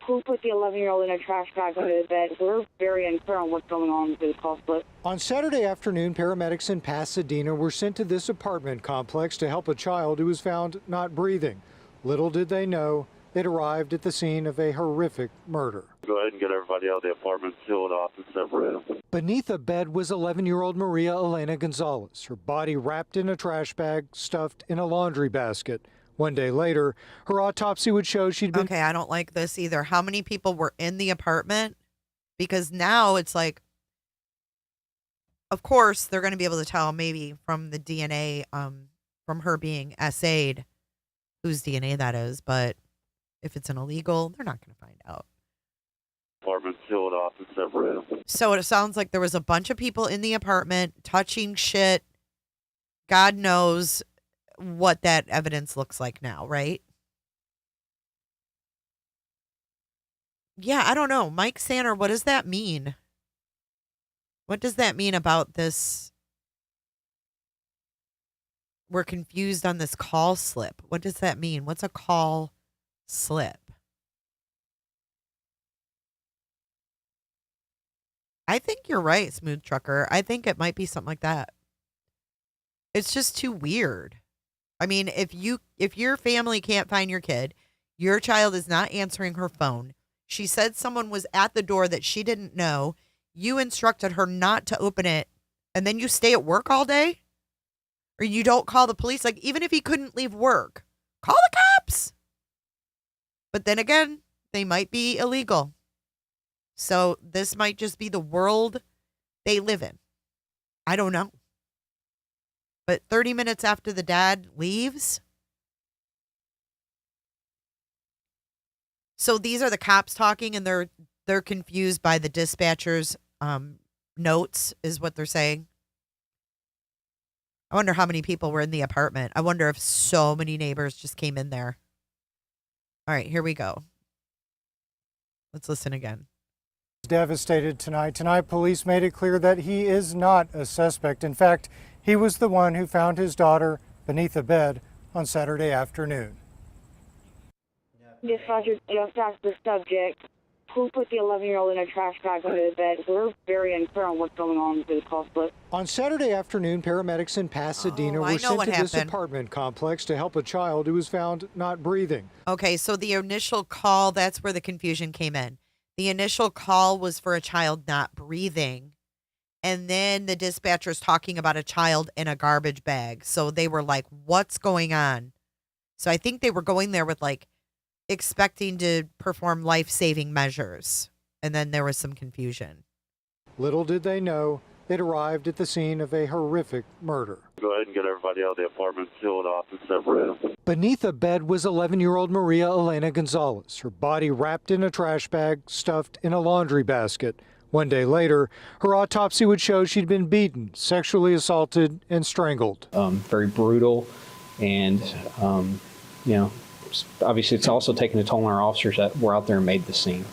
who put the 11-year-old in a trash bag under the bed. We're very unclear on what's going on with this call split.
On Saturday afternoon, paramedics in Pasadena were sent to this apartment complex to help a child who was found not breathing. Little did they know, they'd arrived at the scene of a horrific murder.
Go ahead and get everybody out of the apartment, seal it off, and separate them.
Beneath a bed was 11-year-old Maria Elena Gonzalez, her body wrapped in a trash bag, stuffed in a laundry basket. One day later, her autopsy would show she'd been...
Okay, I don't like this either. How many people were in the apartment? Because now it's like, Of course, they're going to be able to tell maybe from the DNA, from her being SA'd, whose DNA that is. But if it's an illegal, they're not going to find out.
Apartment sealed off except for him.
So it sounds like there was a bunch of people in the apartment touching shit. God knows what that evidence looks like now, right? Yeah, I don't know. Mike Sanner, what does that mean? What does that mean about this? We're confused on this call slip. What does that mean? What's a call slip? I think you're right, Smooth Trucker. I think it might be something like that. It's just too weird. I mean, if your family can't find your kid, your child is not answering her phone. She said someone was at the door that she didn't know. You instructed her not to open it, and then you stay at work all day? Or you don't call the police? Like, even if he couldn't leave work, call the cops. But then again, they might be illegal. So this might just be the world they live in. I don't know. But 30 minutes after the dad leaves. So these are the cops talking, and they're confused by the dispatcher's notes, is what they're saying. I wonder how many people were in the apartment. I wonder if so many neighbors just came in there. All right, here we go. Let's listen again.
Devastated tonight. Tonight, police made it clear that he is not a suspect. In fact, he was the one who found his daughter beneath a bed on Saturday afternoon.
Dispatcher just asked the subject who put the 11-year-old in a trash bag under the bed. We're very unclear on what's going on with the call split.
On Saturday afternoon, paramedics in Pasadena were sent to this apartment complex to help a child who was found not breathing.
Okay, so the initial call, that's where the confusion came in. The initial call was for a child not breathing. And then the dispatcher's talking about a child in a garbage bag. So they were like, what's going on? So I think they were going there with like expecting to perform life-saving measures. And then there was some confusion.
Little did they know they'd arrived at the scene of a horrific murder.
Go ahead and get everybody out of the apartment sealed off except for him.
Beneath a bed was 11-year-old Maria Elena Gonzalez, her body wrapped in a trash bag, stuffed in a laundry basket. One day later, her autopsy would show she'd been beaten, sexually assaulted, and strangled.
Very brutal, and, obviously it's also taken a toll on our officers that were out there and made the scene.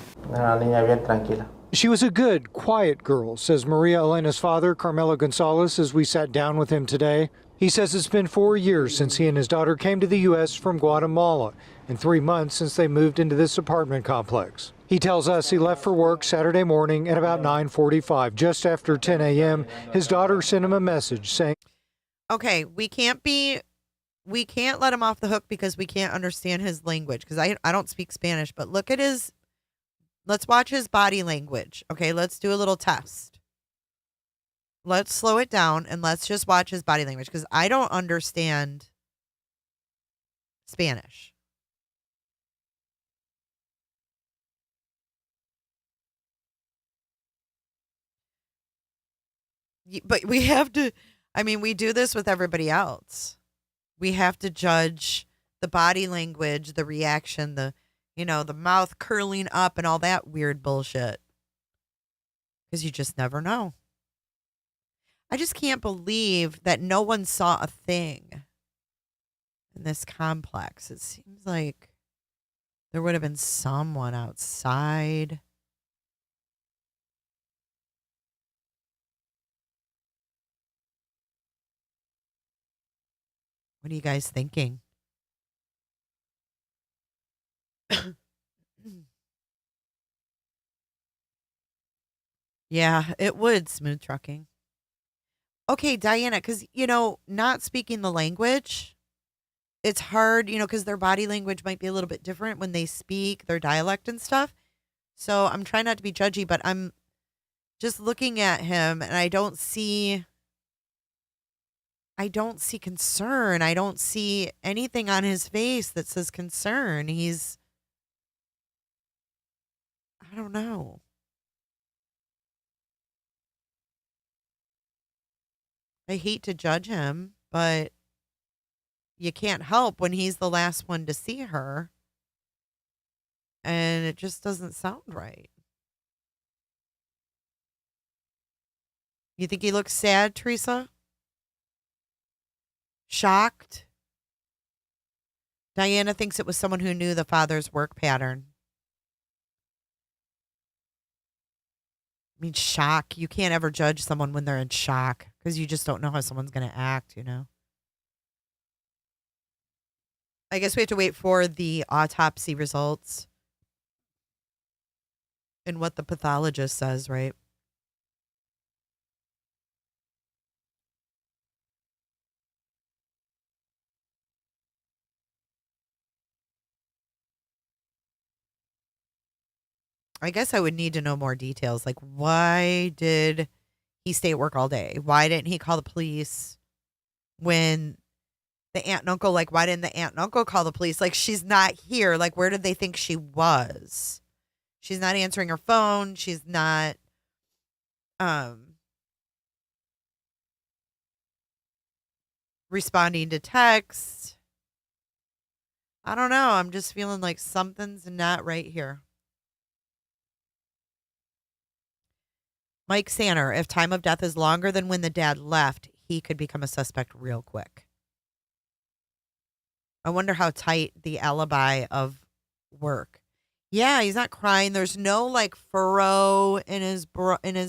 She was a good, quiet girl, says Maria Elena's father, Carmelo Gonzalez, as we sat down with him today. He says it's been 4 years since he and his daughter came to the U.S. from Guatemala, and 3 months since they moved into this apartment complex. He tells us he left for work Saturday morning at about 9:45. Just after 10 a.m., his daughter sent him a message saying,
Okay, we can't let him off the hook because we can't understand his language, because I don't speak Spanish, but let's watch his body language. Okay, let's do a little test. Let's slow it down and let's just watch his body language, because I don't understand Spanish. But we have to, we do this with everybody else. We have to judge the body language, the reaction, the mouth curling up and all that weird bullshit. Because you just never know. I just can't believe that no one saw a thing in this complex. It seems like there would have been someone outside. What are you guys thinking? Yeah, it would, Smooth Trucking. Okay, Diana, because, not speaking the language, it's hard, because their body language might be a little bit different when they speak their dialect and stuff. So I'm trying not to be judgy, but I'm just looking at him and I don't see concern. I don't see anything on his face that says concern. I don't know. I hate to judge him, but you can't help when he's the last one to see her. And it just doesn't sound right. You think he looks sad, Teresa? Shocked? Diana thinks it was someone who knew the father's work pattern. I mean, shock. You can't ever judge someone when they're in shock because you just don't know how someone's going to act, you know? I guess we have to wait for the autopsy results and what the pathologist says, right? I guess I would need to know more details. Like, why did he stay at work all day? Why didn't he call the police when the aunt and uncle, like, why didn't the aunt and uncle call the police? Like, she's not here. Like, where did they think she was? She's not answering her phone. She's not, responding to texts. I don't know. I'm just feeling like something's not right here. Mike Sanner, if time of death is longer than when the dad left, he could become a suspect real quick. I wonder how tight the alibi of work. Yeah, he's not crying. There's no like furrow in his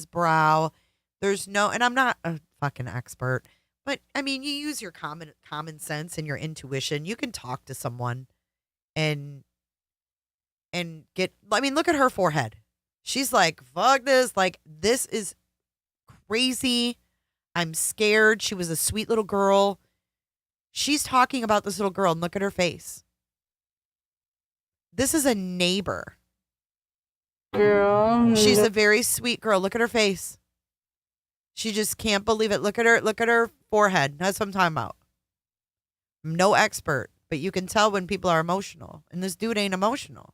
brow. There's no, and I'm not a fucking expert, but I mean, you use your common sense and your intuition. You can talk to someone and get. I mean, look at her forehead. She's like, fuck this. Like, this is crazy. I'm scared. She was a sweet little girl. She's talking about this little girl, and look at her face. This is a neighbor.
Girl.
She's a very sweet girl. Look at her face. She just can't believe it. Look at her. Look at her forehead. That's what I'm talking about. I'm no expert, but you can tell when people are emotional, and this dude ain't emotional.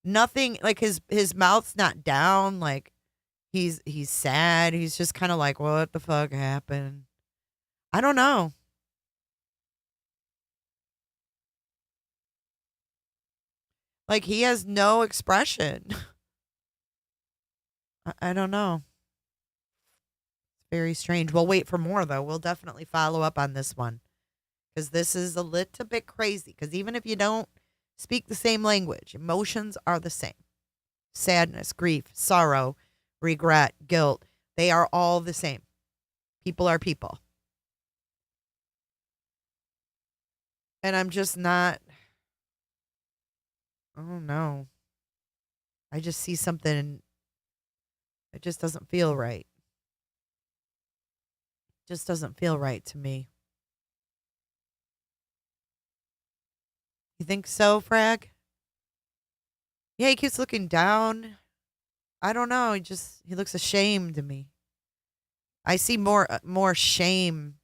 Nothing, like his mouth's not down, like he's sad. He's just kind of like, what the fuck happened? I don't know. Like, he has no expression. I don't know. It's very strange. We'll wait for more, though. We'll definitely follow up on this one because this is a little bit crazy. Because even if you don't speak the same language, emotions are the same. Sadness, grief, sorrow, regret, guilt. They are all the same. People are people. And I'm just not, oh no. I just see something. It just doesn't feel right. Just doesn't feel right to me. You think so, Frag? Yeah, he keeps looking down. I don't know. He looks ashamed to me. I see more shame.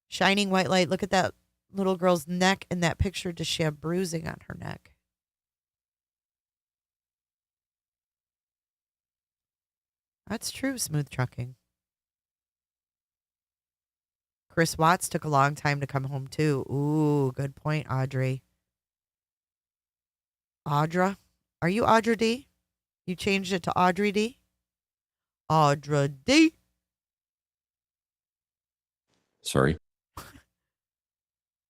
Shining white light. Look at that little girl's neck in that picture. Does she have bruising on her neck? That's true, Smooth Trucking. Chris Watts took a long time to come home, too. Ooh, good point, Audrey. Audra? Are you Audra D? You changed it to Audrey D? Audra D?
Sorry.
All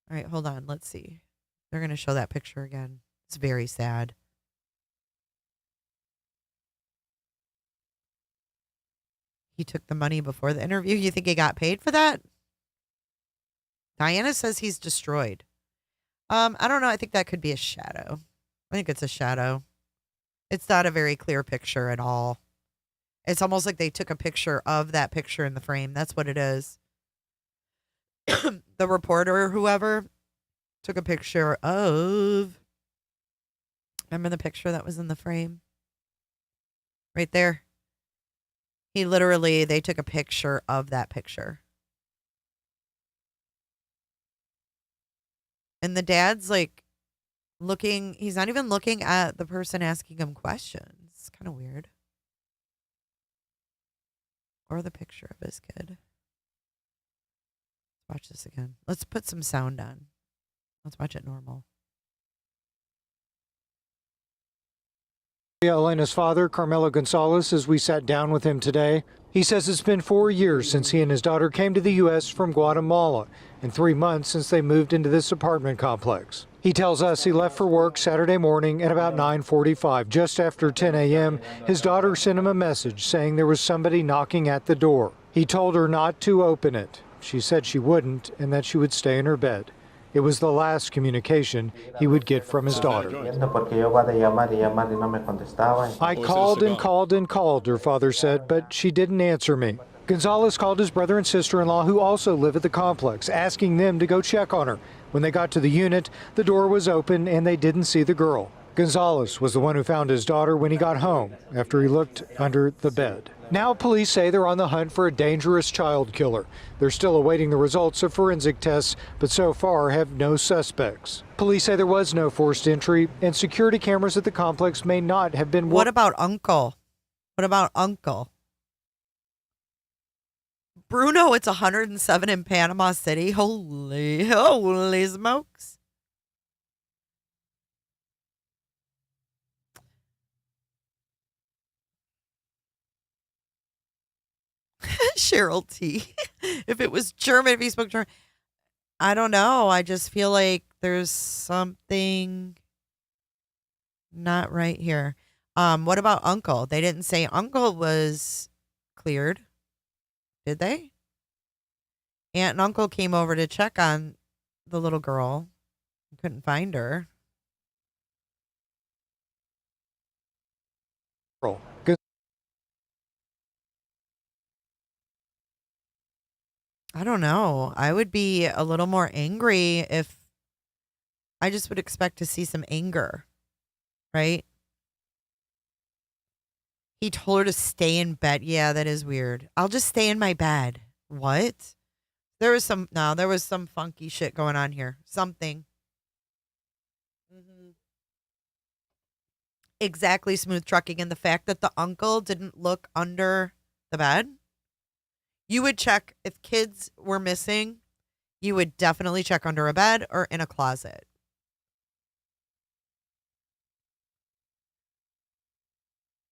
right, hold on. Let's see. They're going to show that picture again. It's very sad. He took the money before the interview. You think he got paid for that? Diana says he's destroyed. I don't know. I think that could be a shadow. I think it's a shadow. It's not a very clear picture at all. It's almost like they took a picture of that picture in the frame. That's what it is. The reporter or whoever took a picture of. Remember the picture that was in the frame? Right there. They took a picture of that picture. And the dad's like looking, he's not even looking at the person asking him questions. It's kind of weird. or the picture of his kid. Let's watch this again. Let's put some sound on. Let's watch it normal.
Elena's father, Carmelo Gonzalez, as we sat down with him today. He says it's been 4 years since he and his daughter came to the U.S. from Guatemala and 3 months since they moved into this apartment complex. He tells us he left for work Saturday morning at about 9:45. Just after 10 a.m., his daughter sent him a message saying there was somebody knocking at the door. He told her not to open it. She said she wouldn't and that she would stay in her bed. It was the last communication he would get from his daughter. I called and called and called, her father said, but she didn't answer me. Gonzalez called his brother and sister-in-law, who also live at the complex, asking them to go check on her. When they got to the unit, the door was open and they didn't see the girl. Gonzalez was the one who found his daughter when he got home after he looked under the bed. Now police say they're on the hunt for a dangerous child killer. They're still awaiting the results of forensic tests, but so far have no suspects. Police say there was no forced entry, and security cameras at the complex may not have been...
What about Uncle? What about Uncle? Bruno, it's 107 in Panama City. Holy smokes. Cheryl T. If it was German, if he spoke German. I don't know. I just feel like there's something not right here. What about Uncle? They didn't say Uncle was cleared, did they? Aunt and Uncle came over to check on the little girl. Couldn't find her. I don't know. I would be a little more angry if I just would expect to see some anger, right? He told her to stay in bed. Yeah, that is weird. I'll just stay in my bed. What? There was some funky shit going on here. Something. Exactly, smooth trucking. And the fact that the uncle didn't look under the bed. You would check if kids were missing. You would definitely check under a bed or in a closet.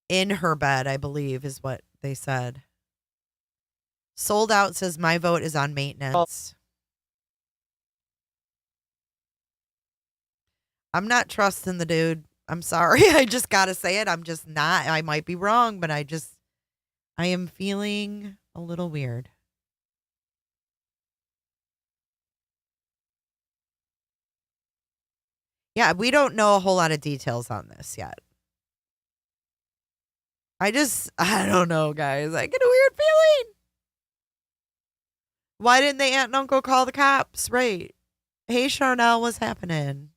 In her bed, I believe, is what they said. Sold Out says my vote is on maintenance. I'm not trusting the dude. I'm sorry. I just got to say it. I'm just not. I might be wrong, but I am feeling a little weird. Yeah, we don't know a whole lot of details on this yet. I don't know, guys. I get a weird feeling. Why didn't the aunt and uncle call the cops? Right. Hey, Charnel, what's happening?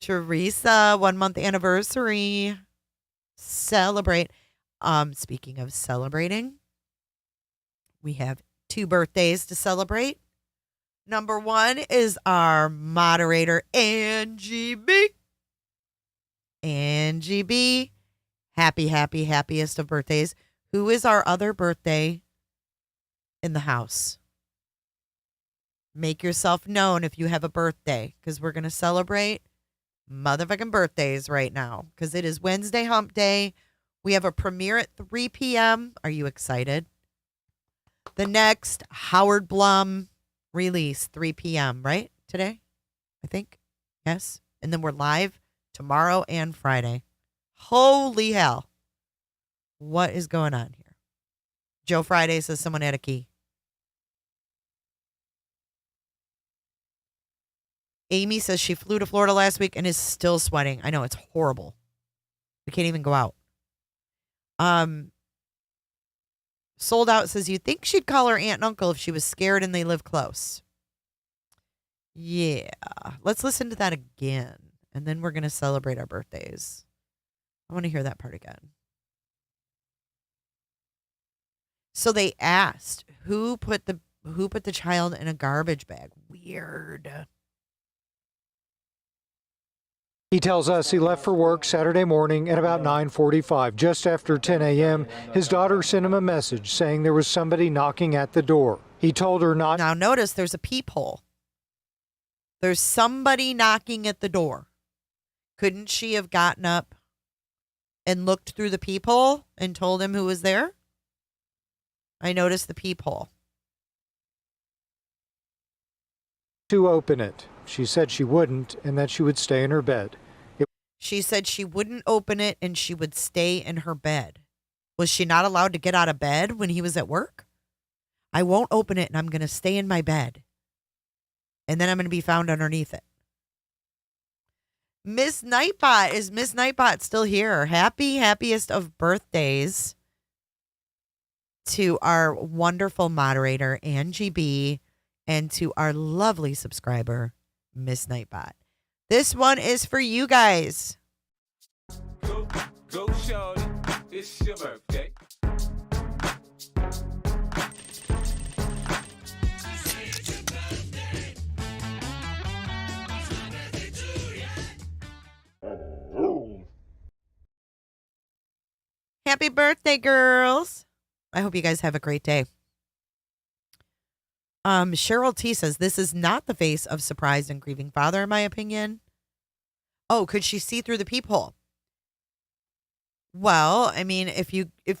Teresa, 1 month anniversary. Celebrate. Speaking of celebrating, we have 2 birthdays to celebrate. Number 1 is our moderator, Angie B. Angie B. Happiest of birthdays. Who is our other birthday in the house? Make yourself known if you have a birthday, because we're going to celebrate motherfucking birthdays right now, because it is Wednesday hump day. We have a premiere at 3 p.m. Are you excited? The next Howard Blum release, 3 p.m., right? Today, I think. Yes. And then we're live tomorrow and Friday. Holy hell. What is going on here? Joe Friday says someone had a key. Amy says she flew to Florida last week and is still sweating. I know, it's horrible. We can't even go out. Sold Out says, you think she'd call her aunt and uncle if she was scared and they live close? Yeah. Let's listen to that again. And then we're going to celebrate our birthdays. I want to hear that part again. So they asked, who put the child in a garbage bag? Weird.
He tells us he left for work Saturday morning at about 9:45. Just after 10 a.m., his daughter sent him a message saying there was somebody knocking at the door. He told her not.
Now notice there's a peephole. There's somebody knocking at the door. Couldn't she have gotten up and looked through the peephole and told him who was there? I noticed the peephole.
To open it. She said she wouldn't and that she would stay in her bed.
She said she wouldn't open it and she would stay in her bed. Was she not allowed to get out of bed when he was at work? I won't open it and I'm going to stay in my bed. And then I'm going to be found underneath it. Miss Nightbot, is Miss Nightbot still here? Happiest of birthdays to our wonderful moderator, Angie B, and to our lovely subscriber, Miss Nightbot. This one is for you guys.
Go, shorty, it's your birthday.
Happy birthday, girls. I hope you guys have a great day. Cheryl T says, this is not the face of surprised and grieving father, in my opinion. Oh, could she see through the peephole? Well, I mean, if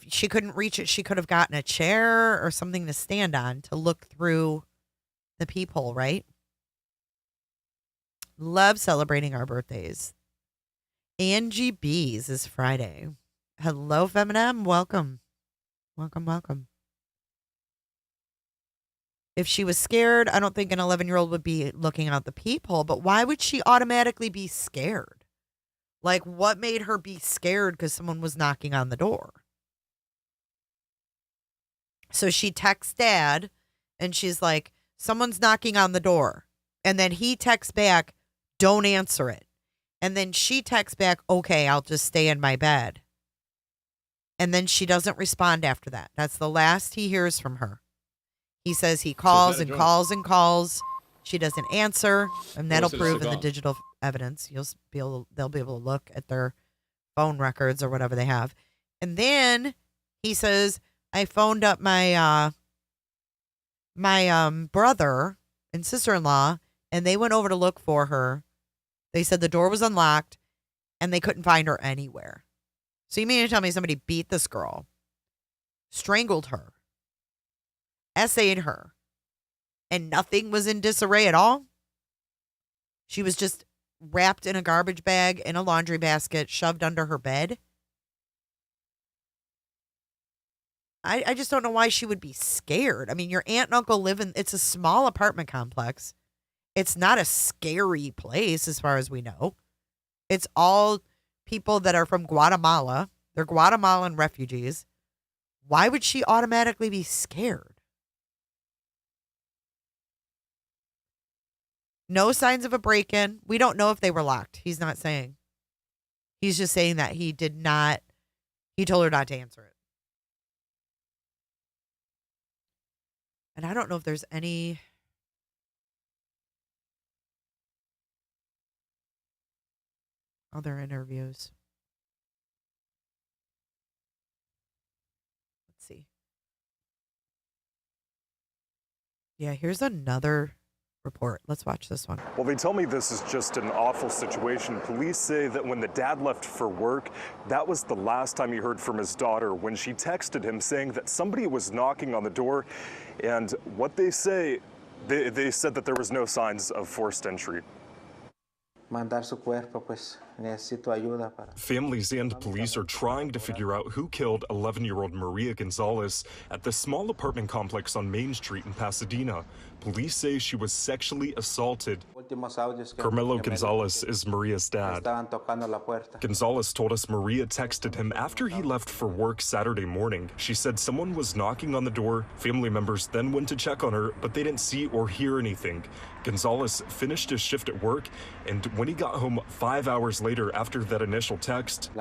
she couldn't reach it, she could have gotten a chair or something to stand on to look through the peephole, right? Love celebrating our birthdays. Angie B's is Friday. Hello, Feminem. Welcome. Welcome. If she was scared, I don't think an 11-year-old would be looking out the peephole, but why would she automatically be scared? Like, what made her be scared because someone was knocking on the door? So she texts Dad, and she's like, someone's knocking on the door. And then he texts back, don't answer it. And then she texts back, okay, I'll just stay in my bed. And then she doesn't respond after that. That's the last he hears from her. He says he calls and calls and calls. She doesn't answer, and that'll prove in the digital evidence. They'll be able to look at their phone records or whatever they have. And then he says, I phoned up my brother and sister-in-law, and they went over to look for her. They said the door was unlocked, and they couldn't find her anywhere. So you mean to tell me somebody beat this girl, strangled her, essayed her, and nothing was in disarray at all? She was just wrapped in a garbage bag in a laundry basket, shoved under her bed? I just don't know why she would be scared. I mean, your aunt and uncle live in, it's a small apartment complex. It's not a scary place as far as we know. It's all people that are from Guatemala. They're Guatemalan refugees. Why would she automatically be scared? No signs of a break-in. We don't know if they were locked. He's not saying. He's just saying that he told her not to answer it. And I don't know if there's any other interviews. Let's see. Yeah, here's another report. Let's watch this one.
Well, they tell me this is just an awful situation. Police say that when the dad left for work, that was the last time he heard from his daughter when she texted him saying that somebody was knocking on the door. And what they say, they said that there was no signs of forced entry. Families and police are trying to figure out who killed 11-year-old Maria Gonzalez at the small apartment complex on Main Street in Pasadena. Police say she was sexually assaulted. Carmelo Gonzalez is Maria's dad. Gonzalez told us Maria texted him after he left for work Saturday morning. She said someone was knocking on the door. Family members then went to check on her, but they didn't see or hear anything. Gonzalez finished his shift at work, and when he got home 5 hours later after that initial text,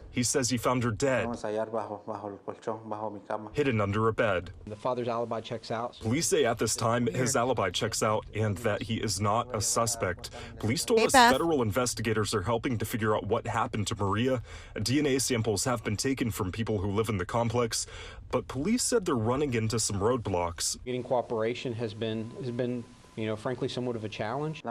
he says he found her dead, hidden under a bed.
The father's alibi checks out.
Police say at this time his alibi checks out and that he is not a suspect. Police told us
Beth.
federal investigators are helping to figure out what happened to Maria. DNA samples have been taken from people who live in the complex, but police said they're running into some roadblocks.
Getting cooperation has been, frankly, somewhat of a challenge.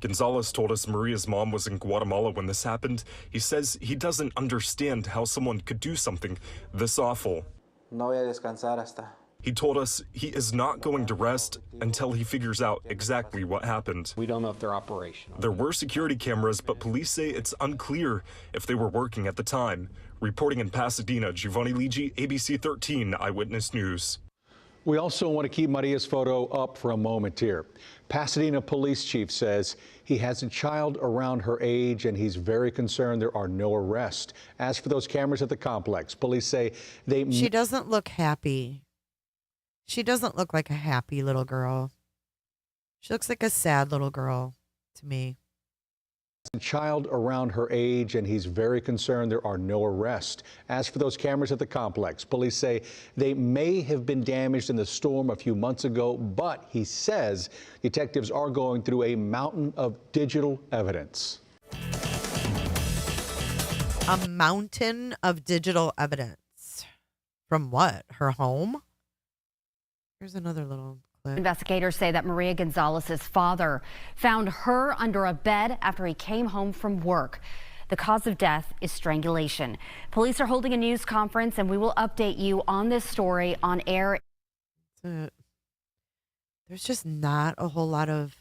Gonzalez told us Maria's mom was in Guatemala when this happened. He says he doesn't understand how someone could do something this awful. He told us he is not going to rest until he figures out exactly what happened.
We don't know if they're operational.
There were security cameras, but police say it's unclear if they were working at the time. Reporting in Pasadena, Giovanni Ligi, ABC 13 Eyewitness News.
We also want to keep Maria's photo up for a moment here. Pasadena police chief says he has a child around her age and he's very concerned there are no arrests. As for those cameras at the complex, police say they...
She doesn't look happy. She doesn't look like a happy little girl. She looks like a sad little girl to me.
A child around her age and he's very concerned there are no arrests. As for those cameras at the complex, police say they may have been damaged in the storm a few months ago, but he says detectives are going through a mountain of digital evidence.
A mountain of digital evidence. From what? Her home? Here's another little clip.
Investigators say that Maria Gonzalez's father found her under a bed after he came home from work. The cause of death is strangulation. Police are holding a news conference, and we will update you on this story on air.
There's just not a whole lot of...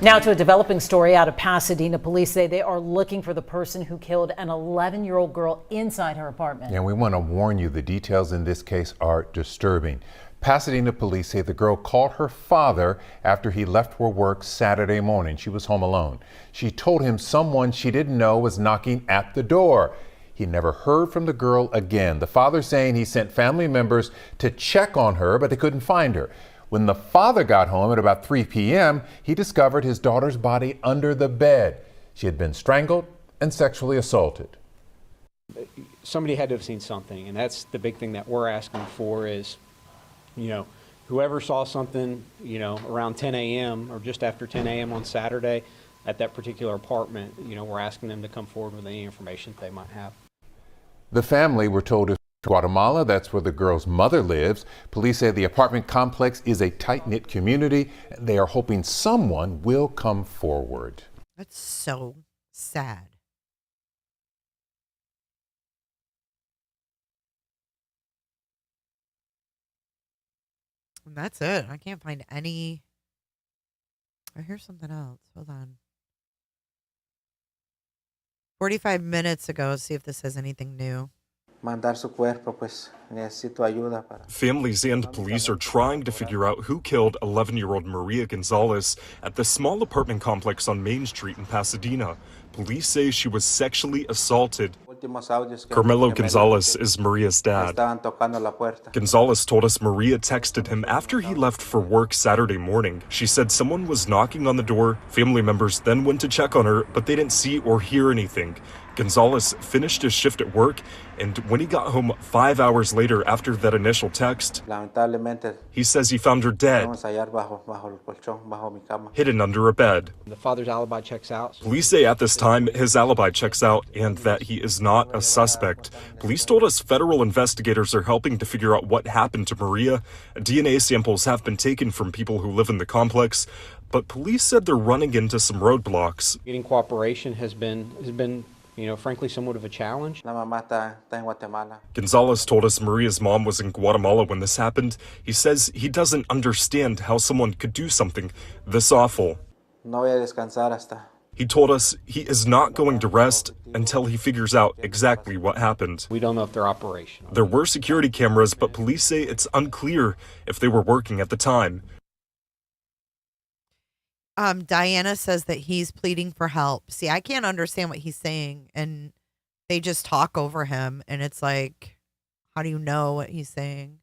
Now to a developing story out of Pasadena. Police say they are looking for the person who killed an 11-year-old girl inside her apartment.
And we want to warn you, the details in this case are disturbing. Pasadena police say the girl called her father after he left for work Saturday morning. She was home alone. She told him someone she didn't know was knocking at the door. He never heard from the girl again. The father saying he sent family members to check on her, but they couldn't find her. When the father got home at about 3 p.m., he discovered his daughter's body under the bed. She had been strangled and sexually assaulted.
Somebody had to have seen something, and that's the big thing that we're asking for is, whoever saw something, around 10 a.m. or just after 10 a.m. on Saturday at that particular apartment, we're asking them to come forward with any information that they might have.
The family were told to Guatemala. That's where the girl's mother lives. Police say the apartment complex is a tight-knit community. They are hoping someone will come forward.
That's so sad. And that's it. I can't find any. Oh, here's something else. Hold on. 45 minutes ago. See if this has anything new.
Families and police are trying to figure out who killed 11-year-old Maria Gonzalez at the small apartment complex on Main Street in Pasadena. Police say she was sexually assaulted. Carmelo Gonzalez is Maria's dad. Gonzalez told us Maria texted him after he left for work Saturday morning. She said someone was knocking on the door. Family members then went to check on her, but they didn't see or hear anything. Gonzalez finished his shift at work, and when he got home 5 hours later after that initial text, he says he found her dead, hidden under a bed.
The father's alibi checks out.
Police say at this time his alibi checks out and that he is not a suspect. Police told us federal investigators are helping to figure out what happened to Maria. DNA samples have been taken from people who live in the complex, but police said they're running into some roadblocks.
Getting cooperation has been frankly, somewhat of a challenge.
Gonzalez told us Maria's mom was in Guatemala when this happened. He says he doesn't understand how someone could do something this awful. He told us he is not going to rest until he figures out exactly what happened.
We don't know if they're operational.
There were security cameras, but police say it's unclear if they were working at the time.
Diana says that he's pleading for help. See, I can't understand what he's saying, and they just talk over him, and it's like, how do you know what he's saying?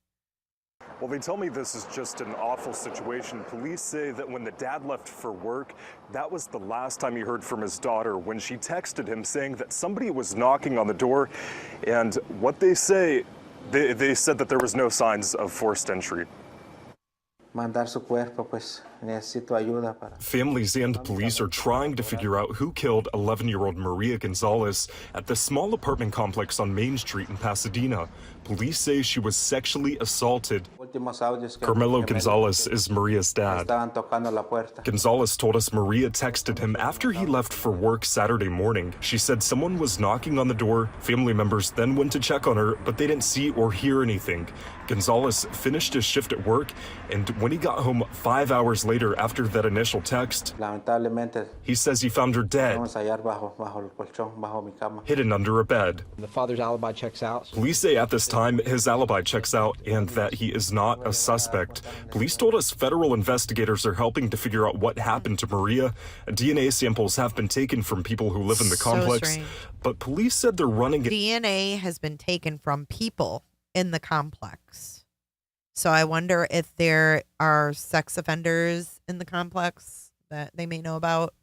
Well, they tell me this is just an awful situation. Police say that when the dad left for work, that was the last time he heard from his daughter when she texted him saying that somebody was knocking on the door. And what they say They said that there was no signs of forced entry.
Mandar su cuerpo, pues necesito ayuda para.
Families and police are trying to figure out who killed 11-year-old Maria Gonzalez at the small apartment complex on Main Street in Pasadena. Police say she was sexually assaulted. Carmelo Gonzalez is Maria's dad. Gonzalez told us Maria texted him after he left for work Saturday morning. She said someone was knocking on the door. Family members then went to check on her, but they didn't see or hear anything. Gonzalez finished his shift at work, and when he got home 5 hours later after that initial text, he says he found her dead, hidden under a bed.
The father's alibi checks out.
Police say at this time his alibi checks out and that he is not a suspect. Police told us federal investigators are helping to figure out what happened to Maria. DNA samples have been taken from people who live in the complex,
strange.
but police said they're running
DNA has been taken from people in the complex. So I wonder if there are sex offenders in the complex that they may know about.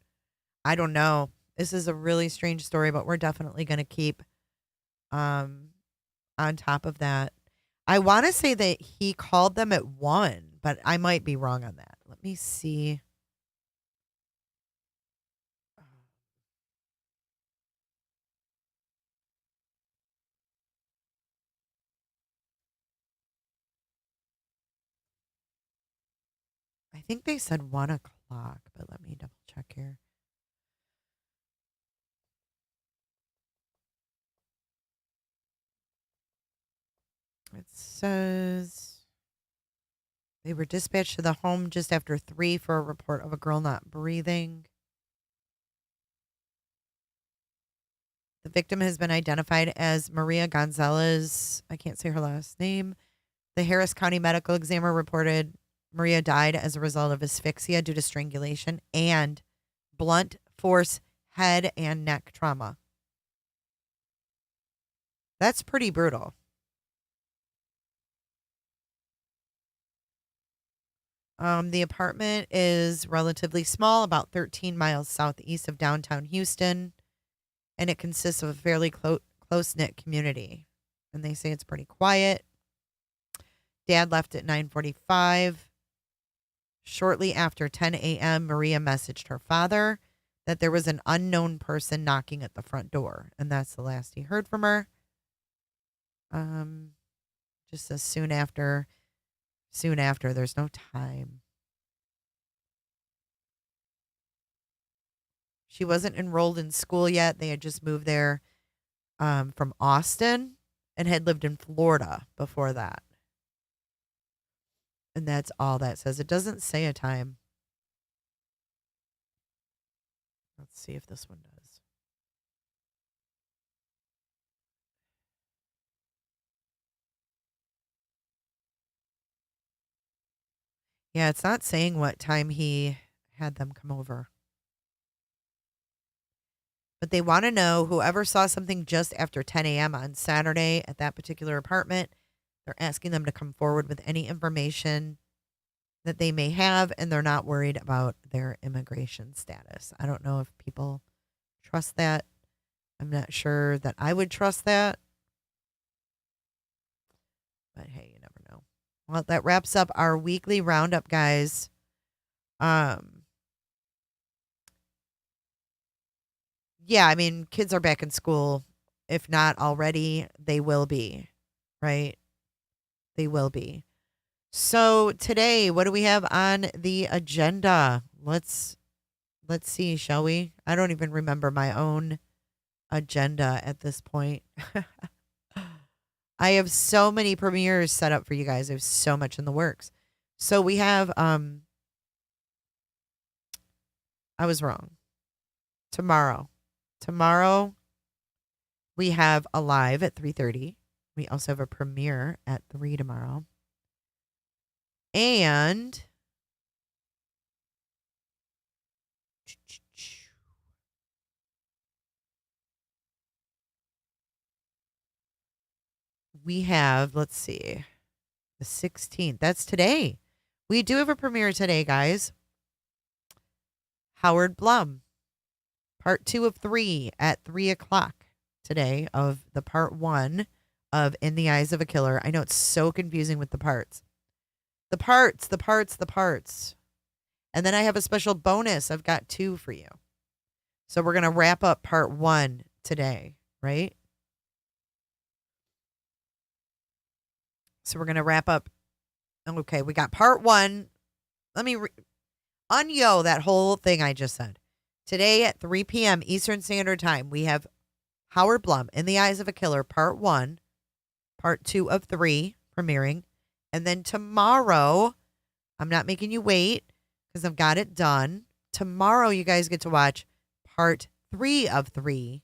I don't know. This is a really strange story, but we're definitely going to keep on top of that. I want to say that he called them at 1, but I might be wrong on that. Let me see. I think they said 1 o'clock, but let me double check here. It says they were dispatched to the home just after 3 for a report of a girl not breathing. The victim has been identified as Maria Gonzalez. I can't say her last name. The Harris County Medical Examiner reported Maria died as a result of asphyxia due to strangulation and blunt force head and neck trauma. That's pretty brutal. The apartment is relatively small, about 13 miles southeast of downtown Houston, and it consists of a fairly close-knit community. And they say it's pretty quiet. Dad left at 9:45. Shortly after 10 a.m., Maria messaged her father that there was an unknown person knocking at the front door, and that's the last he heard from her. Just as soon after, there's no time. She wasn't enrolled in school yet. They had just moved there from Austin and had lived in Florida before that. And that's all that says. It doesn't say a time. Let's see if this one does. Yeah, it's not saying what time he had them come over. But they want to know whoever saw something just after 10 a.m. on Saturday at that particular apartment. They're asking them to come forward with any information that they may have, and they're not worried about their immigration status. I don't know if people trust that. I'm not sure that I would trust that. But hey, you never know. Well, that wraps up our weekly roundup, guys. Yeah, I mean, kids are back in school. If not already, they will be, right? They will be. So today, what do we have on the agenda? Let's see, shall we? I don't even remember my own agenda at this point. I have so many premieres set up for you guys. There's so much in the works. So we have I was wrong. Tomorrow we have a live at 3:30. We also have a premiere at 3 tomorrow. And we have, let's see, the 16th. That's today. We do have a premiere today, guys. Howard Blum, part 2 of 3 at 3 o'clock today of the part 1 of In the Eyes of a Killer. I know it's so confusing with the parts. The parts. And then I have a special bonus. I've got 2 for you. So we're going to wrap up part 1 today, right? So we're going to wrap up. Okay, we got part 1. Let me unyo that whole thing I just said. Today at 3 p.m. Eastern Standard Time, we have Howard Blum, In the Eyes of a Killer, part 1, part 2 of 3 premiering. And then tomorrow, I'm not making you wait because I've got it done. Tomorrow, you guys get to watch part 3 of 3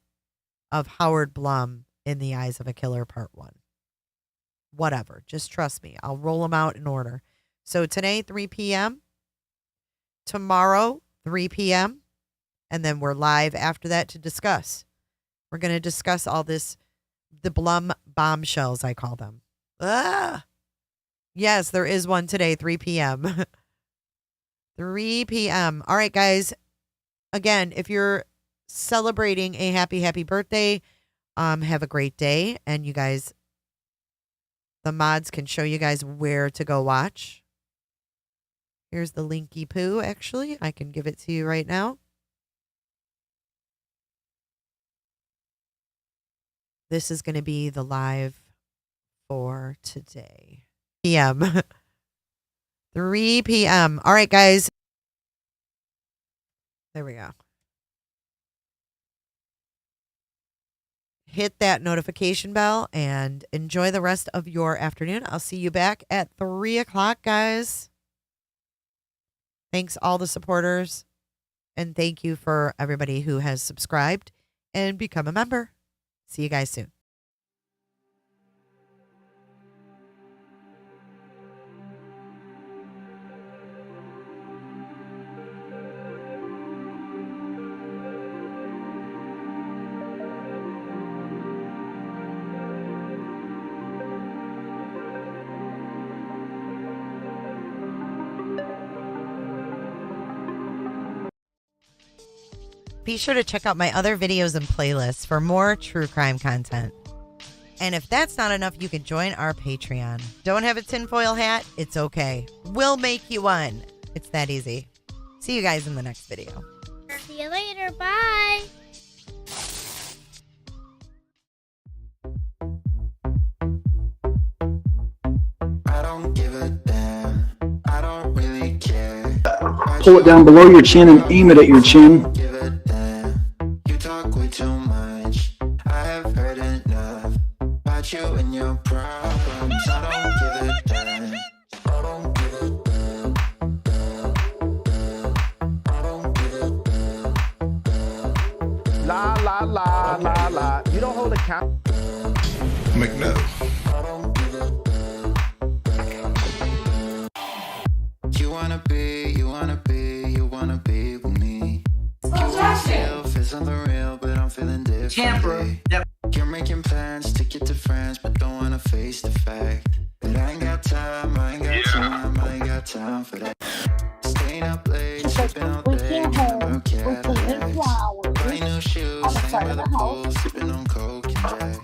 of Howard Blum, In the Eyes of a Killer, part 1. Whatever. Just trust me. I'll roll them out in order. So today, 3 p.m. Tomorrow, 3 p.m. And then we're live after that to discuss. We're going to discuss all this, the Blum bombshells, I call them. Yes, there is one today, 3 p.m. 3 p.m. All right, guys. Again, if you're celebrating a happy birthday, have a great day. And you guys, the mods can show you guys where to go watch. Here's the linky poo, actually. I can give it to you right now. This is going to be the live for today. p.m. 3 p.m. All right, guys. There we go. Hit that notification bell and enjoy the rest of your afternoon. I'll see you back at 3 o'clock, guys. Thanks all the supporters. And thank you for everybody who has subscribed and become a member. See you guys soon. Be sure to check out my other videos and playlists for more true crime content. And if that's not enough, you can join our Patreon. Don't have a tinfoil hat? It's okay. We'll make you one. It's that easy. See you guys in the next video.
See you later. Bye.
I don't give a damn. I don't really care.
Pull it down below your chin and aim it at your chin.
You talk way too much. I have heard enough about you and your problems. I don't give a damn. I don't give a damn. I don't give a damn.
La la la la la. You don't hold account.
McNo. You wanna be with me. Myself isn't the real, but I'm feeling different. You're making plans to get to France, but don't wanna face the fact that I ain't got time, I ain't got time for that. Staying up late, sleeping all day, dreaming about Cadillacs. Buying new shoes, hanging by the pool, sipping on Coke and Jack.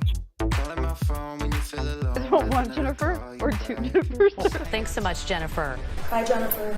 Calling my phone when you feel alone.
One Jennifer or 2 Jennifers?
Thanks so much, Jennifer.
Bye, Jennifer.